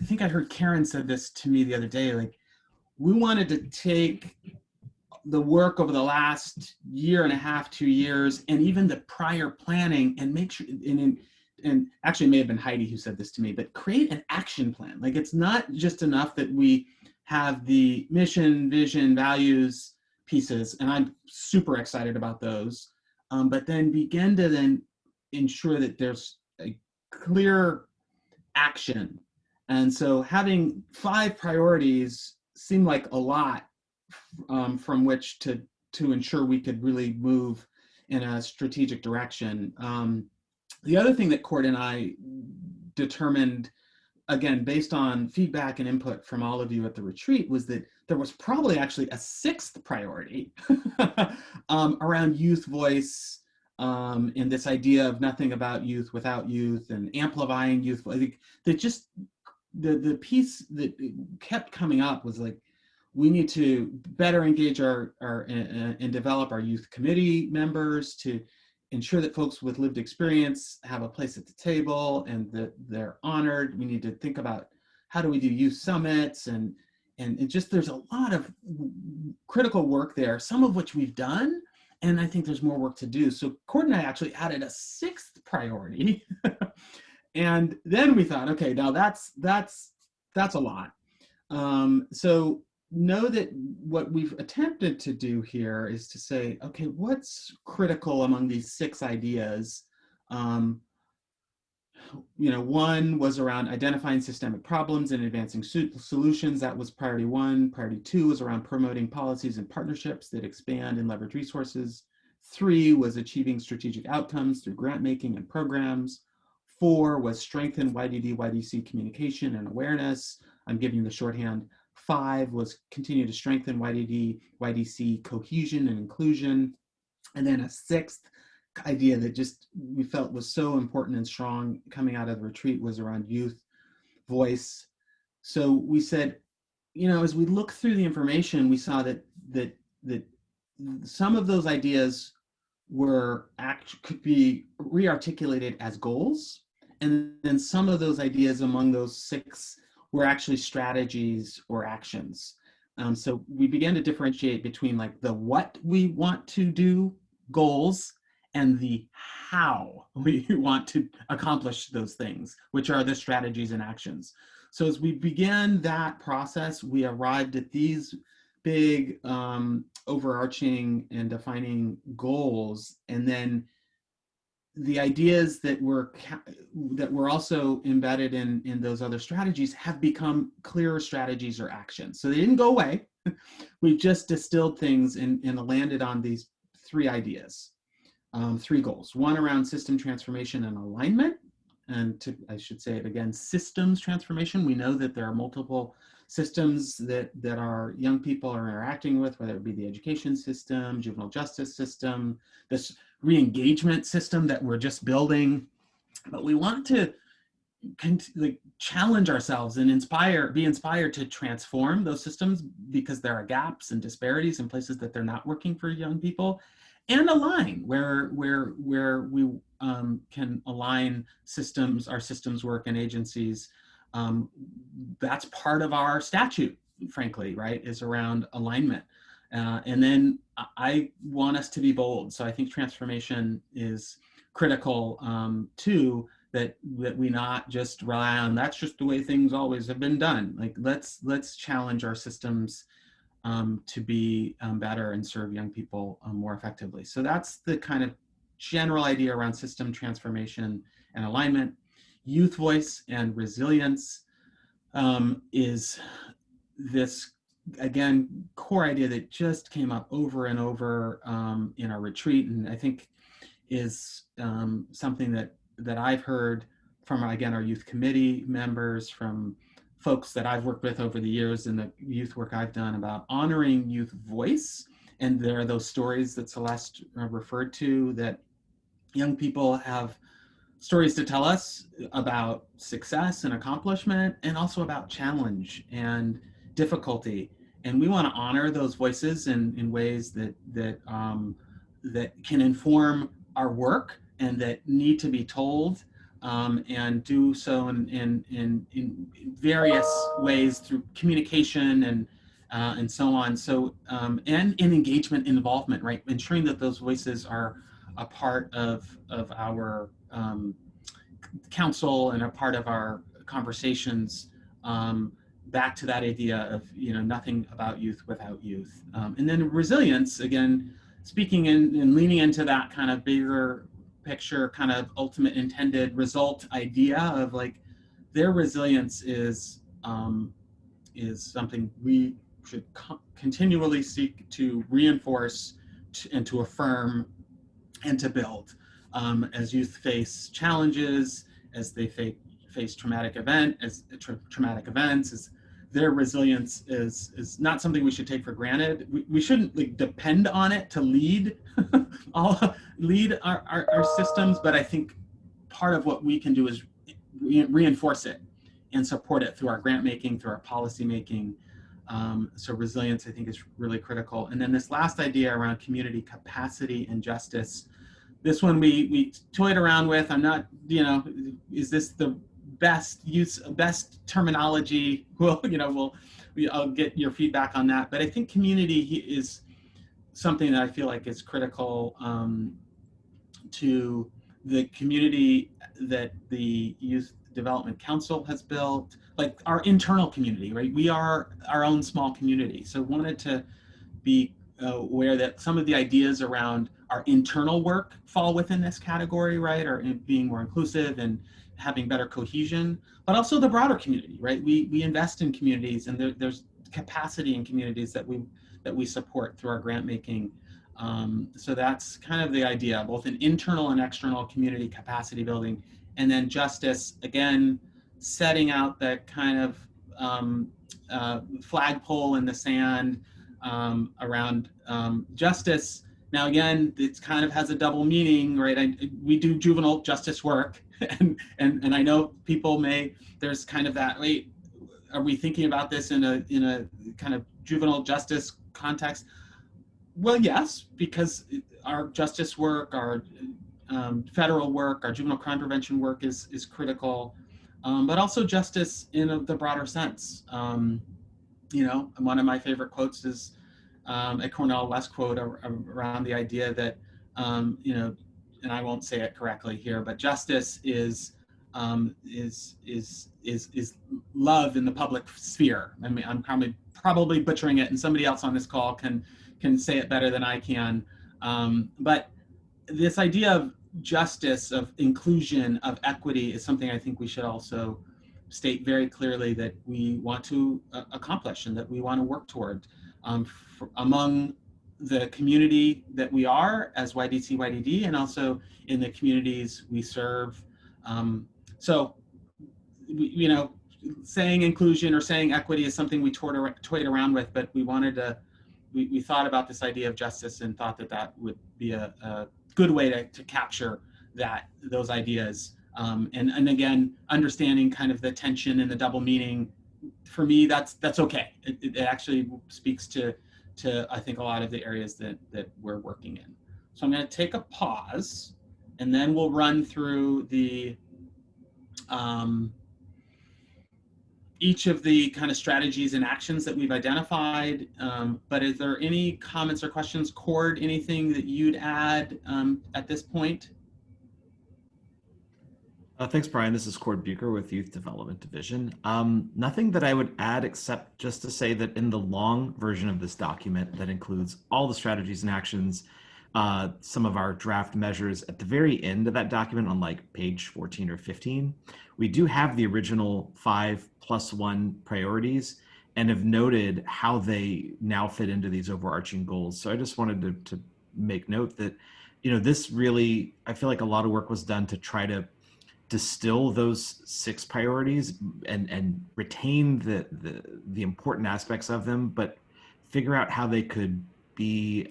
think I heard Karen said this to me the other day, like, we wanted to take the work over the last year and a half, 2 years, and even the prior planning, and make sure, and actually it may have been Heidi who said this to me, but create an action plan. Like, it's not just enough that we have the mission, vision, values pieces, and I'm super excited about those, but then begin to then ensure that there's a clear action. And so having 5 priorities seemed like a lot from which to ensure we could really move in a strategic direction. The other thing that Cord and I determined, again, based on feedback and input from all of you at the retreat, was that there was probably actually a 6th priority around youth voice, and this idea of nothing about youth without youth, and amplifying youth. I think that just the piece that kept coming up was like, we need to better engage and develop our youth committee members to ensure that folks with lived experience have a place at the table and that they're honored. We need to think about how do we do youth summits, and it just, there's a lot of critical work there, some of which we've done, and I think there's more work to do. So Cord and I actually added a 6th priority. And then we thought, okay, now that's a lot. So know that what we've attempted to do here is to say, okay, what's critical among these 6 ideas? One was around identifying systemic problems and advancing solutions. That was priority 1. Priority 2 was around promoting policies and partnerships that expand and leverage resources. 3 was achieving strategic outcomes through grant making and programs. 4 was strengthen YDD, YDC communication and awareness. I'm giving you the shorthand. 5 was continue to strengthen YDD, YDC cohesion and inclusion. And then a 6th idea that just we felt was so important and strong coming out of the retreat was around youth voice. So we said, as we look through the information, we saw that some of those ideas could be re-articulated as goals, and then some of those ideas among those 6 were actually strategies or actions. So we began to differentiate between like the what we want to do goals and the how we want to accomplish those things, which are the strategies and actions. So as we began that process, we arrived at these big overarching and defining goals, and then the ideas that were also embedded in those other strategies have become clearer strategies or actions. So they didn't go away. We've just distilled things and landed on these 3 ideas. 3 goals. 1 around system transformation and alignment, and I should say it again, systems transformation. We know that there are multiple systems that our young people are interacting with, whether it be the education system, juvenile justice system, this re-engagement system that we're just building. But we want to challenge ourselves and be inspired to transform those systems, because there are gaps and disparities in places that they're not working for young people. And align where we can align systems, our systems work and agencies. That's part of our statute, frankly, right, is around alignment. And then I want us to be bold. So I think transformation is critical too, that we not just rely on, that's just the way things always have been done. Like let's challenge our systems to be better and serve young people more effectively. So that's the kind of general idea around system transformation and alignment. Youth voice and resilience is this, again, core idea that just came up over and over in our retreat, and I think is something that I've heard from, again, our youth committee members, from folks that I've worked with over the years in the youth work I've done about honoring youth voice. And there are those stories that Celeste referred to, that young people have stories to tell us about success and accomplishment, and also about challenge and difficulty. And we want to honor those voices in ways that can inform our work and that need to be told, and do so in various ways through communication and so on. So and in engagement, involvement, right? Ensuring that those voices are a part of our council and a part of our conversations. Back to that idea of nothing about youth without youth, and then resilience, again, speaking and leaning into that kind of bigger picture, kind of ultimate intended result idea of like their resilience is something we should continually seek to reinforce and to affirm and to build as youth face challenges, as they face traumatic events, as their resilience is not something we should take for granted. We shouldn't depend on it to lead our systems, but I think part of what we can do is reinforce it and support it through our grant making, through our policy making. So resilience, I think, is really critical. And then this last idea around community capacity and justice, this one we toyed around with. I'm not, is this the best terminology. I'll get your feedback on that. But I think community is something that I feel like is critical to the community that the Youth Development Council has built, like our internal community, right? We are our own small community. So wanted to be aware that some of the ideas around our internal work fall within this category, right? Or being more inclusive and having better cohesion, but also the broader community, right? We invest in communities, and there's capacity in communities that we support through our grant making. So that's kind of the idea, both an internal and external community capacity building. And then justice, again, setting out that kind of flagpole in the sand around justice. Now, again, it kind of has a double meaning, right? We do juvenile justice work, and I know people there's kind of that, wait, are we thinking about this in a kind of juvenile justice context? Well, yes, because our justice work, our federal work, our juvenile crime prevention work is critical, but also justice in the broader sense. One of my favorite quotes is a Cornel West quote around the idea that, and I won't say it correctly here, but justice is love in the public sphere. I mean, I'm probably butchering it, and somebody else on this call can say it better than I can. But this idea of justice, of inclusion, of equity is something I think we should also state very clearly that we want to accomplish and that we want to work toward among the community that we are as YDC, YDD, and also in the communities we serve. So, saying inclusion or saying equity is something we toyed around with, but we wanted to, we thought about this idea of justice and thought that would be a good way to capture those ideas. And again, understanding kind of the tension and the double meaning, for me, that's okay. It actually speaks to I think a lot of the areas that we're working in. So I'm going to take a pause, and then we'll run through each of the kind of strategies and actions that we've identified. But is there any comments or questions? Cord, anything that you'd add at this point? Thanks, Brian. This is Cord Bucher with Youth Development Division. Nothing that I would add except just to say that in the long version of this document that includes all the strategies and actions, some of our draft measures at the very end of that document on like page 14 or 15, we do have the original 5+1 priorities and have noted how they now fit into these overarching goals. So I just wanted to make note that, this really, I feel like a lot of work was done to try to distill those 6 priorities and retain the important aspects of them, but figure out how they could be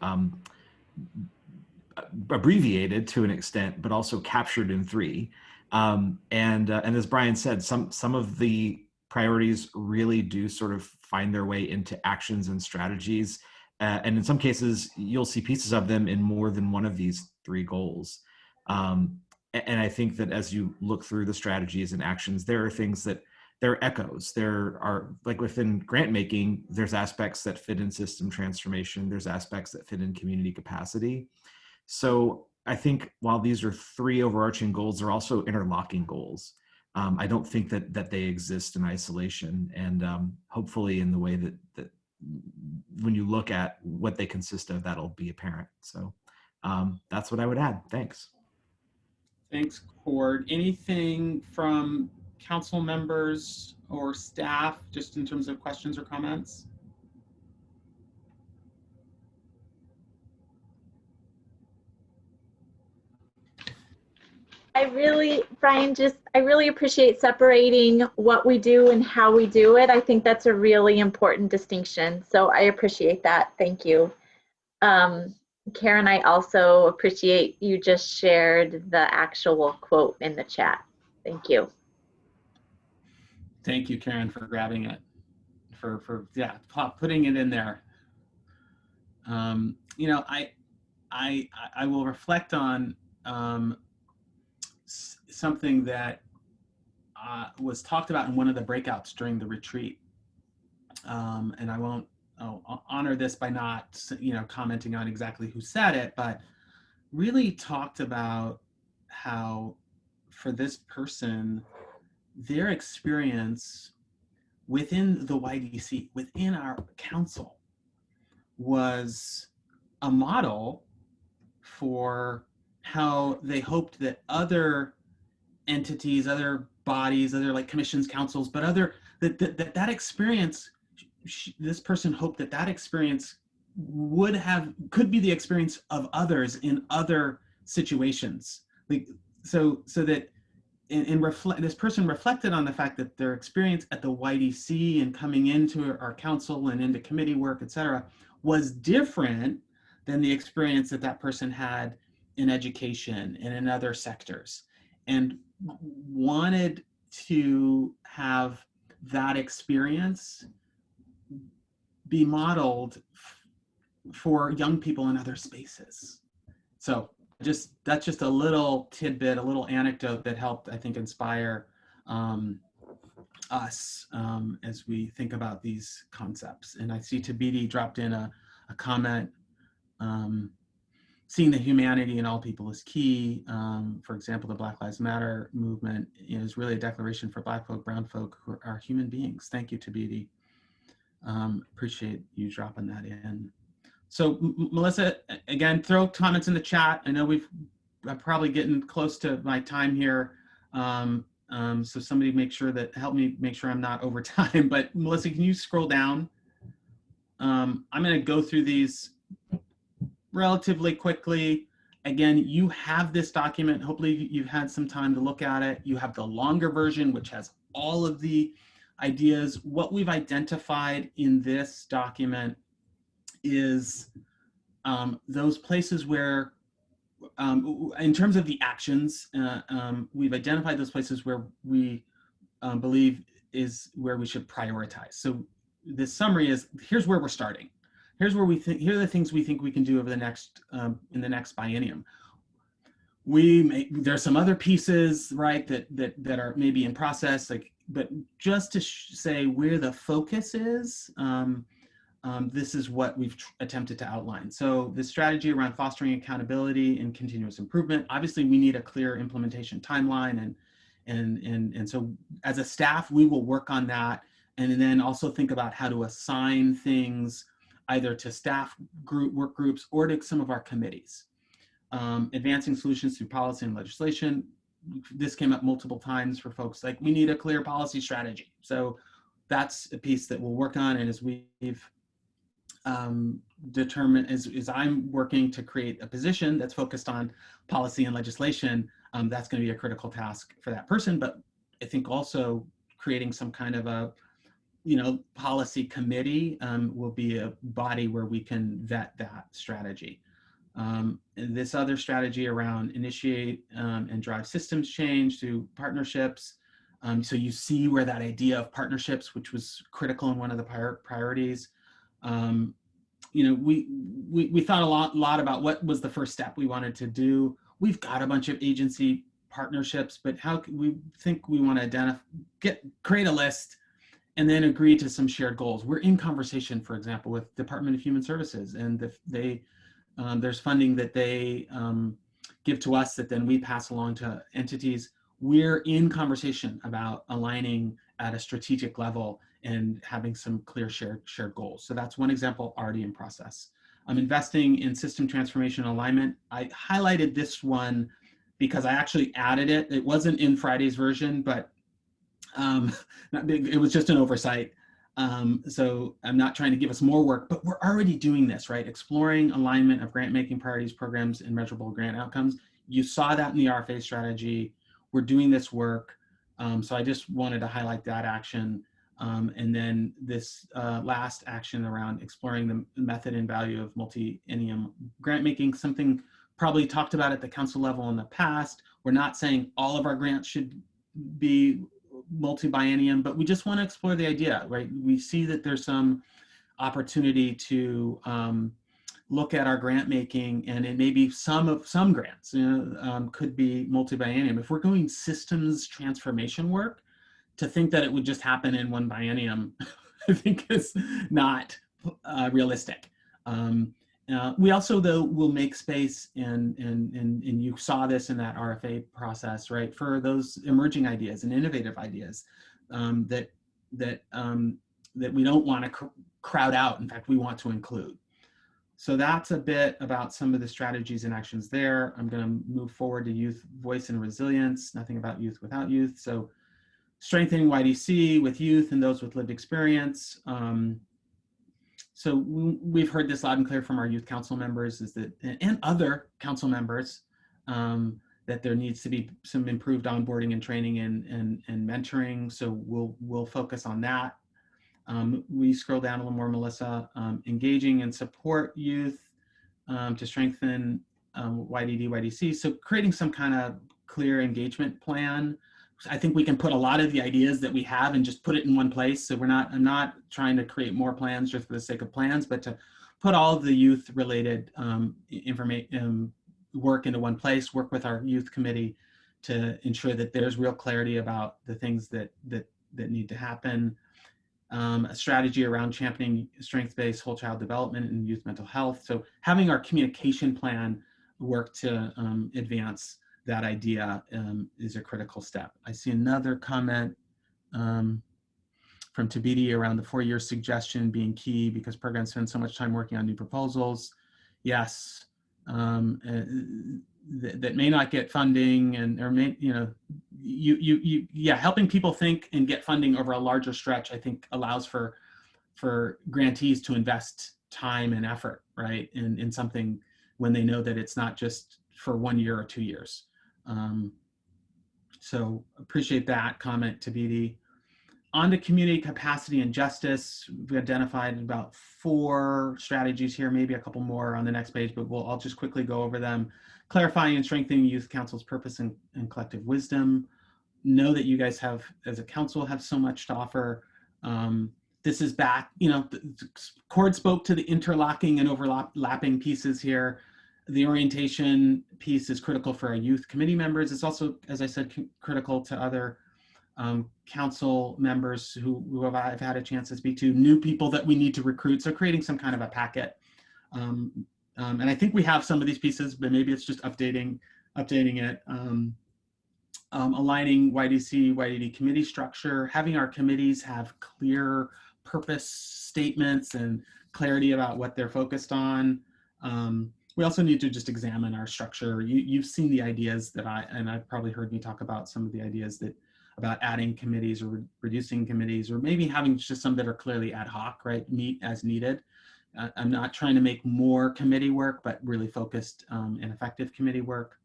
abbreviated to an extent, but also captured in 3. And as Brian said, some of the priorities really do sort of find their way into actions and strategies. And in some cases, you'll see pieces of them in more than one of these 3 goals. And I think that as you look through the strategies and actions, there are things that there are echoes. There are, like within grant making, there's aspects that fit in system transformation. There's aspects that fit in community capacity. So I think while these are 3 overarching goals, they're also interlocking goals. I don't think that they exist in isolation, and hopefully in the way that when you look at what they consist of, that'll be apparent. So that's what I would add. Thanks. Thanks, Cord. Anything from council members or staff, just in terms of questions or comments? Brian, I really appreciate separating what we do and how we do it. I think that's a really important distinction. So I appreciate that. Thank you. Karen, I also appreciate you just shared the actual quote in the chat. Thank you. Thank you, Karen, for grabbing it, for putting it in there. I will reflect on something that was talked about in one of the breakouts during the retreat. And I won't honor this by not, commenting on exactly who said it, but really talked about how for this person, their experience within the YDC, within our council, was a model for how they hoped that other entities, other bodies, other like commissions, councils, but other, that experience, this person hoped that experience could be the experience of others in other situations. Like, so that this person reflected on the fact that their experience at the YDC and coming into our council and into committee work, et cetera, was different than the experience that person had in education and in other sectors, and wanted to have that experience be modeled for young people in other spaces. So that's just a little tidbit, a little anecdote that helped, I think, inspire us as we think about these concepts. And I see Tabidi dropped in a comment, seeing the humanity in all people is key. For example, the Black Lives Matter movement is really a declaration for Black folk, brown folk, who are human beings. Thank you, Tabidi. Appreciate you dropping that in. So Melissa, again, throw comments in the chat. I know I'm probably getting close to my time here. So somebody help me make sure I'm not over time, but Melissa, can you scroll down? I'm gonna go through these relatively quickly. Again, you have this document. Hopefully you've had some time to look at it. You have the longer version, which has all of the ideas. What we've identified in this document is those places where, in terms of the actions, we've identified those places where we believe is where we should prioritize. So this summary is, here's where we're starting. Here's where here are the things we think we can do over the next, in the next biennium. There's some other pieces, right, that are maybe in process, but just to say where the focus is, this is what we've attempted to outline. So the strategy around fostering accountability and continuous improvement. Obviously, we need a clear implementation timeline, and so as a staff, we will work on that, and then also think about how to assign things either to staff work groups or to some of our committees. Advancing solutions through policy and legislation. This came up multiple times for folks, like we need a clear policy strategy. So that's a piece that we'll work on, and as we've determined, as I'm working to create a position that's focused on policy and legislation, that's going to be a critical task for that person. But I think also creating some kind of a, policy committee will be a body where we can vet that strategy. And this other strategy around initiate and drive systems change through partnerships. So you see where that idea of partnerships, which was critical in one of the priorities, we thought a lot about what was the first step we wanted to do. We've got a bunch of agency partnerships, but how can we think we want to create a list and then agree to some shared goals. We're in conversation, for example, with Department of Human Services, and there's funding that they give to us that then we pass along to entities. We're in conversation about aligning at a strategic level and having some clear shared goals. So that's one example already in process. I'm investing in system transformation alignment. I highlighted this one because I actually added it. It wasn't in Friday's version, but it was just an oversight. So I'm not trying to give us more work, but we're already doing this, right? Exploring alignment of grant-making priorities, programs, and measurable grant outcomes. You saw that in the RFA strategy. We're doing this work. So I just wanted to highlight that action. And then this last action around exploring the method and value of multi-ennium grant-making, something probably talked about at the council level in the past. We're not saying all of our grants should be multi-biennium, but we just want to explore the idea, right? We see that there's some opportunity to look at our grant making, and it may be some grants could be multi-biennium. If we're doing systems transformation work, to think that it would just happen in one biennium, I think is not realistic. We also, though, will make space, and you saw this in that RFA process, right, for those emerging ideas and innovative ideas that we don't want to crowd out. In fact, we want to include. So that's a bit about some of the strategies and actions there. I'm going to move forward to youth voice and resilience, nothing about youth without youth. So strengthening YDC with youth and those with lived experience. So we've heard this loud and clear from our youth council members and other council members that there needs to be some improved onboarding and training and mentoring. So we'll focus on that. We scroll down a little more, Melissa, engaging and support youth to strengthen YDD, YDC. So creating some kind of clear engagement plan. I think we can put a lot of the ideas that we have and just put it in one place. So I'm not trying to create more plans just for the sake of plans, but to put all of the youth related information work into one place, work with our youth committee to ensure that there's real clarity about the things that need to happen. A strategy around championing strengths-based whole child development and youth mental health. So having our communication plan work to advance that idea is a critical step. I see another comment from Tabiti around the 4-year suggestion being key because programs spend so much time working on new proposals. Yes, that may not get funding or may, helping people think and get funding over a larger stretch, I think allows for grantees to invest time and effort, right, in something when they know that it's not just for 1 year or 2 years. So appreciate that comment, Tabiti. On to community capacity and justice, we identified about 4 strategies here, maybe a couple more on the next page, but I'll just quickly go over them. Clarifying and strengthening youth council's purpose and collective wisdom. Know that you guys have, as a council, have so much to offer. This is back, the Cord spoke to the interlocking and overlapping pieces here. The orientation piece is critical for our youth committee members. It's also, as I said, critical to other council members who I've had a chance to speak to, new people that we need to recruit. So creating some kind of a packet. And I think we have some of these pieces, but maybe it's just updating it. Aligning YDC, YDD committee structure, having our committees have clear purpose statements and clarity about what they're focused on. We also need to just examine our structure. You've seen the ideas that I've probably heard me talk about some of the ideas about adding committees or reducing committees, or maybe having just some that are clearly ad hoc, right? Meet as needed. I'm not trying to make more committee work, but really focused and effective committee work.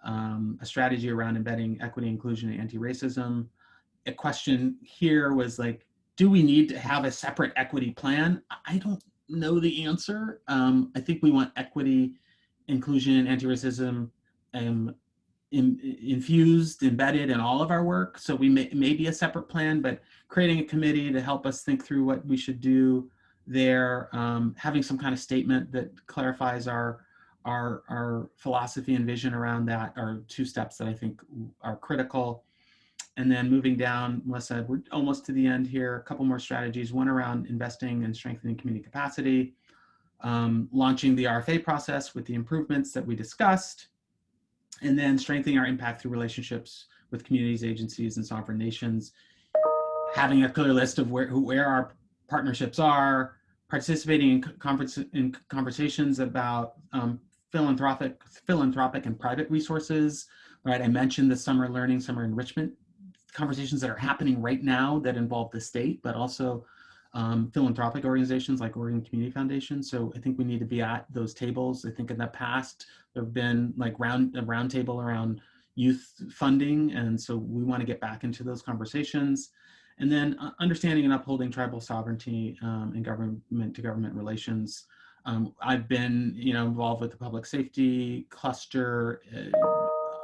A strategy around embedding equity, inclusion, and anti-racism. A question here was like, do we need to have a separate equity plan? I don't know the answer. I think we want equity, inclusion, and anti-racism infused, embedded in all of our work. So we may be a separate plan, but creating a committee to help us think through what we should do there, having some kind of statement that clarifies our philosophy and vision around that are 2 steps that I think are critical. And then moving down, Melissa, we're almost to the end here. A couple more strategies. One around investing and strengthening community capacity, launching the RFA process with the improvements that we discussed, and then strengthening our impact through relationships with communities, agencies, and sovereign nations. Having a clear list of where our partnerships are, participating in conversations about philanthropic and private resources. Right, I mentioned the summer learning, summer enrichment conversations that are happening right now that involve the state, but also philanthropic organizations like Oregon Community Foundation. So I think we need to be at those tables. I think in the past, there have been like a round table around youth funding. And so we want to get back into those conversations. And then understanding and upholding tribal sovereignty and government to government relations. I've been involved with the public safety cluster.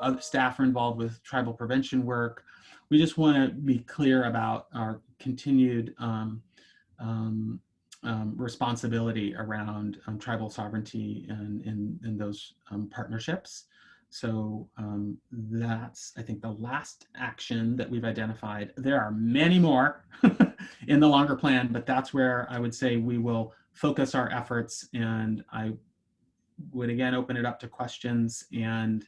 Other staff are involved with tribal prevention work. We just want to be clear about our continued responsibility around tribal sovereignty and those partnerships. So that's, I think, the last action that we've identified. There are many more in the longer plan, but that's where I would say we will focus our efforts, and I would again open it up to questions and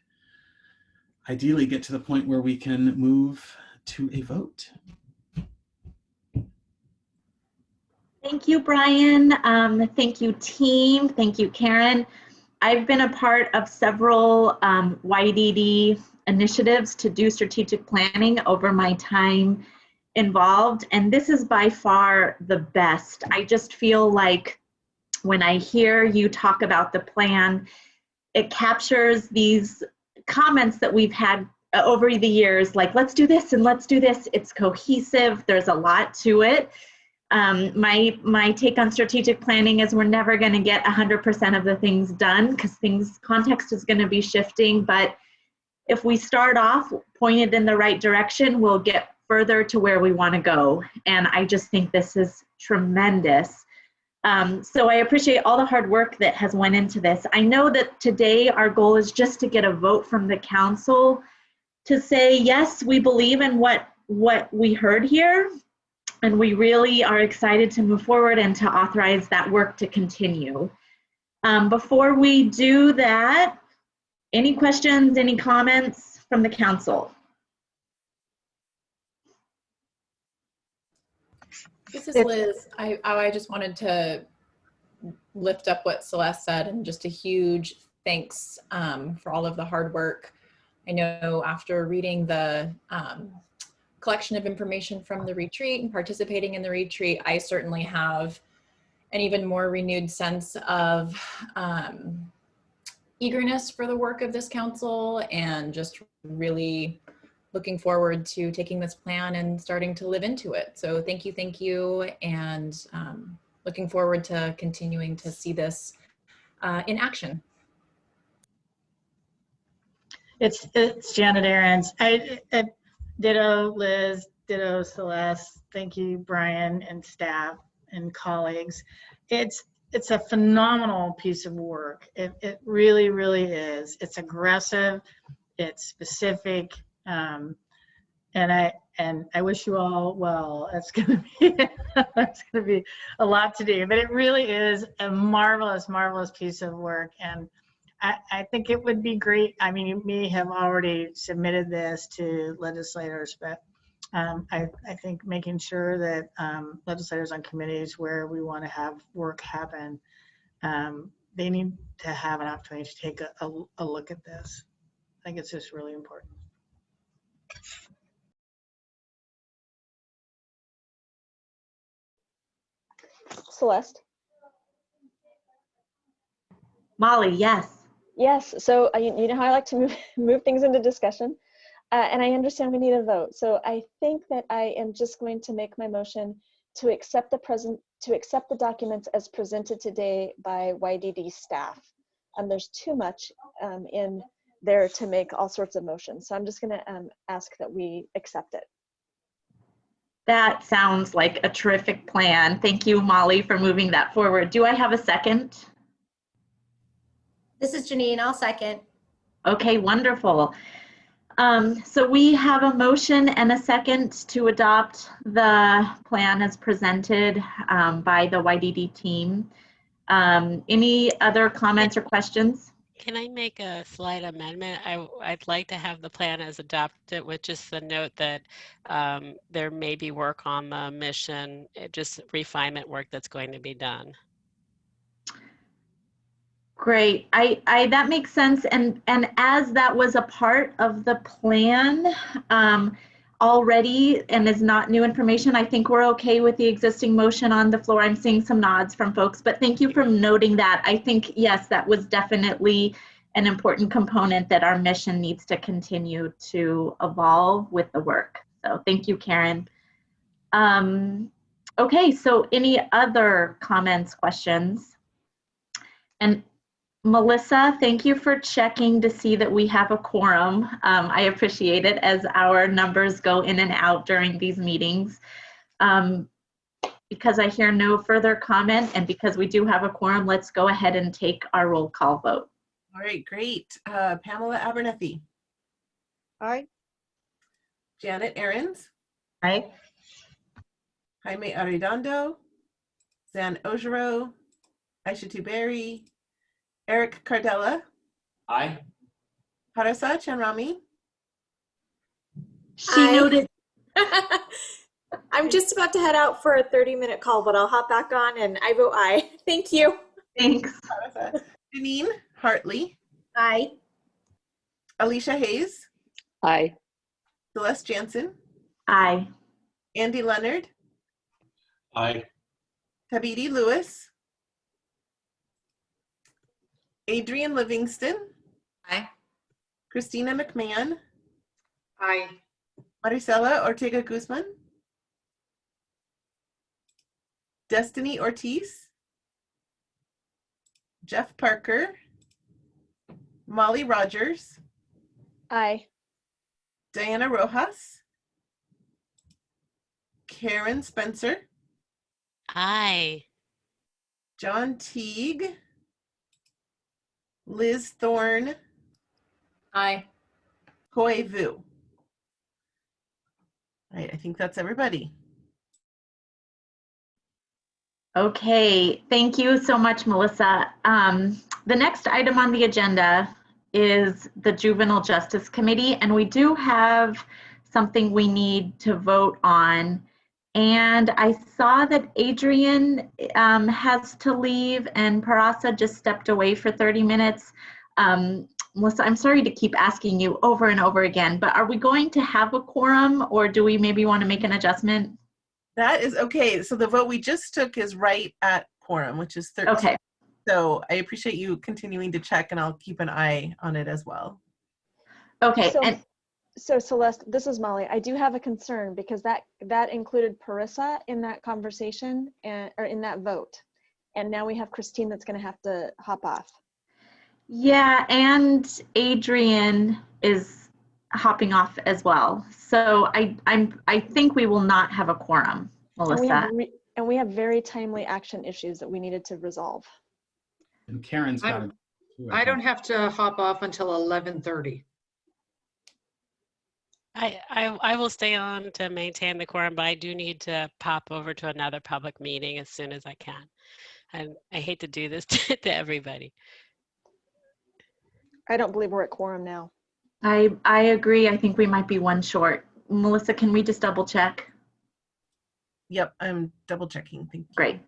ideally get to the point where we can move to a vote. Thank you, Brian. Thank you, team. Thank you, Karen. I've been a part of several YDD initiatives to do strategic planning over my time involved, and this is by far the best. I just feel like when I hear you talk about the plan, it captures these comments that we've had over the years, like, let's do this and let's do this. It's cohesive. There's a lot to it. My take on strategic planning is we're never going to get 100% of the things done because context is going to be shifting. But if we start off pointed in the right direction, we'll get further to where we want to go. And I just think this is tremendous. So I appreciate all the hard work that has went into this. I know that today our goal is just to get a vote from the council to say, yes, we believe in what we heard here. And we really are excited to move forward and to authorize that work to continue. Before we do that, any questions, any comments from the council? This is Liz. I just wanted to lift up what Celeste said, and just a huge thanks for all of the hard work. I know after reading the collection of information from the retreat and participating in the retreat, I certainly have an even more renewed sense of eagerness for the work of this council, and just really looking forward to taking this plan and starting to live into it. So thank you, and looking forward to continuing to see this in action. It's Janet Ahrens. Ditto Liz, ditto Celeste. Thank you, Brian and staff and colleagues. It's a phenomenal piece of work. It really, really is. It's aggressive. It's specific. And I wish you all well. It's gonna be a lot to do, but it really is a marvelous, marvelous piece of work. And I think it would be great. I mean, you may have already submitted this to legislators, but I think making sure that legislators on committees where we want to have work happen, they need to have an opportunity to take a look at this. I think it's just really important. Celeste? Molly, yes. Yes, so you know how I like to move things into discussion, and I understand we need a vote. So I think that I am just going to make my motion to accept the documents as presented today by YDD staff. There's too much in there to make all sorts of motions, so I'm just going to ask that we accept it. That sounds like a terrific plan. Thank you, Molly, for moving that forward. Do I have a second? This is Janine. I'll second. Okay, wonderful. So we have a motion and a second to adopt the plan as presented by the YDD team. Any other comments or questions? Can I make a slight amendment? I'd like to have the plan as adopted with just the note that there may be work on the mission, just refinement work that's going to be done. Great. That makes sense. And as that was a part of the plan already and is not new information, I think we're okay with the existing motion on the floor. I'm seeing some nods from folks, but thank you for noting that. I think, yes, that was definitely an important component that our mission needs to continue to evolve with the work. So thank you, Karen. Okay, so any other comments, questions? And Melissa, thank you for checking to see that we have a quorum. I appreciate it as our numbers go in and out during these meetings. Because I hear no further comment and because we do have a quorum, let's go ahead and take our roll call vote. All right, great. Pamela Abernethy. Aye. Janet Ahrens. Aye. Jaime Arredondo. Zan Ojero. Aisha Tuberi. Eric Cardella. Aye. Parasa Chanrami. She noted. I'm just about to head out for a 30-minute call, but I'll hop back on and I vote aye. Thank you. Thanks. Janine Hartley. Aye. Alicia Hayes. Aye. Celeste Jansen. Aye. Andy Leonard. Aye. Tabidi Lewis. Adrian Livingston. Aye. Christina McMahon. Aye. Maricela Ortega Guzman. Destiny Ortiz. Jeff Parker. Molly Rogers. Aye. Diana Rojas. Karen Spencer. Aye. John Teague. Liz Thorne. Aye. Hoi Vu. All right, I think that's everybody. Okay, thank you so much, Melissa. The next item on the agenda is the Juvenile Justice Committee, and we do have something we need to vote on. And I saw that Adrian has to leave and Parasa just stepped away for 30 minutes. Melissa, I'm sorry to keep asking you over and over again, but are we going to have a quorum or do we maybe want to make an adjustment? That is okay. So the vote we just took is right at quorum, which is 13. Okay. So I appreciate you continuing to check and I'll keep an eye on it as well. Okay. So Celeste, this is Molly. I do have a concern because that included Parissa in that conversation or in that vote. And now we have Christine that's going to have to hop off. Yeah, and Adrian is hopping off as well. So I think we will not have a quorum, Melissa. And we have very timely action issues that we needed to resolve. And Karen's got it. I don't have to hop off until 11:30. I will stay on to maintain the quorum, but I do need to pop over to another public meeting as soon as I can. And I hate to do this to everybody. I don't believe we're at quorum now. I agree. I think we might be one short. Melissa, can we just double check? Yep, I'm double checking. Thank you. Great.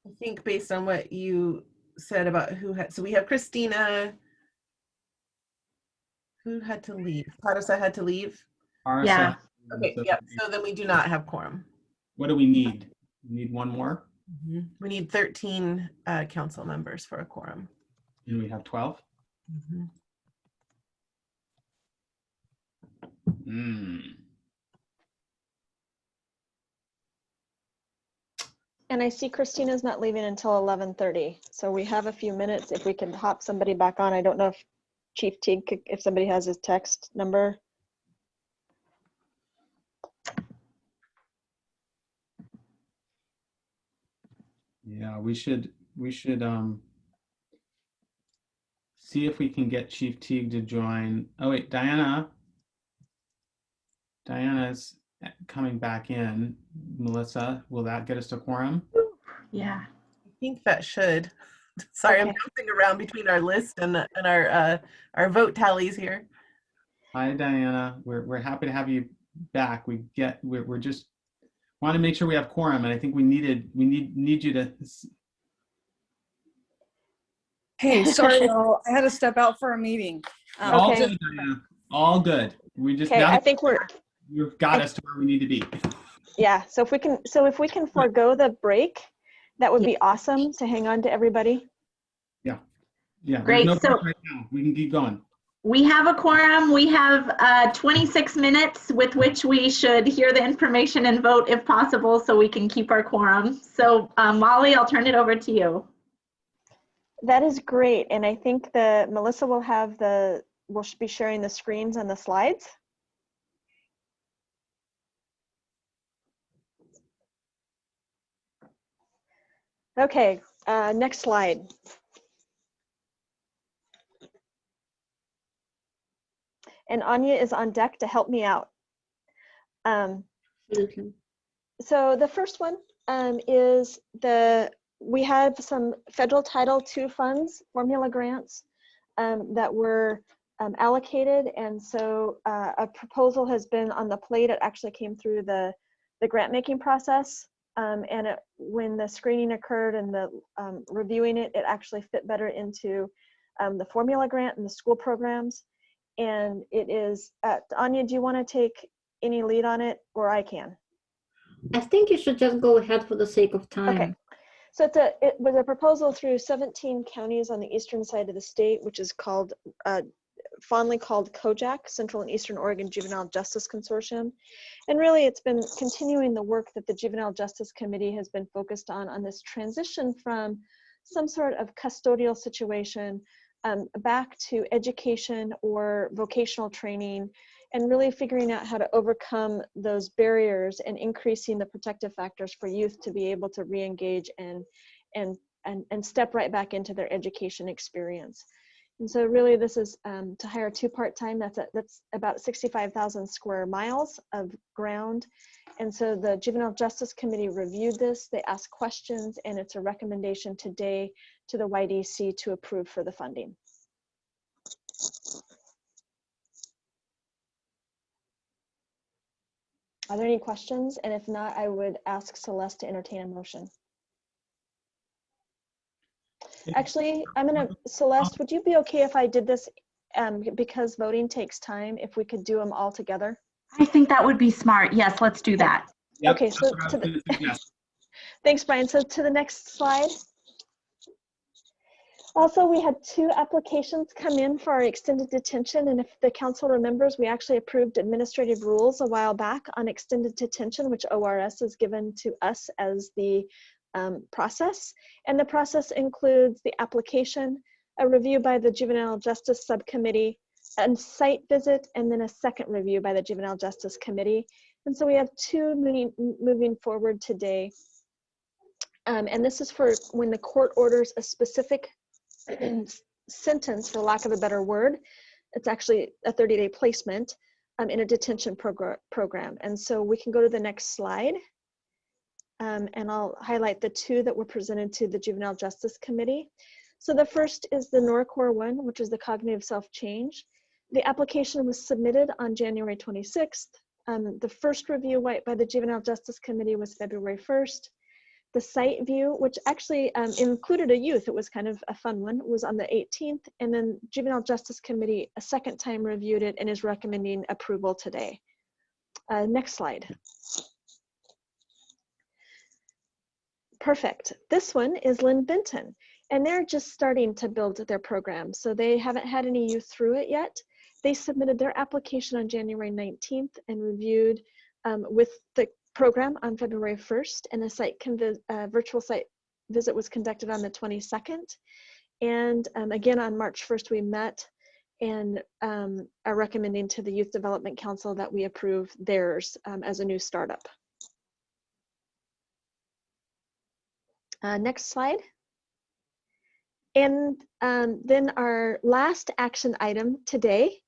I think based on what you said about who had, so we have Christina. Who had to leave? Parasa had to leave? Yeah. Okay, yeah, so then we do not have quorum. What do we need? We need one more? We need 13 council members for a quorum. And we have 12? And I see Christina's not leaving until 11:30. So we have a few minutes if we can hop somebody back on. I don't know if Chief Teague, if somebody has his text number. Yeah, we should see if we can get Chief Teague to join. Oh wait, Diana's coming back in. Melissa, will that get us to quorum? Yeah. I think that should. Sorry, okay. I'm bouncing around between our list and our vote tallies here. Hi, Diana. We're happy to have you back. We're just want to make sure we have quorum, and I think we need you to. Hey, sorry, I had to step out for a meeting. All good, Diana. All good. We just. Okay, I think you've got us to where we need to be. Yeah. So if we can forego the break, that would be awesome to hang on to everybody. Yeah. Yeah. Great. No so right now. We can keep going. We have a quorum. We have 26 minutes with which we should hear the information and vote if possible so we can keep our quorum. So Molly, I'll turn it over to you. That is great. And I think Melissa will have the we'll be sharing the screens and the slides. Okay, next slide. And Anya is on deck to help me out. So the first one is we have some federal Title II funds, formula grants that were allocated, and so a proposal has been on the plate. It actually came through the grant making process, and when the screening occurred and the reviewing it, it actually fit better into the formula grant and the school programs. And it is, Anya, do you want to take any lead on it, or I can? I think you should just go ahead for the sake of time. Okay. So it was a proposal through 17 counties on the eastern side of the state, which is called, fondly called CEOJCC, Central and Eastern Oregon Juvenile Justice Consortium. And really it's been continuing the work that the Juvenile Justice Committee has been focused on this transition from some sort of custodial situation back to education or vocational training, and really figuring out how to overcome those barriers and increasing the protective factors for youth to be able to re-engage and step right back into their education experience. And so really this is to hire 2 part-time, that's about 65,000 square miles of ground. And so the Juvenile Justice Committee reviewed this, they asked questions, and it's a recommendation today to the YDC to approve for the funding. Are there any questions? And if not, I would ask Celeste to entertain a motion. Actually, Celeste, would you be okay if I did this because voting takes time, if we could do them all together? I think that would be smart. Yes, let's do that. Yep, okay, so thanks, Brian. So to the next slide. Also, we had 2 applications come in for our extended detention, and if the council remembers, we actually approved administrative rules a while back on extended detention, which ORS has given to us as the process. And the process includes the application, a review by the Juvenile Justice Subcommittee, a site visit, and then a second review by the Juvenile Justice Committee. And so we have 2 moving forward today. And this is for when the court orders a specific sentence, for lack of a better word. It's actually a 30-day placement in a detention program. And so we can go to the next slide. And I'll highlight the 2 that were presented to the Juvenile Justice Committee. So the first is the NORCOR one, which is the cognitive self-change. The application was submitted on January 26th. The first review by the Juvenile Justice Committee was February 1st. The site view, which actually included a youth, it was kind of a fun one, was on the 18th. And then Juvenile Justice Committee a second time reviewed it and is recommending approval today. Next slide. Perfect. This one is Linn-Benton, and they're just starting to build their program. So they haven't had any youth through it yet. They submitted their application on January 19th and reviewed with the program on February 1st, and a virtual site visit was conducted on the 22nd. And again, on March 1st, we met and are recommending to the Youth Development Council that we approve theirs as a new startup. Next slide. And then our last action item today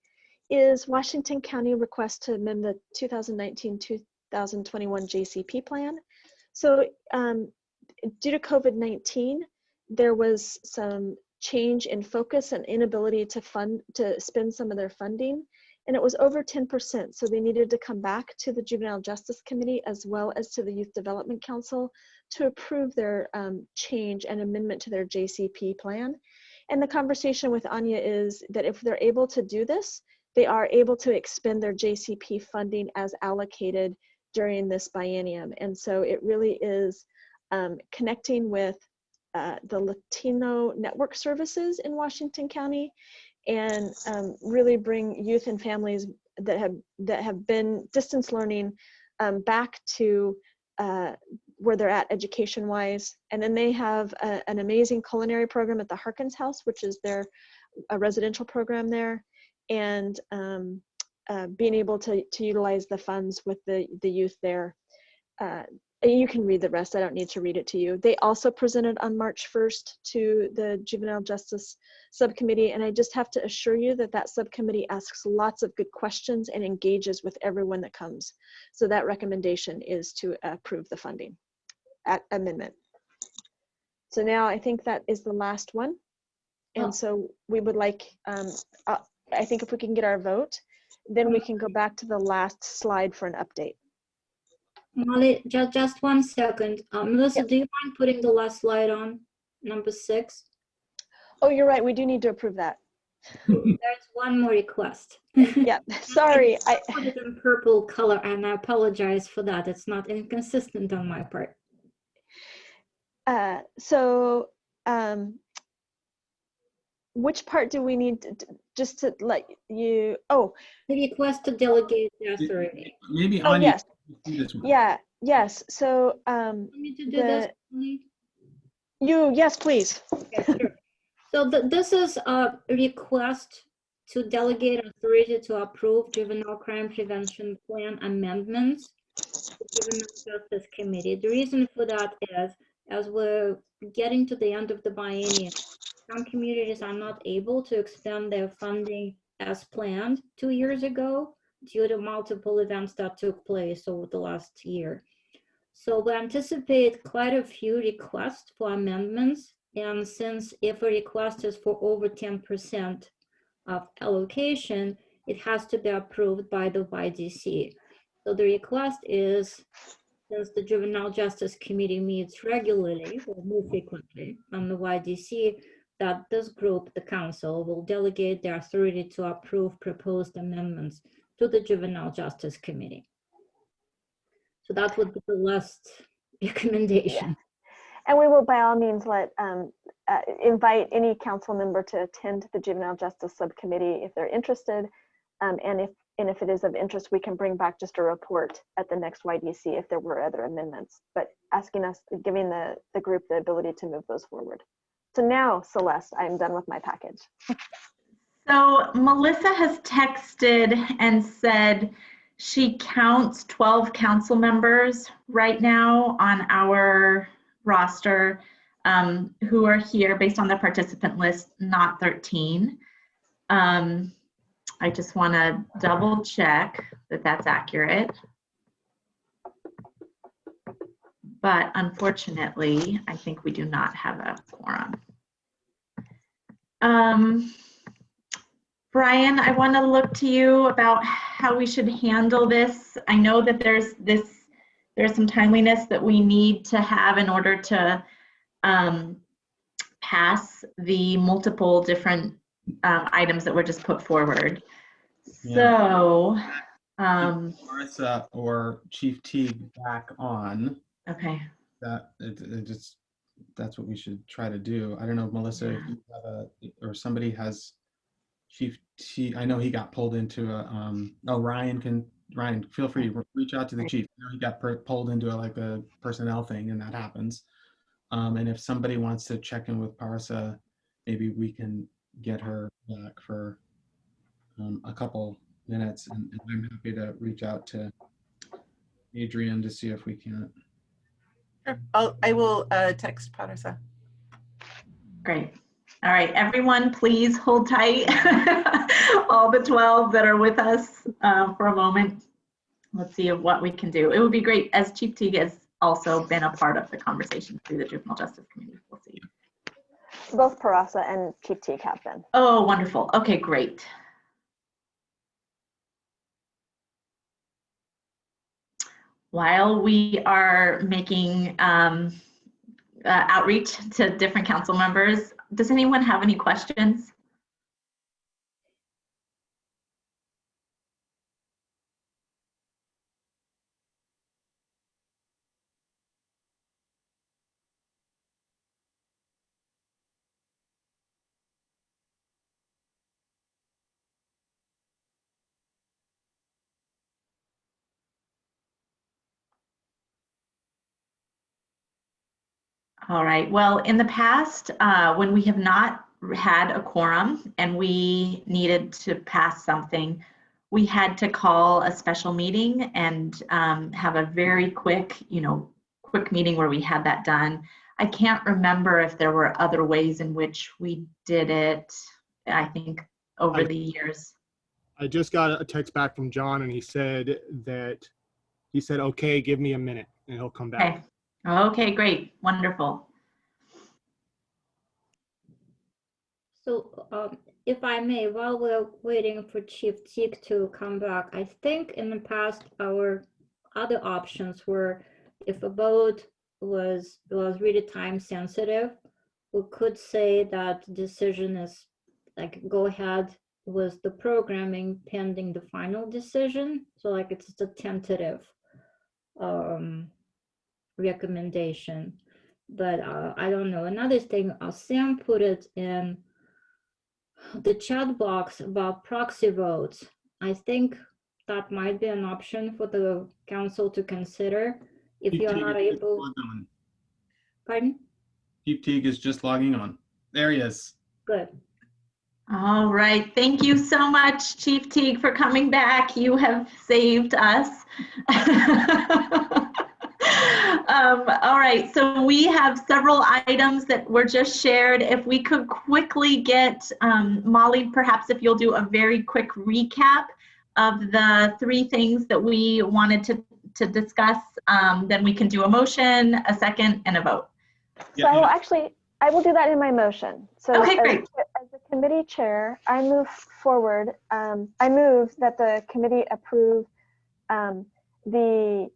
is Washington County request to amend the 2019-2021 JCP plan. So due to COVID-19, there was some change in focus and inability to spend some of their funding, and it was over 10%. So they needed to come back to the Juvenile Justice Committee as well as to the Youth Development Council to approve their change and amendment to their JCP plan. And the conversation with Anya is that if they're able to do this, they are able to expend their JCP funding as allocated during this biennium. And so it really is connecting with the Latino network services in Washington County, and really bring youth and families that have been distance learning back to where they're at education wise. And then they have an amazing culinary program at the Harkins House, which is a residential program there. and being able to utilize the funds with the youth there. You can read the rest. I don't need to read it to you. They also presented on March 1st to the Juvenile Justice Subcommittee, and I just have to assure you that that subcommittee asks lots of good questions and engages with everyone that comes. So that recommendation is to approve the funding amendment. So now I think that is the last one. And so we would like, I think if we can get our vote, then we can go back to the last slide for an update. Molly, just 1 second. Melissa, do you mind putting the last slide on, number 6? Oh, you're right. We do need to approve that. There's one more request. Yeah, sorry. I put it in purple color, and I apologize for that. It's not inconsistent on my part. Which part do we need just to let you? Oh, the request to delegate the authority. Maybe. Oh, yes. This one. Yeah. Yes. So me to do this? Yes, please. Okay, sure. So this is a request to delegate authority to approve juvenile crime prevention plan amendments to the Juvenile Justice Committee. The reason for that is, as we're getting to the end of the biennium, some communities are not able to extend their funding as planned 2 years ago due to multiple events that took place over the last year. So we anticipate quite a few requests for amendments. And since if a request is for over 10% of allocation, it has to be approved by the YDC. So the request is, since the Juvenile Justice Committee meets regularly or more frequently on the YDC, that this group, the council, will delegate their authority to approve proposed amendments to the Juvenile Justice Committee. So that would be the last recommendation. Yeah. And we will by all means invite any council member to attend the Juvenile Justice Subcommittee if they're interested. And if it is of interest, we can bring back just a report at the next YDC if there were other amendments, but giving the group the ability to move those forward. So now, Celeste, I'm done with my package. So Melissa has texted and said she counts 12 council members right now on our roster who are here based on the participant list, not 13. I just want to double check that that's accurate. But unfortunately, I think we do not have a quorum. Brian, I want to look to you about how we should handle this. I know that there's some timeliness that we need to have in order to pass the multiple different items that were just put forward. Yeah. So, Martha or Chief Teague back on. Okay. That's what we should try to do. I don't know, Melissa, if you have or somebody has Chief Teague. I know he got pulled into a. Ryan, feel free to reach out to the chief. I know he got pulled into a personnel thing, and that happens. And if somebody wants to check in with Parsa, maybe we can get her back for a couple minutes, and I'm happy to reach out to Adrian to see if we can. Sure. I will text Parsa. Great. All right, everyone, please hold tight. All the 12 that are with us for a moment. Let's see what we can do. It would be great, as Chief Teague has also been a part of the conversation through the Juvenile Justice Committee. We'll see. Both Parsa and Chief Teague have been. Oh, wonderful. Okay, great. While we are making outreach to different council members, does anyone have any questions? All right, well, in the past, when we have not had a quorum and we needed to pass something, we had to call a special meeting and have a very quick, quick meeting where we had that done. I can't remember if there were other ways in which we did it, I think, over the years. I just got a text back from John and he said, okay, give me a minute and he'll come back. Okay, okay, great, wonderful. So if I may, while we're waiting for Chief Teague to come back, I think in the past our other options were, if a vote was really time sensitive, we could say that decision is like go ahead with the programming pending the final decision. So like it's just a tentative recommendation. But I don't know. Another thing, Sam put it in the chat box about proxy votes. I think that might be an option for the council to consider if you're not able. Pardon? Chief Teague is just logging on. There he is. Good. All right, thank you so much, Chief Teague, for coming back. You have saved us. All right, so we have several items that were just shared. If we could quickly get, Molly, perhaps if you'll do a very quick recap of the 3 things that we wanted to discuss, then we can do a motion, a second, and a vote. So actually, I will do that in my motion. So okay, great. As the committee chair, I move forward. I move that the committee approve the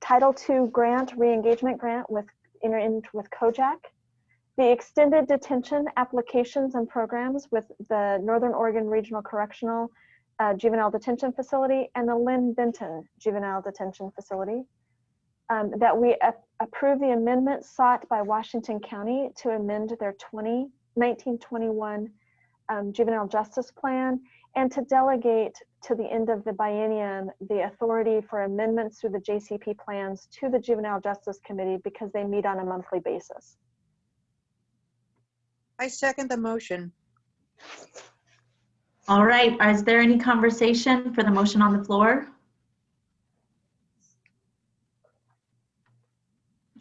Title II grant, re-engagement grant with COJAC, the extended detention applications and programs with the Northern Oregon Regional Correctional Juvenile Detention Facility and the Linn-Benton Juvenile Detention Facility, that we approve the amendment sought by Washington County to amend their 1921 Juvenile Justice Plan, and to delegate to the end of the biennium the authority for amendments through the JCP plans to the Juvenile Justice Committee because they meet on a monthly basis. I second the motion. All right, is there any conversation for the motion on the floor?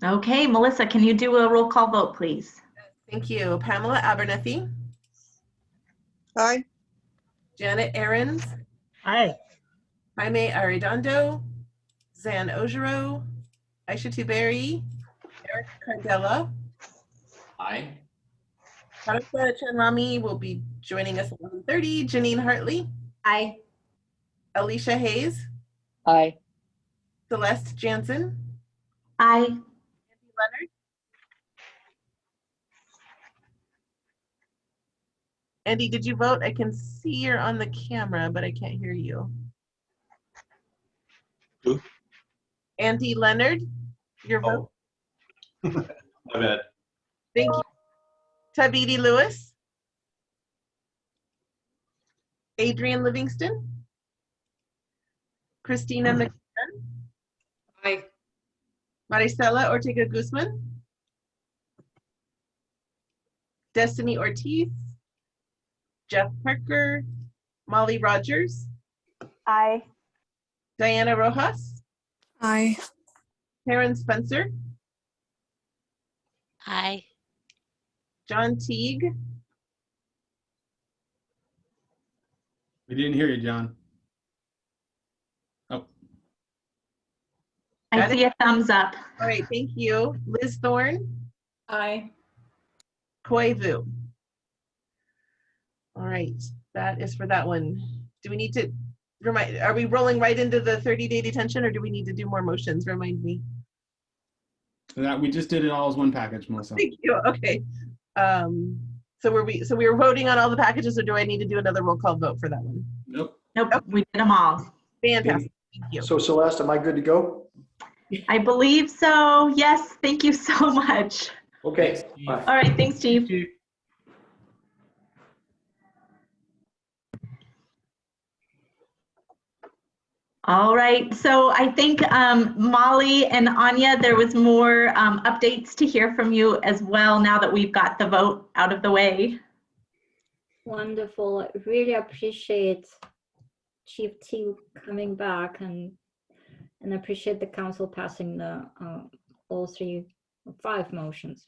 Okay, Melissa, can you do a roll call vote, please? Thank you. Pamela Abernethy. Aye. Janet Ahrens. Aye. Jaime Arredondo. Zan Ojero. Aisha Tuberi. Eric Cardella. Aye. Tanisha Chanrami will be joining us at 11:30. Janine Hartley. Aye. Alicia Hayes. Aye. Celeste Jansen. Aye. Andy Leonard. Andy, did you vote? I can see you're on the camera, but I can't hear you. Who? Andy Leonard, your vote? My bad. Thank you. Tabidi Lewis. Adrian Livingston. Christina McCann. Aye. Maricela Ortega Guzman. Destiny Ortiz. Jeff Parker. Molly Rogers. Aye. Diana Rojas. Aye. Karen Spencer. Aye. John Teague. We didn't hear you, John. Oh. I see a thumbs up. All right, thank you. Liz Thorne. Aye. Koi Vu. All right, that is for that one. Do we need to remind, are we rolling right into the 30-day detention or do we need to do more motions? Remind me. That we just did it all as one package, Melissa. Thank you, okay. So we were voting on all the packages, or do I need to do another roll call vote for that one? Nope. Nope, we did them all. Fantastic, thank you. So Celeste, am I good to go? I believe so. Yes, thank you so much. Okay. All right, thanks, Chief. All right, so I think Molly and Anya, there was more updates to hear from you as well now that we've got the vote out of the way. Wonderful. I really appreciate Chief T coming back and appreciate the council passing the all 5 motions.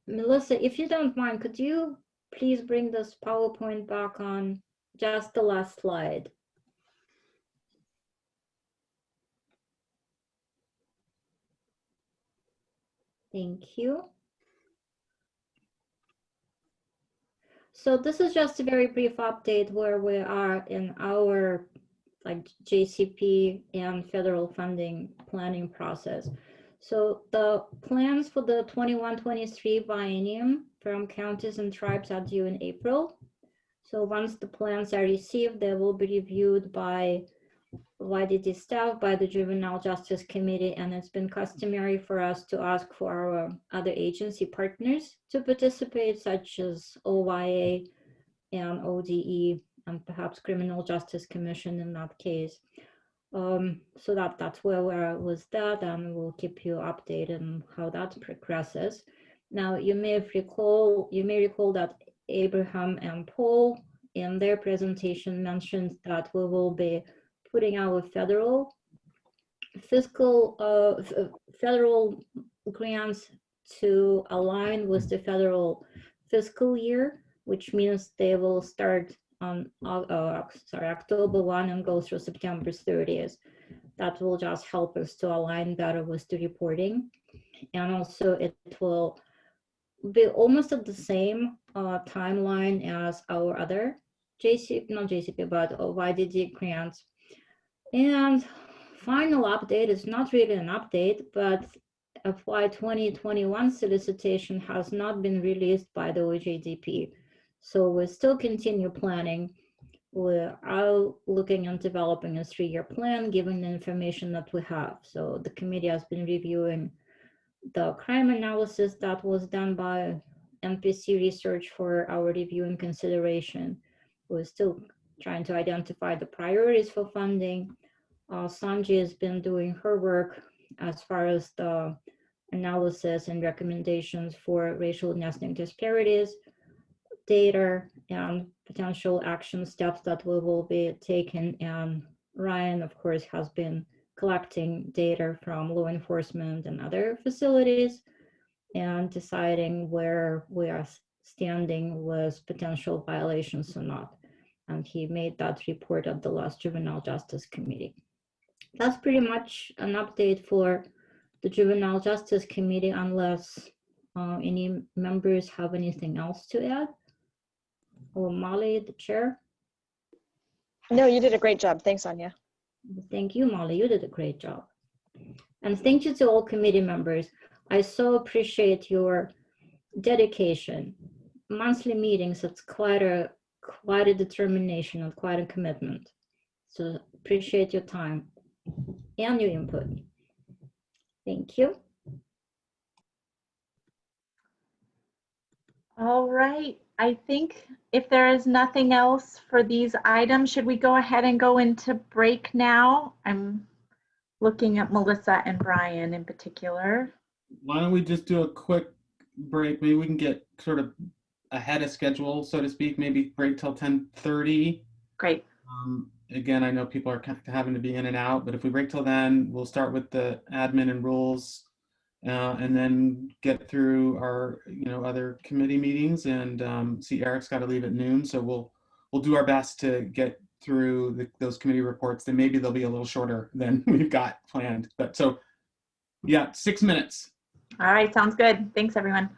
Melissa, if you don't mind, could you please bring this PowerPoint back on just the last slide? Thank you. So this is just a very brief update where we are in our JCP and federal funding planning process. So the plans for the 21-23 biennium from counties and tribes are due in April. So once the plans are received, they will be reviewed by YDD staff, by the Juvenile Justice Committee, and it's been customary for us to ask for our other agency partners to participate, such as OYA and ODE, and perhaps Criminal Justice Commission in that case. So that's where we're with that, and we'll keep you updated on how that progresses. Now, you may recall that Abraham and Paul in their presentation mentioned that we will be putting our federal fiscal federal grants to align with the federal fiscal year, which means they will start on October 1 and go through September 30th. That will just help us to align better with the reporting. And also it will be almost at the same timeline as our other YDD grants. And final update is not really an update, but FY 2021 solicitation has not been released by the OJDP. So we still continue planning. We are looking and developing a 3-year plan, given the information that we have. So the committee has been reviewing the crime analysis that was done by NPC Research for our review and consideration. We're still trying to identify the priorities for funding. Sanjay has been doing her work as far as the analysis and recommendations for racial and ethnic disparities, data, and potential action steps that we will be taking. And Ryan, of course, has been collecting data from law enforcement and other facilities and deciding where we are standing with potential violations or not. And he made that report at the last Juvenile Justice Committee. That's pretty much an update for the Juvenile Justice Committee, unless any members have anything else to add. Or Molly, the chair? No, you did a great job. Thanks, Anya. Thank you, Molly. You did a great job. And thank you to all committee members. I so appreciate your dedication. Monthly meetings, it's quite a determination and quite a commitment. So appreciate your time and your input. Thank you. All right, I think if there is nothing else for these items, should we go ahead and go into break now? I'm looking at Melissa and Brian in particular. Why don't we just do a quick break? Maybe we can get sort of ahead of schedule, so to speak, maybe break till 10:30. Great. Again, I know people are kind of having to be in and out, but if we break till then, we'll start with the admin and rules, and then get through our other committee meetings. And see, Eric's got to leave at noon, so we'll do our best to get through those committee reports. Then maybe they'll be a little shorter than we've got planned. But so, yeah, 6 minutes. All right, sounds good. Thanks, everyone.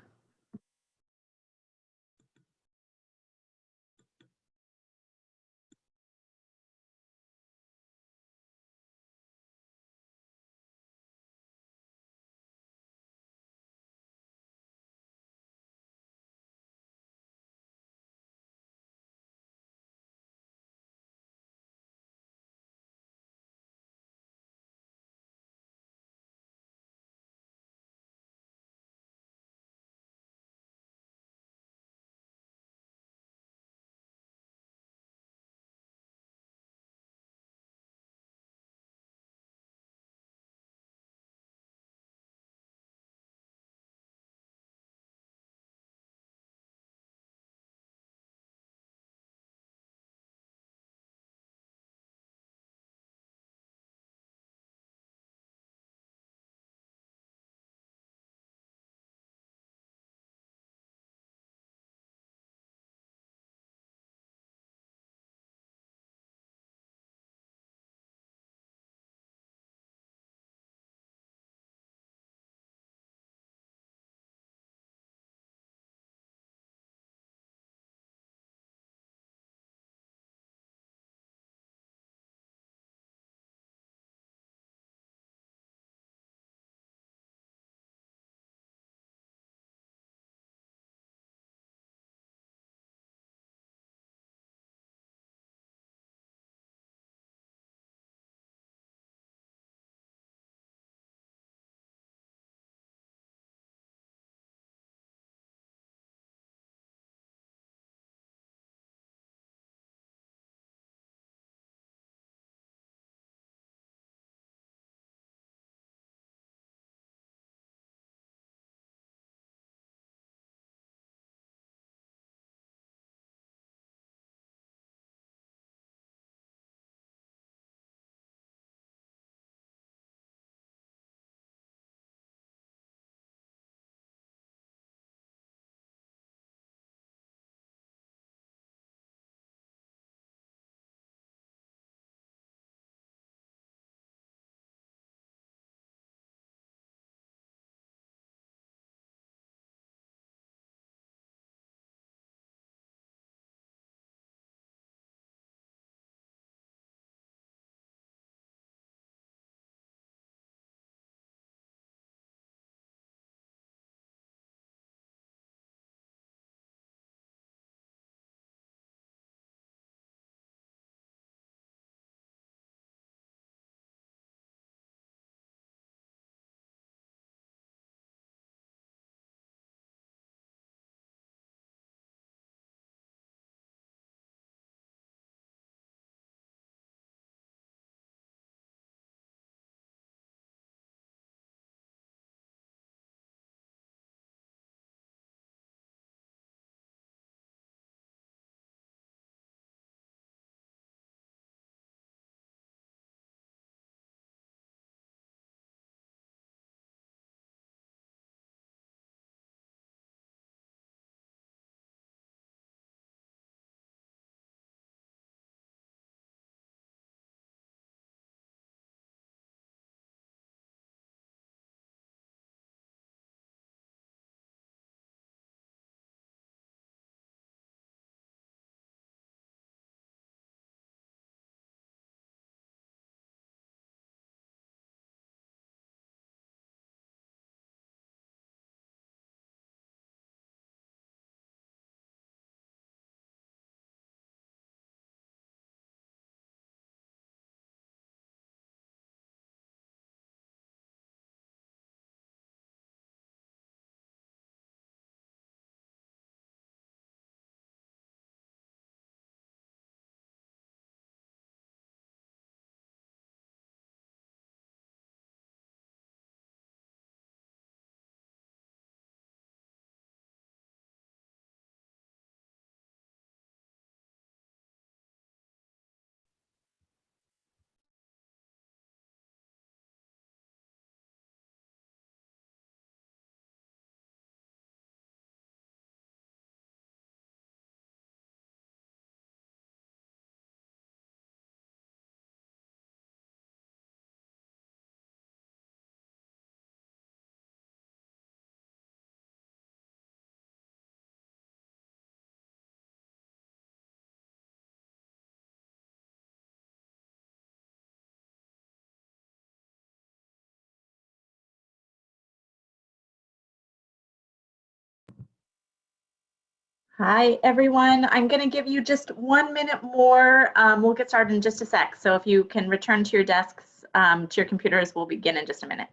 Hi, everyone. I'm going to give you just 1 minute more. We'll get started in just a sec. So if you can return to your desks, to your computers, we'll begin in just a minute.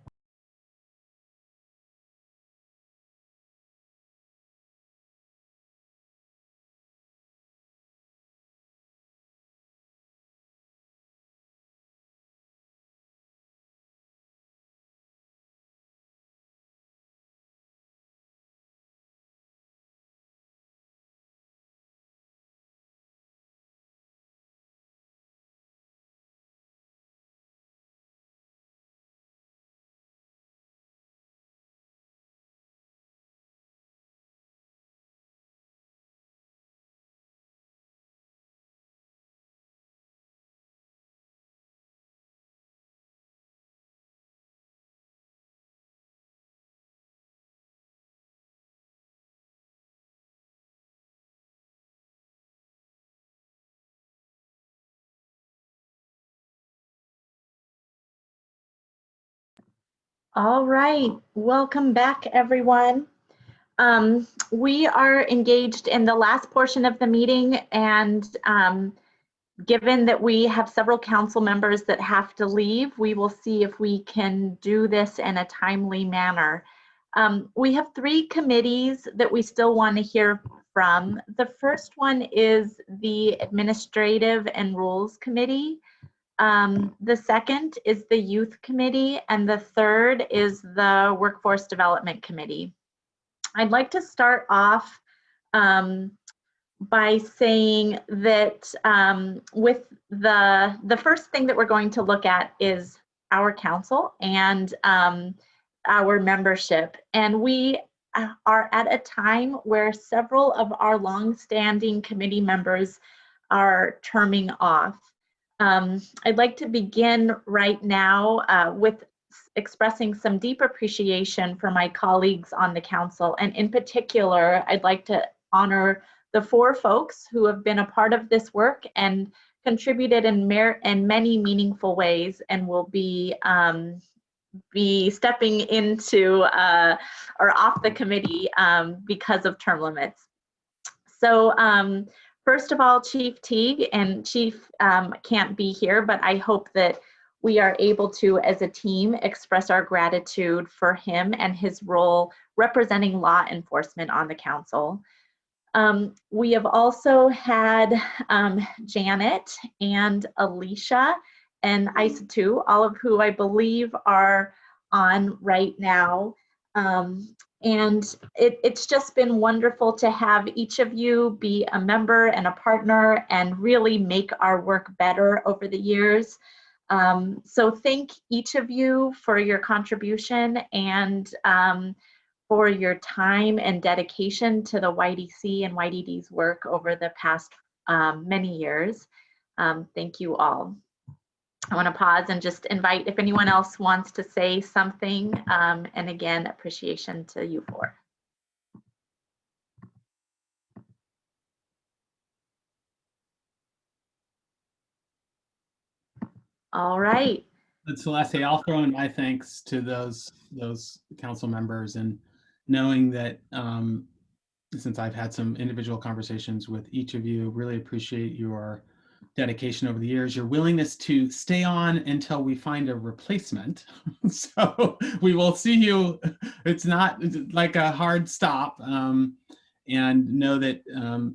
All right, welcome back, everyone. We are engaged in the last portion of the meeting, and given that we have several council members that have to leave, we will see if we can do this in a timely manner. We have 3 committees that we still want to hear from. The first one is the Administrative and Rules Committee. The second is the Youth Committee, and the third is the Workforce Development Committee. I'd like to start off by saying that with the first thing that we're going to look at is our council and our membership. And we are at a time where several of our longstanding committee members are terming off. I'd like to begin right now with expressing some deep appreciation for my colleagues on the council. And in particular, I'd like to honor the 4 folks who have been a part of this work and contributed in many meaningful ways and will be stepping into or off the committee because of term limits. So first of all, Chief Teague, and Chief can't be here, but I hope that we are able to, as a team, express our gratitude for him and his role representing law enforcement on the council. We have also had Janet and Alicia and Isa too, all of who I believe are on right now. And it's just been wonderful to have each of you be a member and a partner and really make our work better over the years. So thank each of you for your contribution and for your time and dedication to the YDC and YDD's work over the past many years. Thank you all. I want to pause and just invite if anyone else wants to say something, and again, appreciation to you 4. All right. Celeste, I'll throw in my thanks to those council members, and knowing that since I've had some individual conversations with each of you, really appreciate your dedication over the years, your willingness to stay on until we find a replacement. So we will see you. It's not like a hard stop, and know that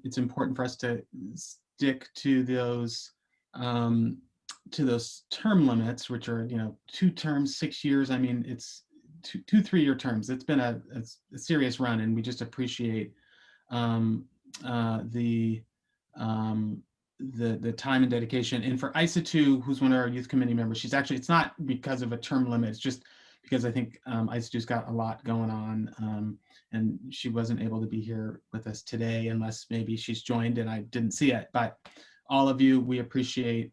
it's important for us to stick to those term limits, which are 2 terms, 6 years. I mean, it's 2 3-year terms. It's been a serious run, and we just appreciate the time and dedication. And for Isa too, who's one of our youth committee members, she's actually, it's not because of a term limit, it's just because I think Isa too's got a lot going on, and she wasn't able to be here with us today, unless maybe she's joined and I didn't see it. But all of you, we appreciate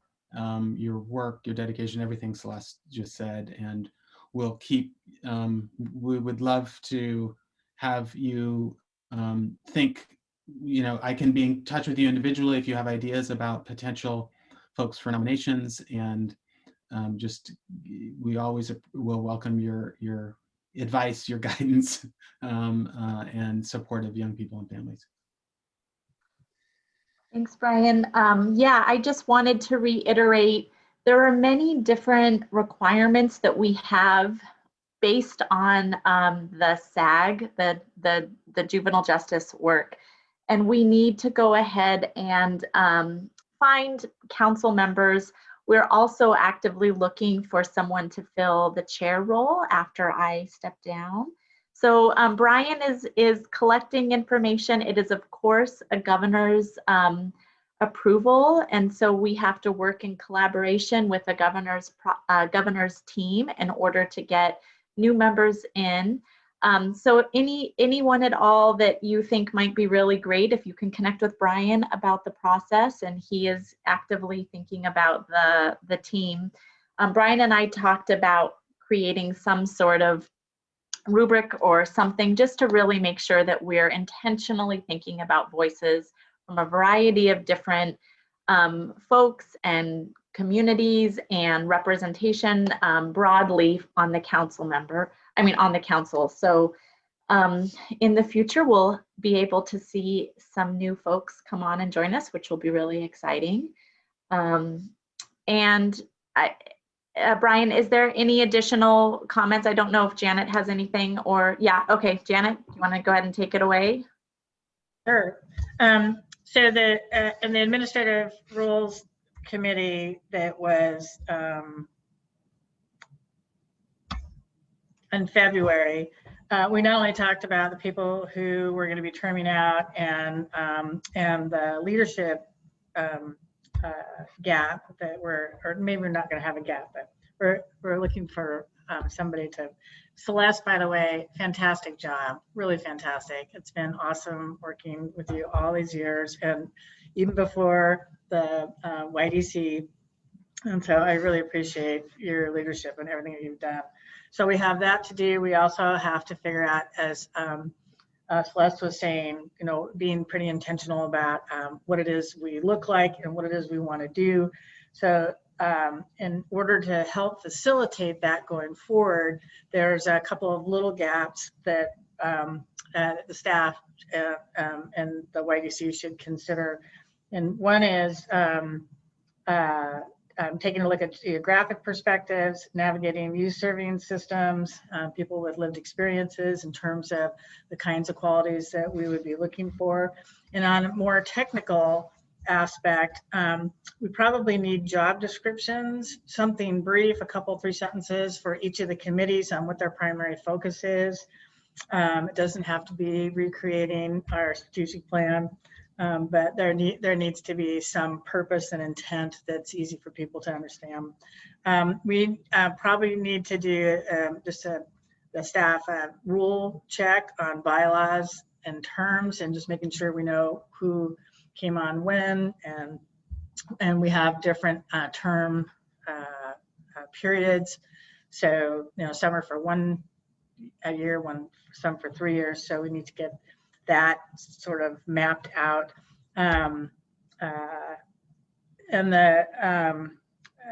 your work, your dedication, everything Celeste just said, and we'll keep, we would love to have you think, I can be in touch with you individually if you have ideas about potential folks for nominations, and we always will welcome your advice, your guidance, and support of young people and families. Thanks, Brian. Yeah, I just wanted to reiterate, there are many different requirements that we have based on the SAG, the juvenile justice work. And we need to go ahead and find council members. We're also actively looking for someone to fill the chair role after I step down. So Brian is collecting information. It is, of course, a governor's approval, and so we have to work in collaboration with the governor's team in order to get new members in. So anyone at all that you think might be really great, if you can connect with Brian about the process, and he is actively thinking about the team. Brian and I talked about creating some sort of rubric or something just to really make sure that we're intentionally thinking about voices from a variety of different folks and communities and representation broadly on the council on the council. So in the future, we'll be able to see some new folks come on and join us, which will be really exciting. Brian, is there any additional comments? I don't know if Janet has anything or, yeah, okay, Janet, you want to go ahead and take it away? Sure. So the in the Administrative Rules Committee that was in February, we not only talked about the people who were going to be terming out and the leadership gap that or maybe we're not going to have a gap, but we're looking for somebody to. Celeste, by the way, fantastic job, really fantastic. It's been awesome working with you all these years, and even before the YDC. And so I really appreciate your leadership and everything that you've done. So we have that to do. We also have to figure out, as Celeste was saying, you know, being pretty intentional about what it is we look like and what it is we want to do. So in order to help facilitate that going forward, there's a couple of little gaps that the staff and the YDC should consider. And one is taking a look at geographic perspectives, navigating youth serving systems, people with lived experiences in terms of the kinds of qualities that we would be looking for. And on a more technical aspect, we probably need job descriptions, something brief, a couple, 3 sentences for each of the committees on what their primary focus is. It doesn't have to be recreating our strategic plan. But there needs to be some purpose and intent that's easy for people to understand. We probably need to do the staff rule check on bylaws and terms, and just making sure we know who came on when, and we have different term periods. So, you know, some are for a year, some for 3 years. So we need to get that sort of mapped out. And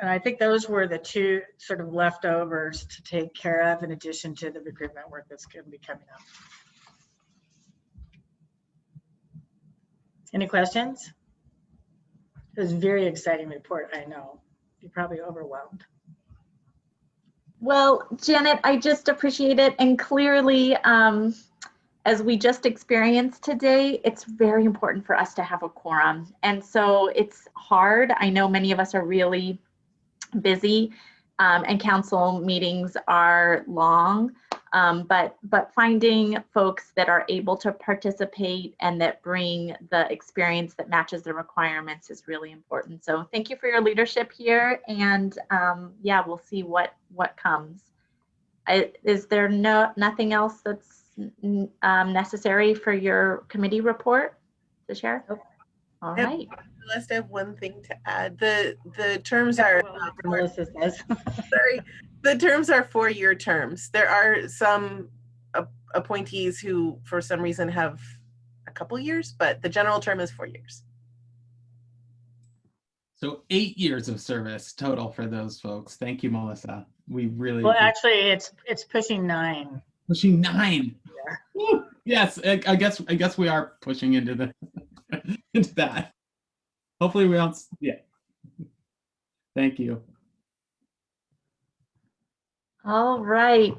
I think those were the 2 sort of leftovers to take care of, in addition to the recruitment work that's going to be coming up. Any questions? It was a very exciting report, I know. You're probably overwhelmed. Well, Janet, I just appreciate it. And clearly, as we just experienced today, it's very important for us to have a quorum. And so it's hard. I know many of us are really busy and council meetings are long, but finding folks that are able to participate and that bring the experience that matches the requirements is really important. So thank you for your leadership here. And yeah, we'll see what comes. Is there nothing else that's necessary for your committee report to share? Nope. All right. Unless I have one thing to add, the terms are Melissa says. sorry, the terms are 4-year terms. There are some appointees who, for some reason, have a couple years, but the general term is 4 years. So 8 years of service total for those folks. Thank you, Melissa. We really well. Actually, it's pushing 9. Pushing 9. Yeah. Yes, I guess we are pushing into into that. Hopefully we don't, yeah. Thank you. All right.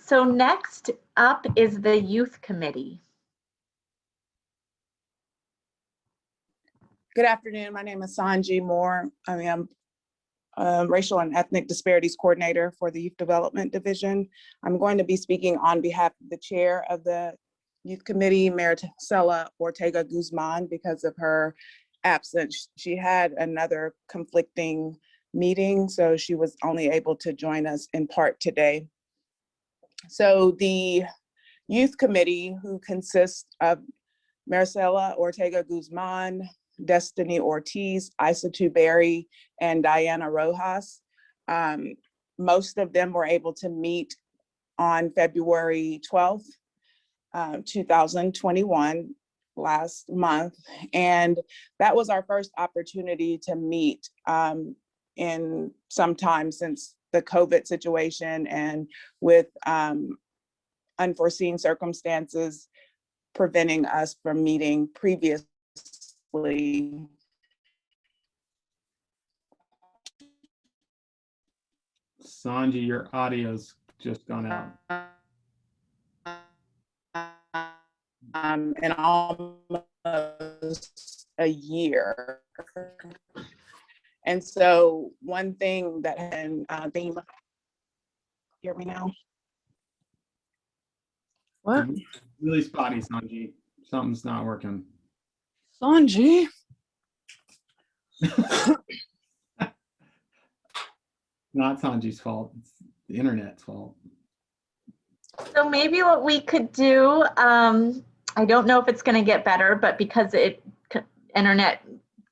So next up is the Youth Committee. Good afternoon. My name is Sanji Moore. I am Racial and Ethnic Disparities Coordinator for the Youth Development Division. I'm going to be speaking on behalf of the chair of the Youth Committee, Maricela Ortega Guzman, because of her absence. She had another conflicting meeting, so she was only able to join us in part today. So the Youth Committee, who consists of Maricela Ortega Guzman, Destiny Ortiz, Isatu Berry, and Diana Rojas. Most of them were able to meet on February 12th, 2021, last month. And that was our first opportunity to meet in some time since the COVID situation, and with unforeseen circumstances preventing us from meeting previously. Sanji, your audio's just gone out. In almost a year. And so one thing that had been, hear me now? What? Really spotty, Sanji. Something's not working. Sanji? Not Sanji's fault. It's the internet's fault. So maybe what we could do, I don't know if it's going to get better, but because internet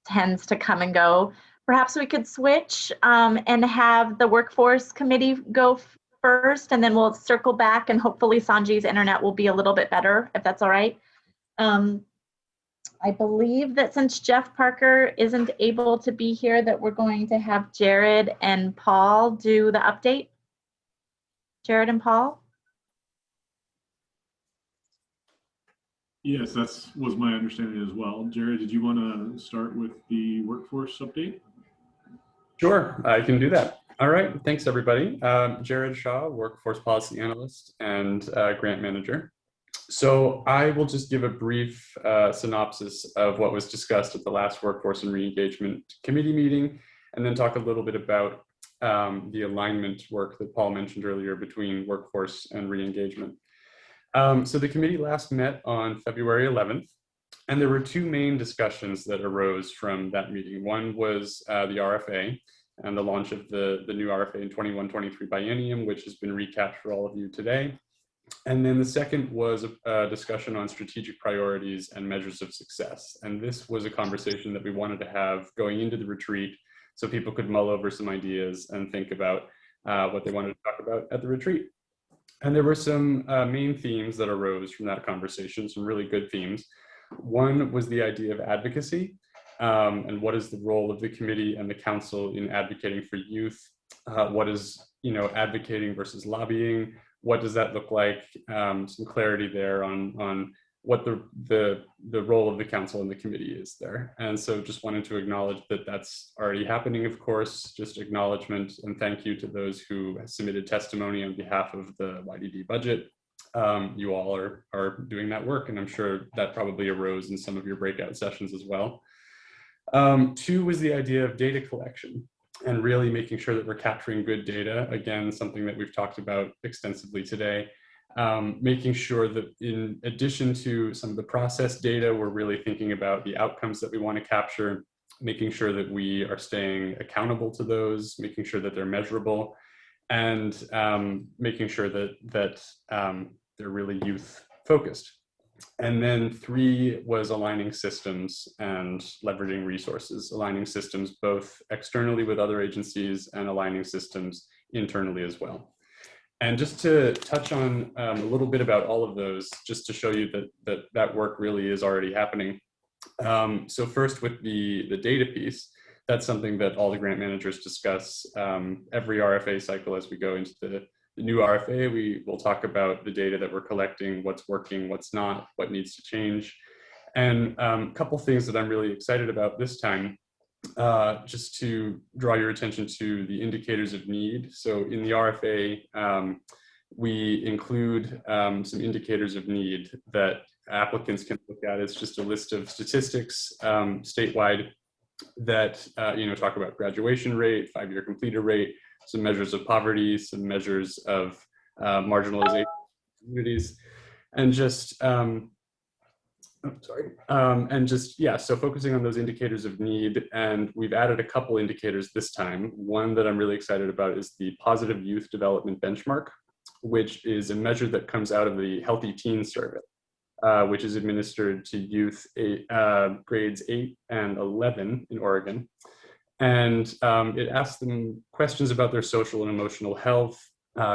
tends to come and go, perhaps we could switch and have the Workforce Committee go first, and then we'll circle back, and hopefully Sanji's internet will be a little bit better, if that's all right. I believe that since Jeff Parker isn't able to be here, that we're going to have Jared and Paul do the update. Jared and Paul? Yes, that was my understanding as well. Jared, did you want to start with the workforce update? Sure, I can do that. All right, thanks everybody. Jared Shaw, Workforce Policy Analyst and Grant Manager. So I will just give a brief synopsis of what was discussed at the last Workforce and Reengagement Committee meeting, and then talk a little bit about the alignment work that Paul mentioned earlier between workforce and reengagement. So the committee last met on February 11th, and there were two main discussions that arose from that meeting. One was the RFA and the launch of the new RFA in 21-23 biennium, which has been recapped for all of you today. And then the second was a discussion on strategic priorities and measures of success. And this was a conversation that we wanted to have going into the retreat so people could mull over some ideas and think about what they wanted to talk about at the retreat. And there were some main themes that arose from that conversation, some really good themes. One was the idea of advocacy and what is the role of the committee and the council in advocating for youth? What is, advocating versus lobbying? What does that look like? Some clarity there on what the role of the council and the committee is there. And so just wanted to acknowledge that that's already happening, of course, just acknowledgement and thank you to those who submitted testimony on behalf of the YDD budget. You all are doing that work, and I'm sure that probably arose in some of your breakout sessions as well. Two was the idea of data collection and really making sure that we're capturing good data. Again, something that we've talked about extensively today. Making sure that in addition to some of the process data, we're really thinking about the outcomes that we want to capture, making sure that we are staying accountable to those, making sure that they're measurable, and making sure that they're really youth focused. And then three was aligning systems and leveraging resources, aligning systems both externally with other agencies and aligning systems internally as well. And just to touch on a little bit about all of those, just to show you that work really is already happening. So first with the data piece, that's something that all the grant managers discuss every RFA cycle as we go into the new RFA. We will talk about the data that we're collecting, what's working, what's not, what needs to change. And a couple things that I'm really excited about this time just to draw your attention to the indicators of need. So in the RFA, we include some indicators of need that applicants can look at. It's just a list of statistics statewide that talk about graduation rate, 5-year completer rate, some measures of poverty, some measures of marginalization communities, and just so focusing on those indicators of need. And we've added a couple indicators this time. One that I'm really excited about is the Positive Youth Development Benchmark, which is a measure that comes out of the Healthy Teen Survey, which is administered to youth grades 8 and 11 in Oregon. And it asks them questions about their social and emotional health,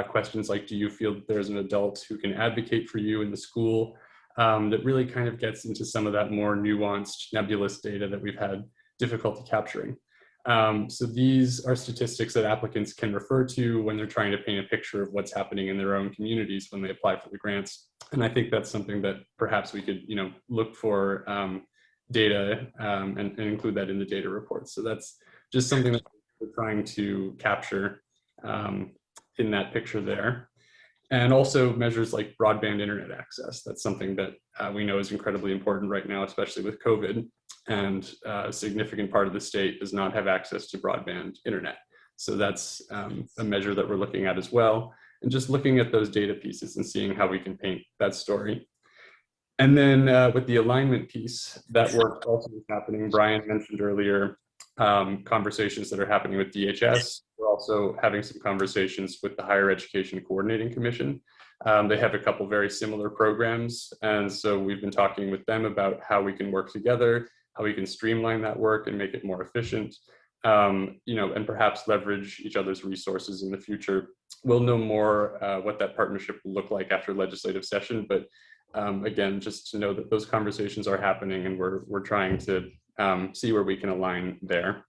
questions like, do you feel that there's an adult who can advocate for you in the school? That really kind of gets into some of that more nuanced, nebulous data that we've had difficulty capturing. So these are statistics that applicants can refer to when they're trying to paint a picture of what's happening in their own communities when they apply for the grants. And I think that's something that perhaps we could, look for data and include that in the data reports. So that's just something that we're trying to capture in that picture there. And also measures like broadband internet access. That's something that we know is incredibly important right now, especially with COVID. And a significant part of the state does not have access to broadband internet. So that's a measure that we're looking at as well. And just looking at those data pieces and seeing how we can paint that story. And then with the alignment piece, that work also is happening. Brian mentioned earlier conversations that are happening with DHS. We're also having some conversations with the Higher Education Coordinating Commission. They have a couple very similar programs. And so we've been talking with them about how we can work together, how we can streamline that work and make it more efficient, and perhaps leverage each other's resources in the future. We'll know more what that partnership will look like after legislative session, but again, just to know that those conversations are happening and we're trying to see where we can align there.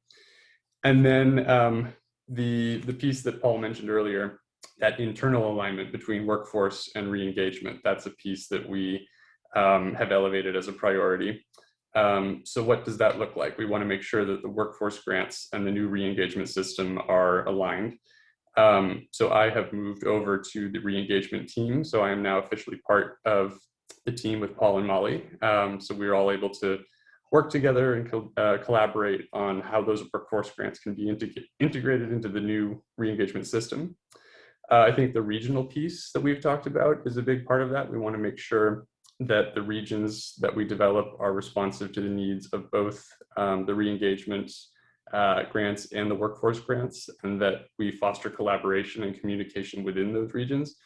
And then the piece that Paul mentioned earlier, that internal alignment between workforce and re-engagement, that's a piece that we have elevated as a priority. So what does that look like? We want to make sure that the workforce grants and the new re-engagement system are aligned. So I have moved over to the re-engagement team. So I am now officially part of the team with Paul and Molly. So we were all able to work together and collaborate on how those workforce grants can be integrated into the new re-engagement system. I think the regional piece that we've talked about is a big part of that. We want to make sure that the regions that we develop are responsive to the needs of both the re-engagement grants and the workforce grants, and that we foster collaboration and communication within those regions,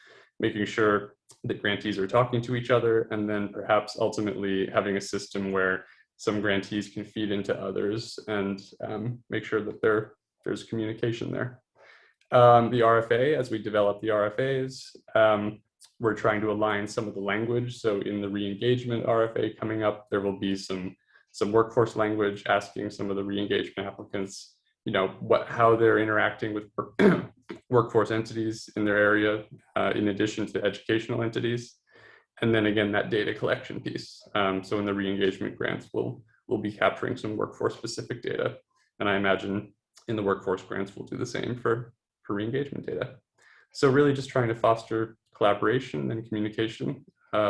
making sure that grantees are talking to each other, and then perhaps ultimately having a system where some grantees can feed into others and make sure that there's communication there. The RFA, as we develop the RFAs, we're trying to align some of the language. So in the re-engagement RFA coming up, there will be some workforce language asking some of the re-engagement applicants, how they're interacting with workforce entities in their area, in addition to educational entities. And then again, that data collection piece. So in the re-engagement grants, we'll be capturing some workforce specific data. And I imagine in the workforce grants, we'll do the same for re-engagement data. So really just trying to foster collaboration and communication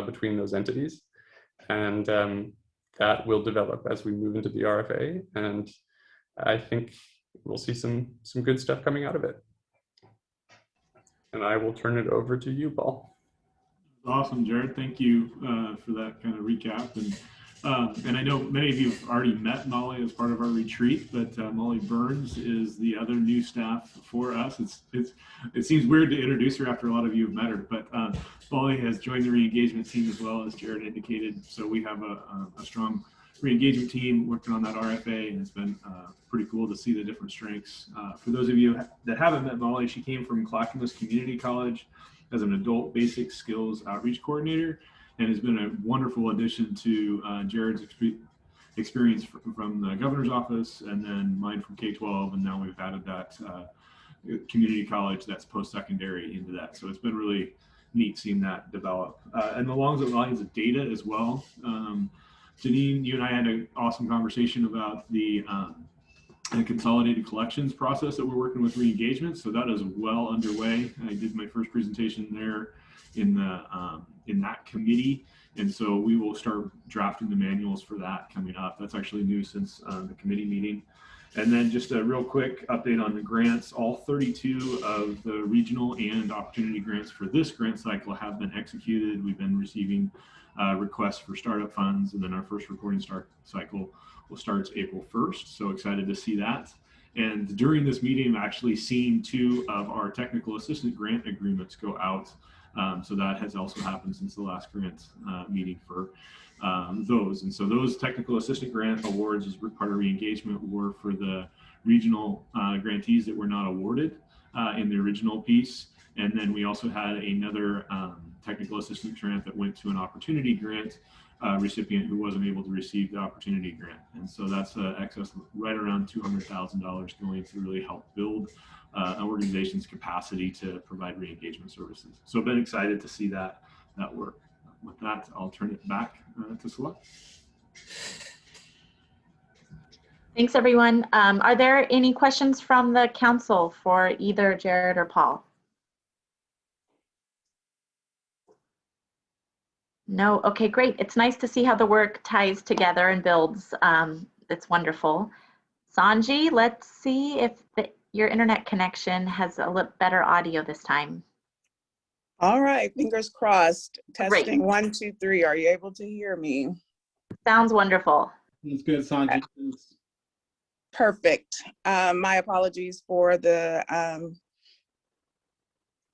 between those entities. And that will develop as we move into the RFA. And I think we'll see some good stuff coming out of it. And I will turn it over to you, Paul. Awesome, Jared. Thank you for that kind of recap. And I know many of you have already met Molly as part of our retreat, but Molly Burns is the other new staff for us. It seems weird to introduce her after a lot of you have met her, but Molly has joined the re-engagement team as well, as Jared indicated. So we have a strong re-engagement team working on that RFA, and it's been pretty cool to see the different strengths. For those of you that haven't met Molly, she came from Clackamas Community College as an adult basic skills outreach coordinator, and has been a wonderful addition to Jared's experience from the governor's office, and then mine from K-12, and now we've added that community college that's post-secondary into that. So it's been really neat seeing that develop. And along the lines of data as well, Janine, you and I had an awesome conversation about the and consolidated collections process that we're working with Reengagement. So that is well underway. I did my first presentation there in that committee. And so we will start drafting the manuals for that coming up. That's actually new since the committee meeting. And then just a real quick update on the grants. All 32 of the regional and opportunity grants for this grant cycle have been executed. We've been receiving requests for startup funds, and then our first reporting cycle will start April 1st. So excited to see that. And during this meeting, I've actually seen 2 of our technical assistant grant agreements go out. So that has also happened since the last grant meeting for those. And so those technical assistant grant awards as part of Reengagement were for the regional grantees that were not awarded in the original piece. And then we also had another technical assistant grant that went to an opportunity grant recipient who wasn't able to receive the opportunity grant. And so that's excess right around $200,000 going to really help build an organization's capacity to provide re-engagement services. So I've been excited to see that work. With that, I'll turn it back to Celeste. Thanks, everyone. Are there any questions from the council for either Jared or Paul? No? Okay, great. It's nice to see how the work ties together and builds. It's wonderful. Sanji, let's see if your internet connection has a little better audio this time. All right, fingers crossed. Testing Great. 1, 2, 3. Are you able to hear me? Sounds wonderful. That's good, Sanji. Perfect. My apologies for the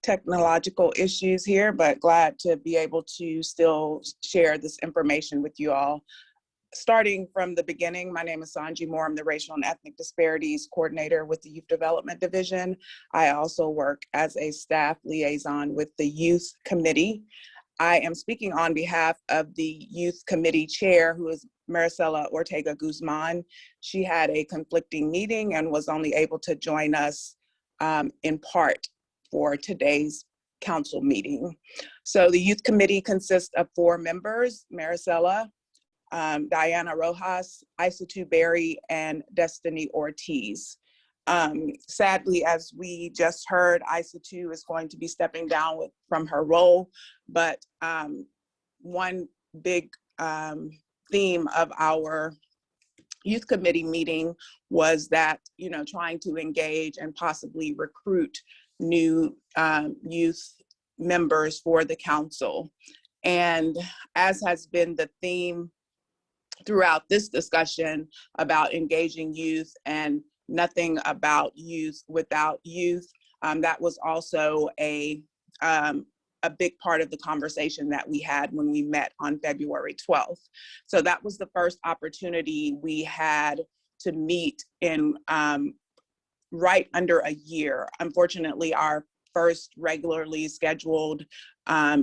technological issues here, but glad to be able to still share this information with you all. Starting from the beginning, my name is Sanji Moore. I'm the Racial and Ethnic Disparities Coordinator with the Youth Development Division. I also work as a staff liaison with the Youth Committee. I am speaking on behalf of the Youth Committee Chair, who is Maricela Ortega Guzman. She had a conflicting meeting and was only able to join us in part for today's council meeting. So the Youth Committee consists of 4 members: Maricela, Diana Rojas, Isatu Berry, and Destiny Ortiz. Sadly, as we just heard, Isatu is going to be stepping down from her role, but one big theme of our youth committee meeting was that, trying to engage and possibly recruit new youth members for the council. And as has been the theme throughout this discussion about engaging youth and nothing about youth without youth, that was also a big part of the conversation that we had when we met on February 12th. So that was the first opportunity we had to meet in right under a year. Unfortunately, our first regularly scheduled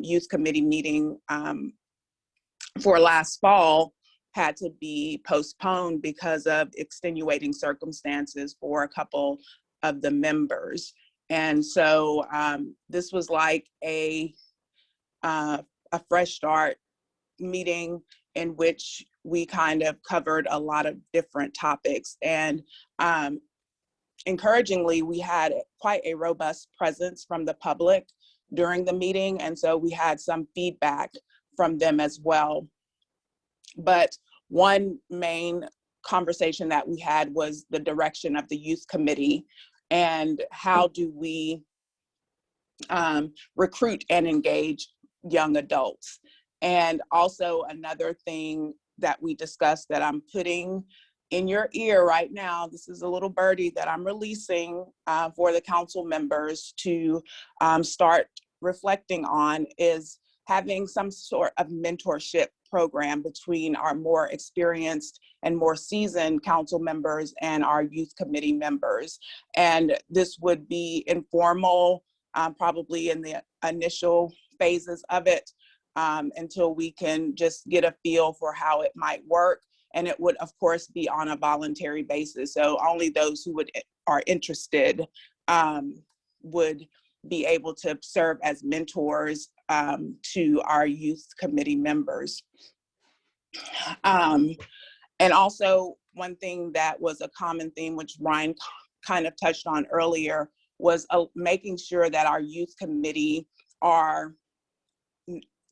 youth committee meeting for last fall had to be postponed because of extenuating circumstances for a couple of the members. And so this was like a fresh start meeting in which we kind of covered a lot of different topics. And encouragingly, we had quite a robust presence from the public during the meeting. And so we had some feedback from them as well. But one main conversation that we had was the direction of the youth committee and how do we recruit and engage young adults. And also another thing that we discussed that I'm putting in your ear right now, this is a little birdie that I'm releasing for the council members to start reflecting on, is having some sort of mentorship program between our more experienced and more seasoned council members and our youth committee members. And this would be informal, probably in the initial phases of it, until we can just get a feel for how it might work. And it would, of course, be on a voluntary basis. So only those who are interested would be able to serve as mentors to our youth committee members. And also one thing that was a common theme, which Ryan kind of touched on earlier, was making sure that our youth committee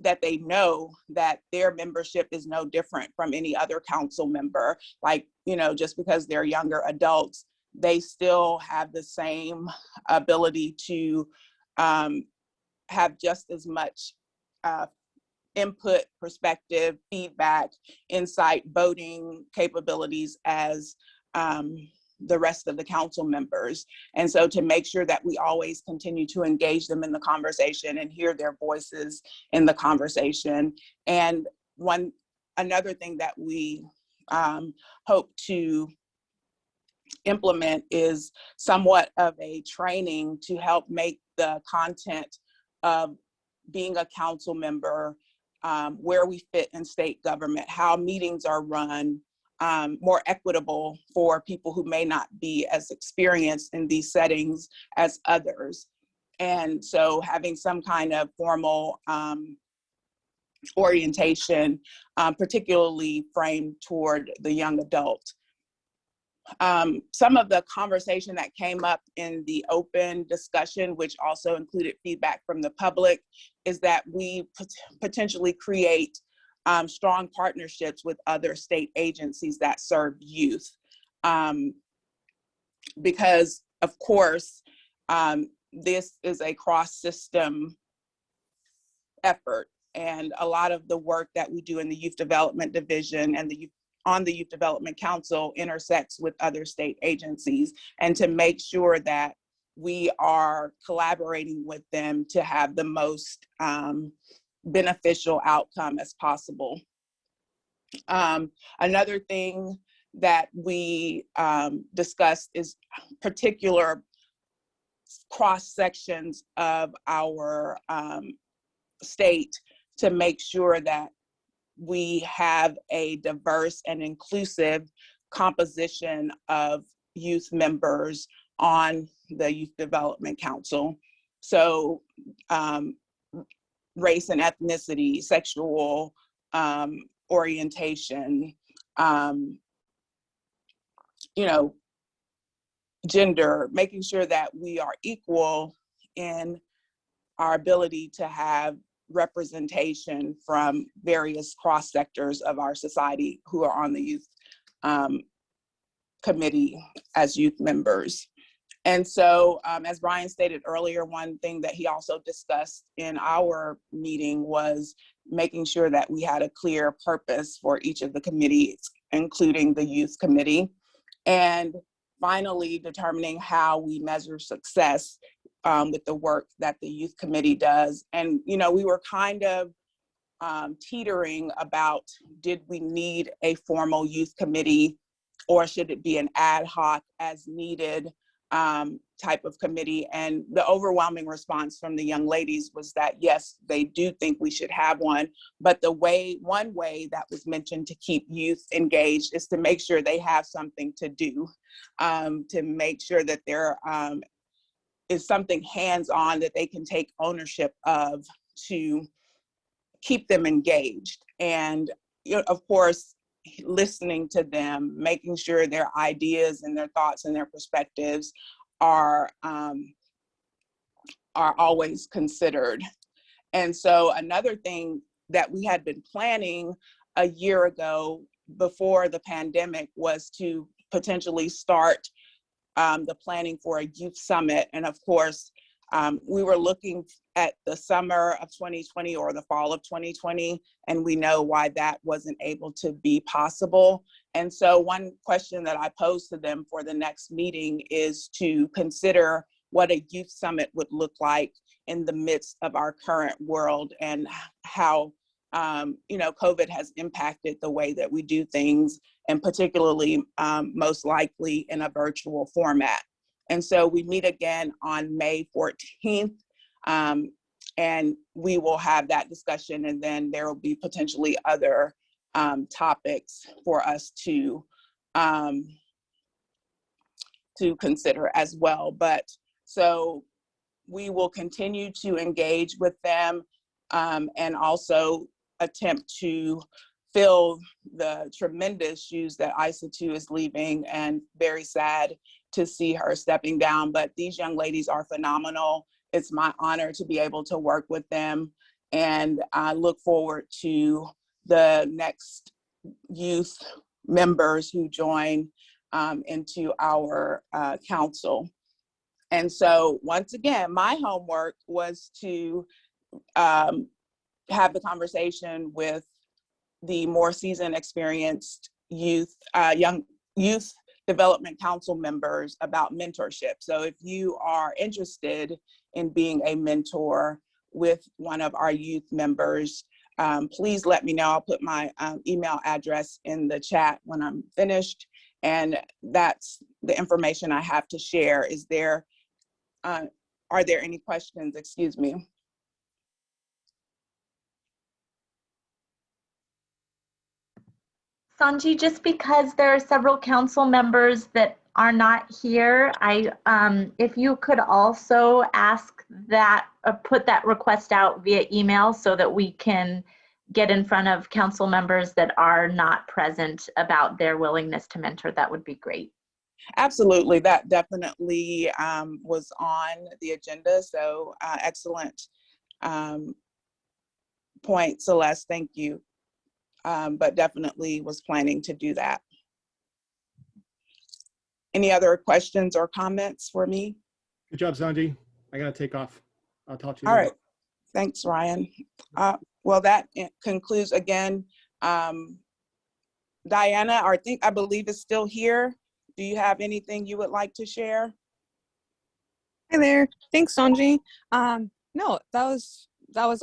that they know that their membership is no different from any other council member. Like, just because they're younger adults, they still have the same ability to have just as much input, perspective, feedback, insight, voting capabilities as the rest of the council members. And so to make sure that we always continue to engage them in the conversation and hear their voices in the conversation. And another thing that we hope to implement is somewhat of a training to help make the content of being a council member, where we fit in state government, how meetings are run, more equitable for people who may not be as experienced in these settings as others. And so having some kind of formal orientation, particularly framed toward the young adult. Some of the conversation that came up in the open discussion, which also included feedback from the public, is that we potentially create strong partnerships with other state agencies that serve youth. Because of course, this is a cross-system effort, and a lot of the work that we do in the Youth Development Division and on the Youth Development Council intersects with other state agencies, and to make sure that we are collaborating with them to have the most beneficial outcome as possible. Another thing that we discussed is particular cross sections of our state to make sure that we have a diverse and inclusive composition of youth members on the Youth Development Council. So race and ethnicity, sexual orientation, gender, making sure that we are equal in our ability to have representation from various cross sectors of our society who are on the youth committee as youth members. And so, as Brian stated earlier, one thing that he also discussed in our meeting was making sure that we had a clear purpose for each of the committees, including the youth committee. And finally, determining how we measure success with the work that the youth committee does. And, we were kind of teetering about, did we need a formal youth committee, or should it be an ad hoc as needed type of committee? And the overwhelming response from the young ladies was that, yes, they do think we should have one. But one way that was mentioned to keep youth engaged is to make sure they have something to do, to make sure that there is something hands-on that they can take ownership of to keep them engaged. And, of course, listening to them, making sure their ideas and their thoughts and their perspectives are always considered. And so another thing that we had been planning a year ago before the pandemic was to potentially start the planning for a youth summit. And of course, we were looking at the summer of 2020 or the fall of 2020, and we know why that wasn't able to be possible. And so one question that I posed to them for the next meeting is to consider what a youth summit would look like in the midst of our current world, and how COVID has impacted the way that we do things, and particularly most likely in a virtual format. And so we meet again on May 14th, and we will have that discussion, and then there will be potentially other topics for us to consider as well. But so we will continue to engage with them, and also attempt to feel the tremendous shoes that Isa too is leaving, and very sad to see her stepping down. But these young ladies are phenomenal. It's my honor to be able to work with them, and I look forward to the next youth members who join into our council. And so once again, my homework was to have the conversation with the more seasoned, experienced young youth development council members about mentorship. So if you are interested in being a mentor with one of our youth members, please let me know. I'll put my email address in the chat when I'm finished. And that's the information I have to share. Is there, are there any questions? Excuse me. Sanji, just because there are several council members that are not here, if you could also ask that, put that request out via email so that we can get in front of council members that are not present about their willingness to mentor, that would be great. Absolutely, that definitely was on the agenda. So excellent point, Celeste, thank you. But definitely was planning to do that. Any other questions or comments for me? Good job, Sanji. I gotta take off. I'll talk to you All later. right, thanks, Ryan. Well, that concludes again. Diana, I believe is still here. Do you have anything you would like to share? Hi there. Thanks, Sanji. No, that was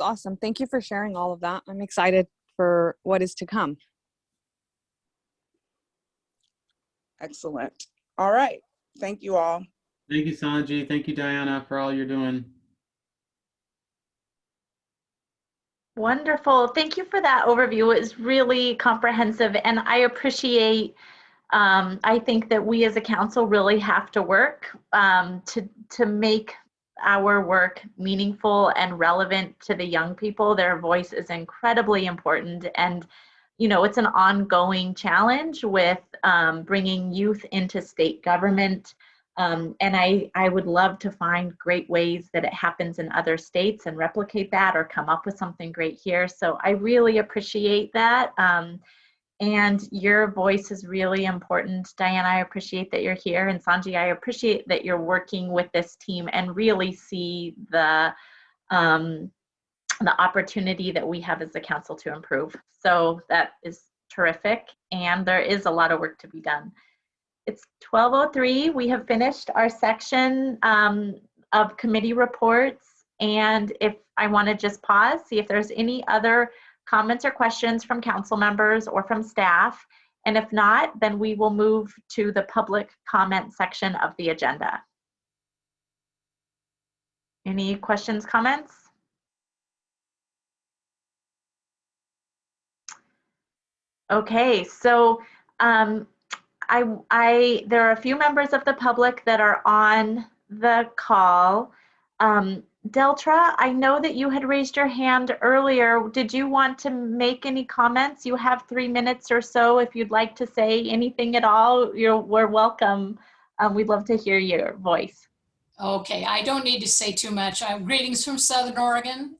awesome. Thank you for sharing all of that. I'm excited for what is to come. Excellent. All right. Thank you all. Thank you, Sanji. Thank you, Diana, for all you're doing. Wonderful. Thank you for that overview. It was really comprehensive, and I appreciate, I think that we as a council really have to work to make our work meaningful and relevant to the young people. Their voice is incredibly important, and you know, it's an ongoing challenge with bringing youth into state government. And I would love to find great ways that it happens in other states and replicate that or come up with something great here. So I really appreciate that. And your voice is really important. Diana, I appreciate that you're here. And Sanji, I appreciate that you're working with this team and really see the opportunity that we have as a council to improve. So that is terrific. And there is a lot of work to be done. It's 12:03. We have finished our section of committee reports. And if I want to just pause, see if there's any other comments or questions from council members or from staff. And if not, then we will move to the public comment section of the agenda. Any questions, comments? Okay, so there are a few members of the public that are on the call. Deltra, I know that you had raised your hand earlier. Did you want to make any comments? You have 3 minutes or so. If you'd like to say anything at all, we're welcome. We'd love to hear your voice. Okay, I don't need to say too much. Greetings from Southern Oregon.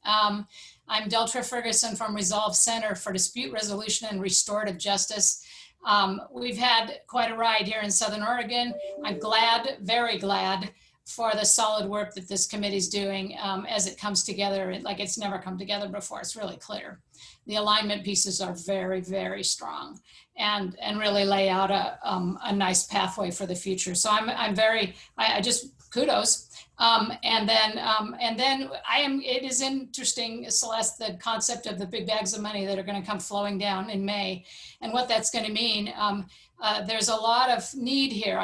I'm Deltra Ferguson from Resolve Center for Dispute Resolution and Restorative Justice. We've had quite a ride here in Southern Oregon. I'm glad, very glad, for the solid work that this committee's doing as it comes together like it's never come together before. It's really clear. The alignment pieces are very, very strong and really lay out a nice pathway for the future. So I just kudos. It is interesting, Celeste, the concept of the big bags of money that are going to come flowing down in May and what that's going to mean. There's a lot of need here,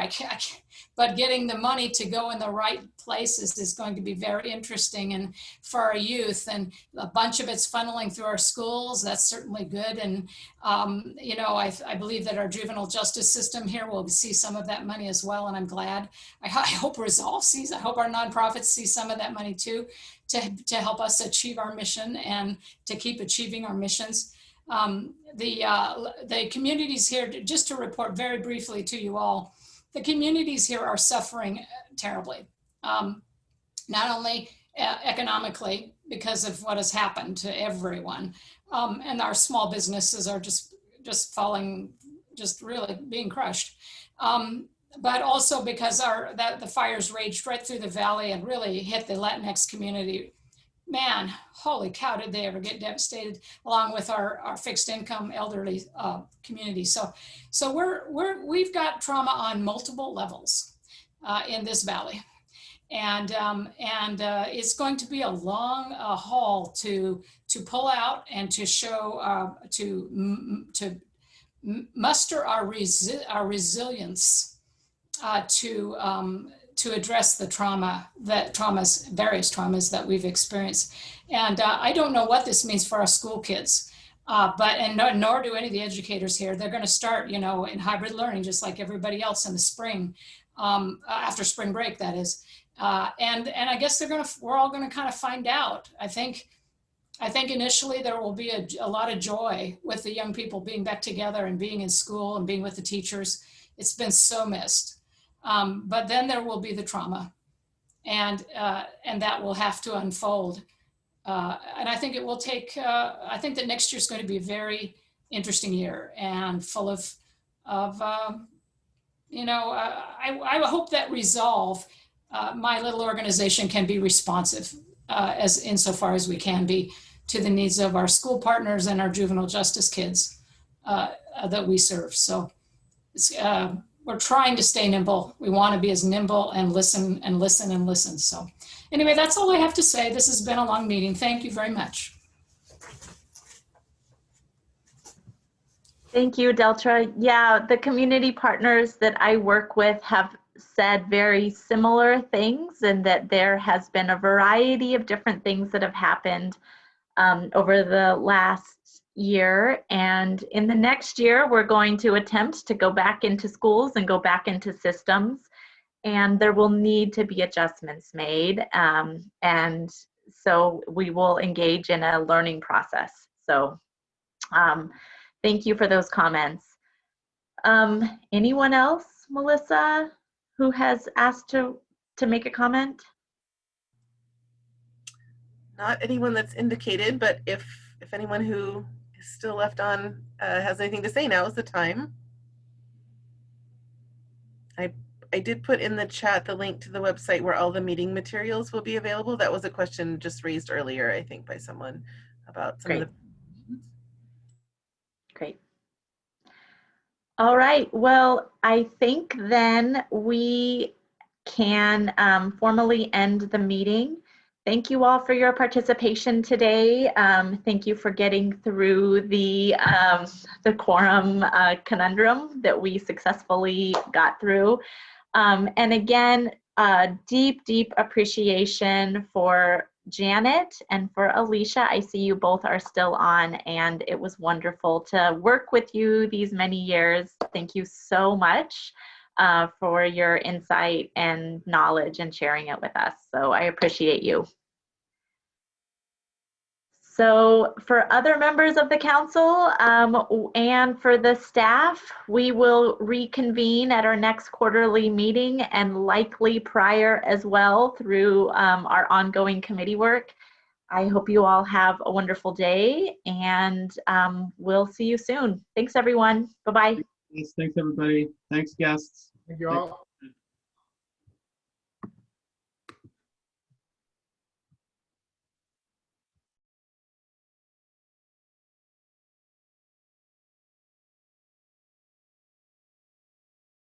but getting the money to go in the right places is going to be very interesting and for our youth, and a bunch of it's funneling through our schools. That's certainly good. And, I believe that our juvenile justice system here will see some of that money as well. And I'm glad. I hope Resolve sees, I hope our nonprofits see some of that money too, to help us achieve our mission and to keep achieving our missions. The communities here, just to report very briefly to you all, the communities here are suffering terribly. Not only economically because of what has happened to everyone, and our small businesses are just falling, just really being crushed. But also because the fires raged right through the valley and really hit the Latinx community. Man, holy cow, did they ever get devastated, along with our fixed income elderly community. So we've got trauma on multiple levels in this valley. And it's going to be a long haul to pull out and to show, to muster our resilience to address the various traumas that we've experienced. And I don't know what this means for our school kids, nor do any of the educators here. They're going to start, in hybrid learning, just like everybody else in the spring, after spring break, that is. And I guess we're all going to kind of find out. I think initially there will be a lot of joy with the young people being back together and being in school and being with the teachers. It's been so missed. But then there will be the trauma, and that will have to unfold. And I think it will take, I think that next year is going to be a very interesting year and full of I hope that Resolve, my little organization, can be responsive as insofar as we can be to the needs of our school partners and our juvenile justice kids that we serve. So it's, we're trying to stay nimble. We want to be as nimble and listen and listen and listen. So anyway, that's all I have to say. This has been a long meeting. Thank you very much. Thank you, Deltra. Yeah, the community partners that I work with have said very similar things, and that there has been a variety of different things that have happened over the last year. And in the next year, we're going to attempt to go back into schools and go back into systems, and there will need to be adjustments made. And so we will engage in a learning process. So thank you for those comments. Anyone else, Melissa, who has asked to make a comment? Not anyone that's indicated, but if anyone who is still left on has anything to say, now is the time. I did put in the chat the link to the website where all the meeting materials will be available. That was a question just raised earlier, I think, by someone about some of the. Great. All right, well, I think then we can formally end the meeting. Thank you all for your participation today. Thank you for getting through the quorum conundrum that we successfully got through. And again, deep, deep appreciation for Janet and for Alicia. I see you both are still on, and it was wonderful to work with you these many years. Thank you so much for your insight and knowledge and sharing it with us. So I appreciate you. So for other members of the council and for the staff, we will reconvene at our next quarterly meeting, and likely prior as well through our ongoing committee work. I hope you all have a wonderful day, and we'll see you soon. Thanks, everyone. Bye-bye. Thanks, everybody. Thanks, guests. Thank you all.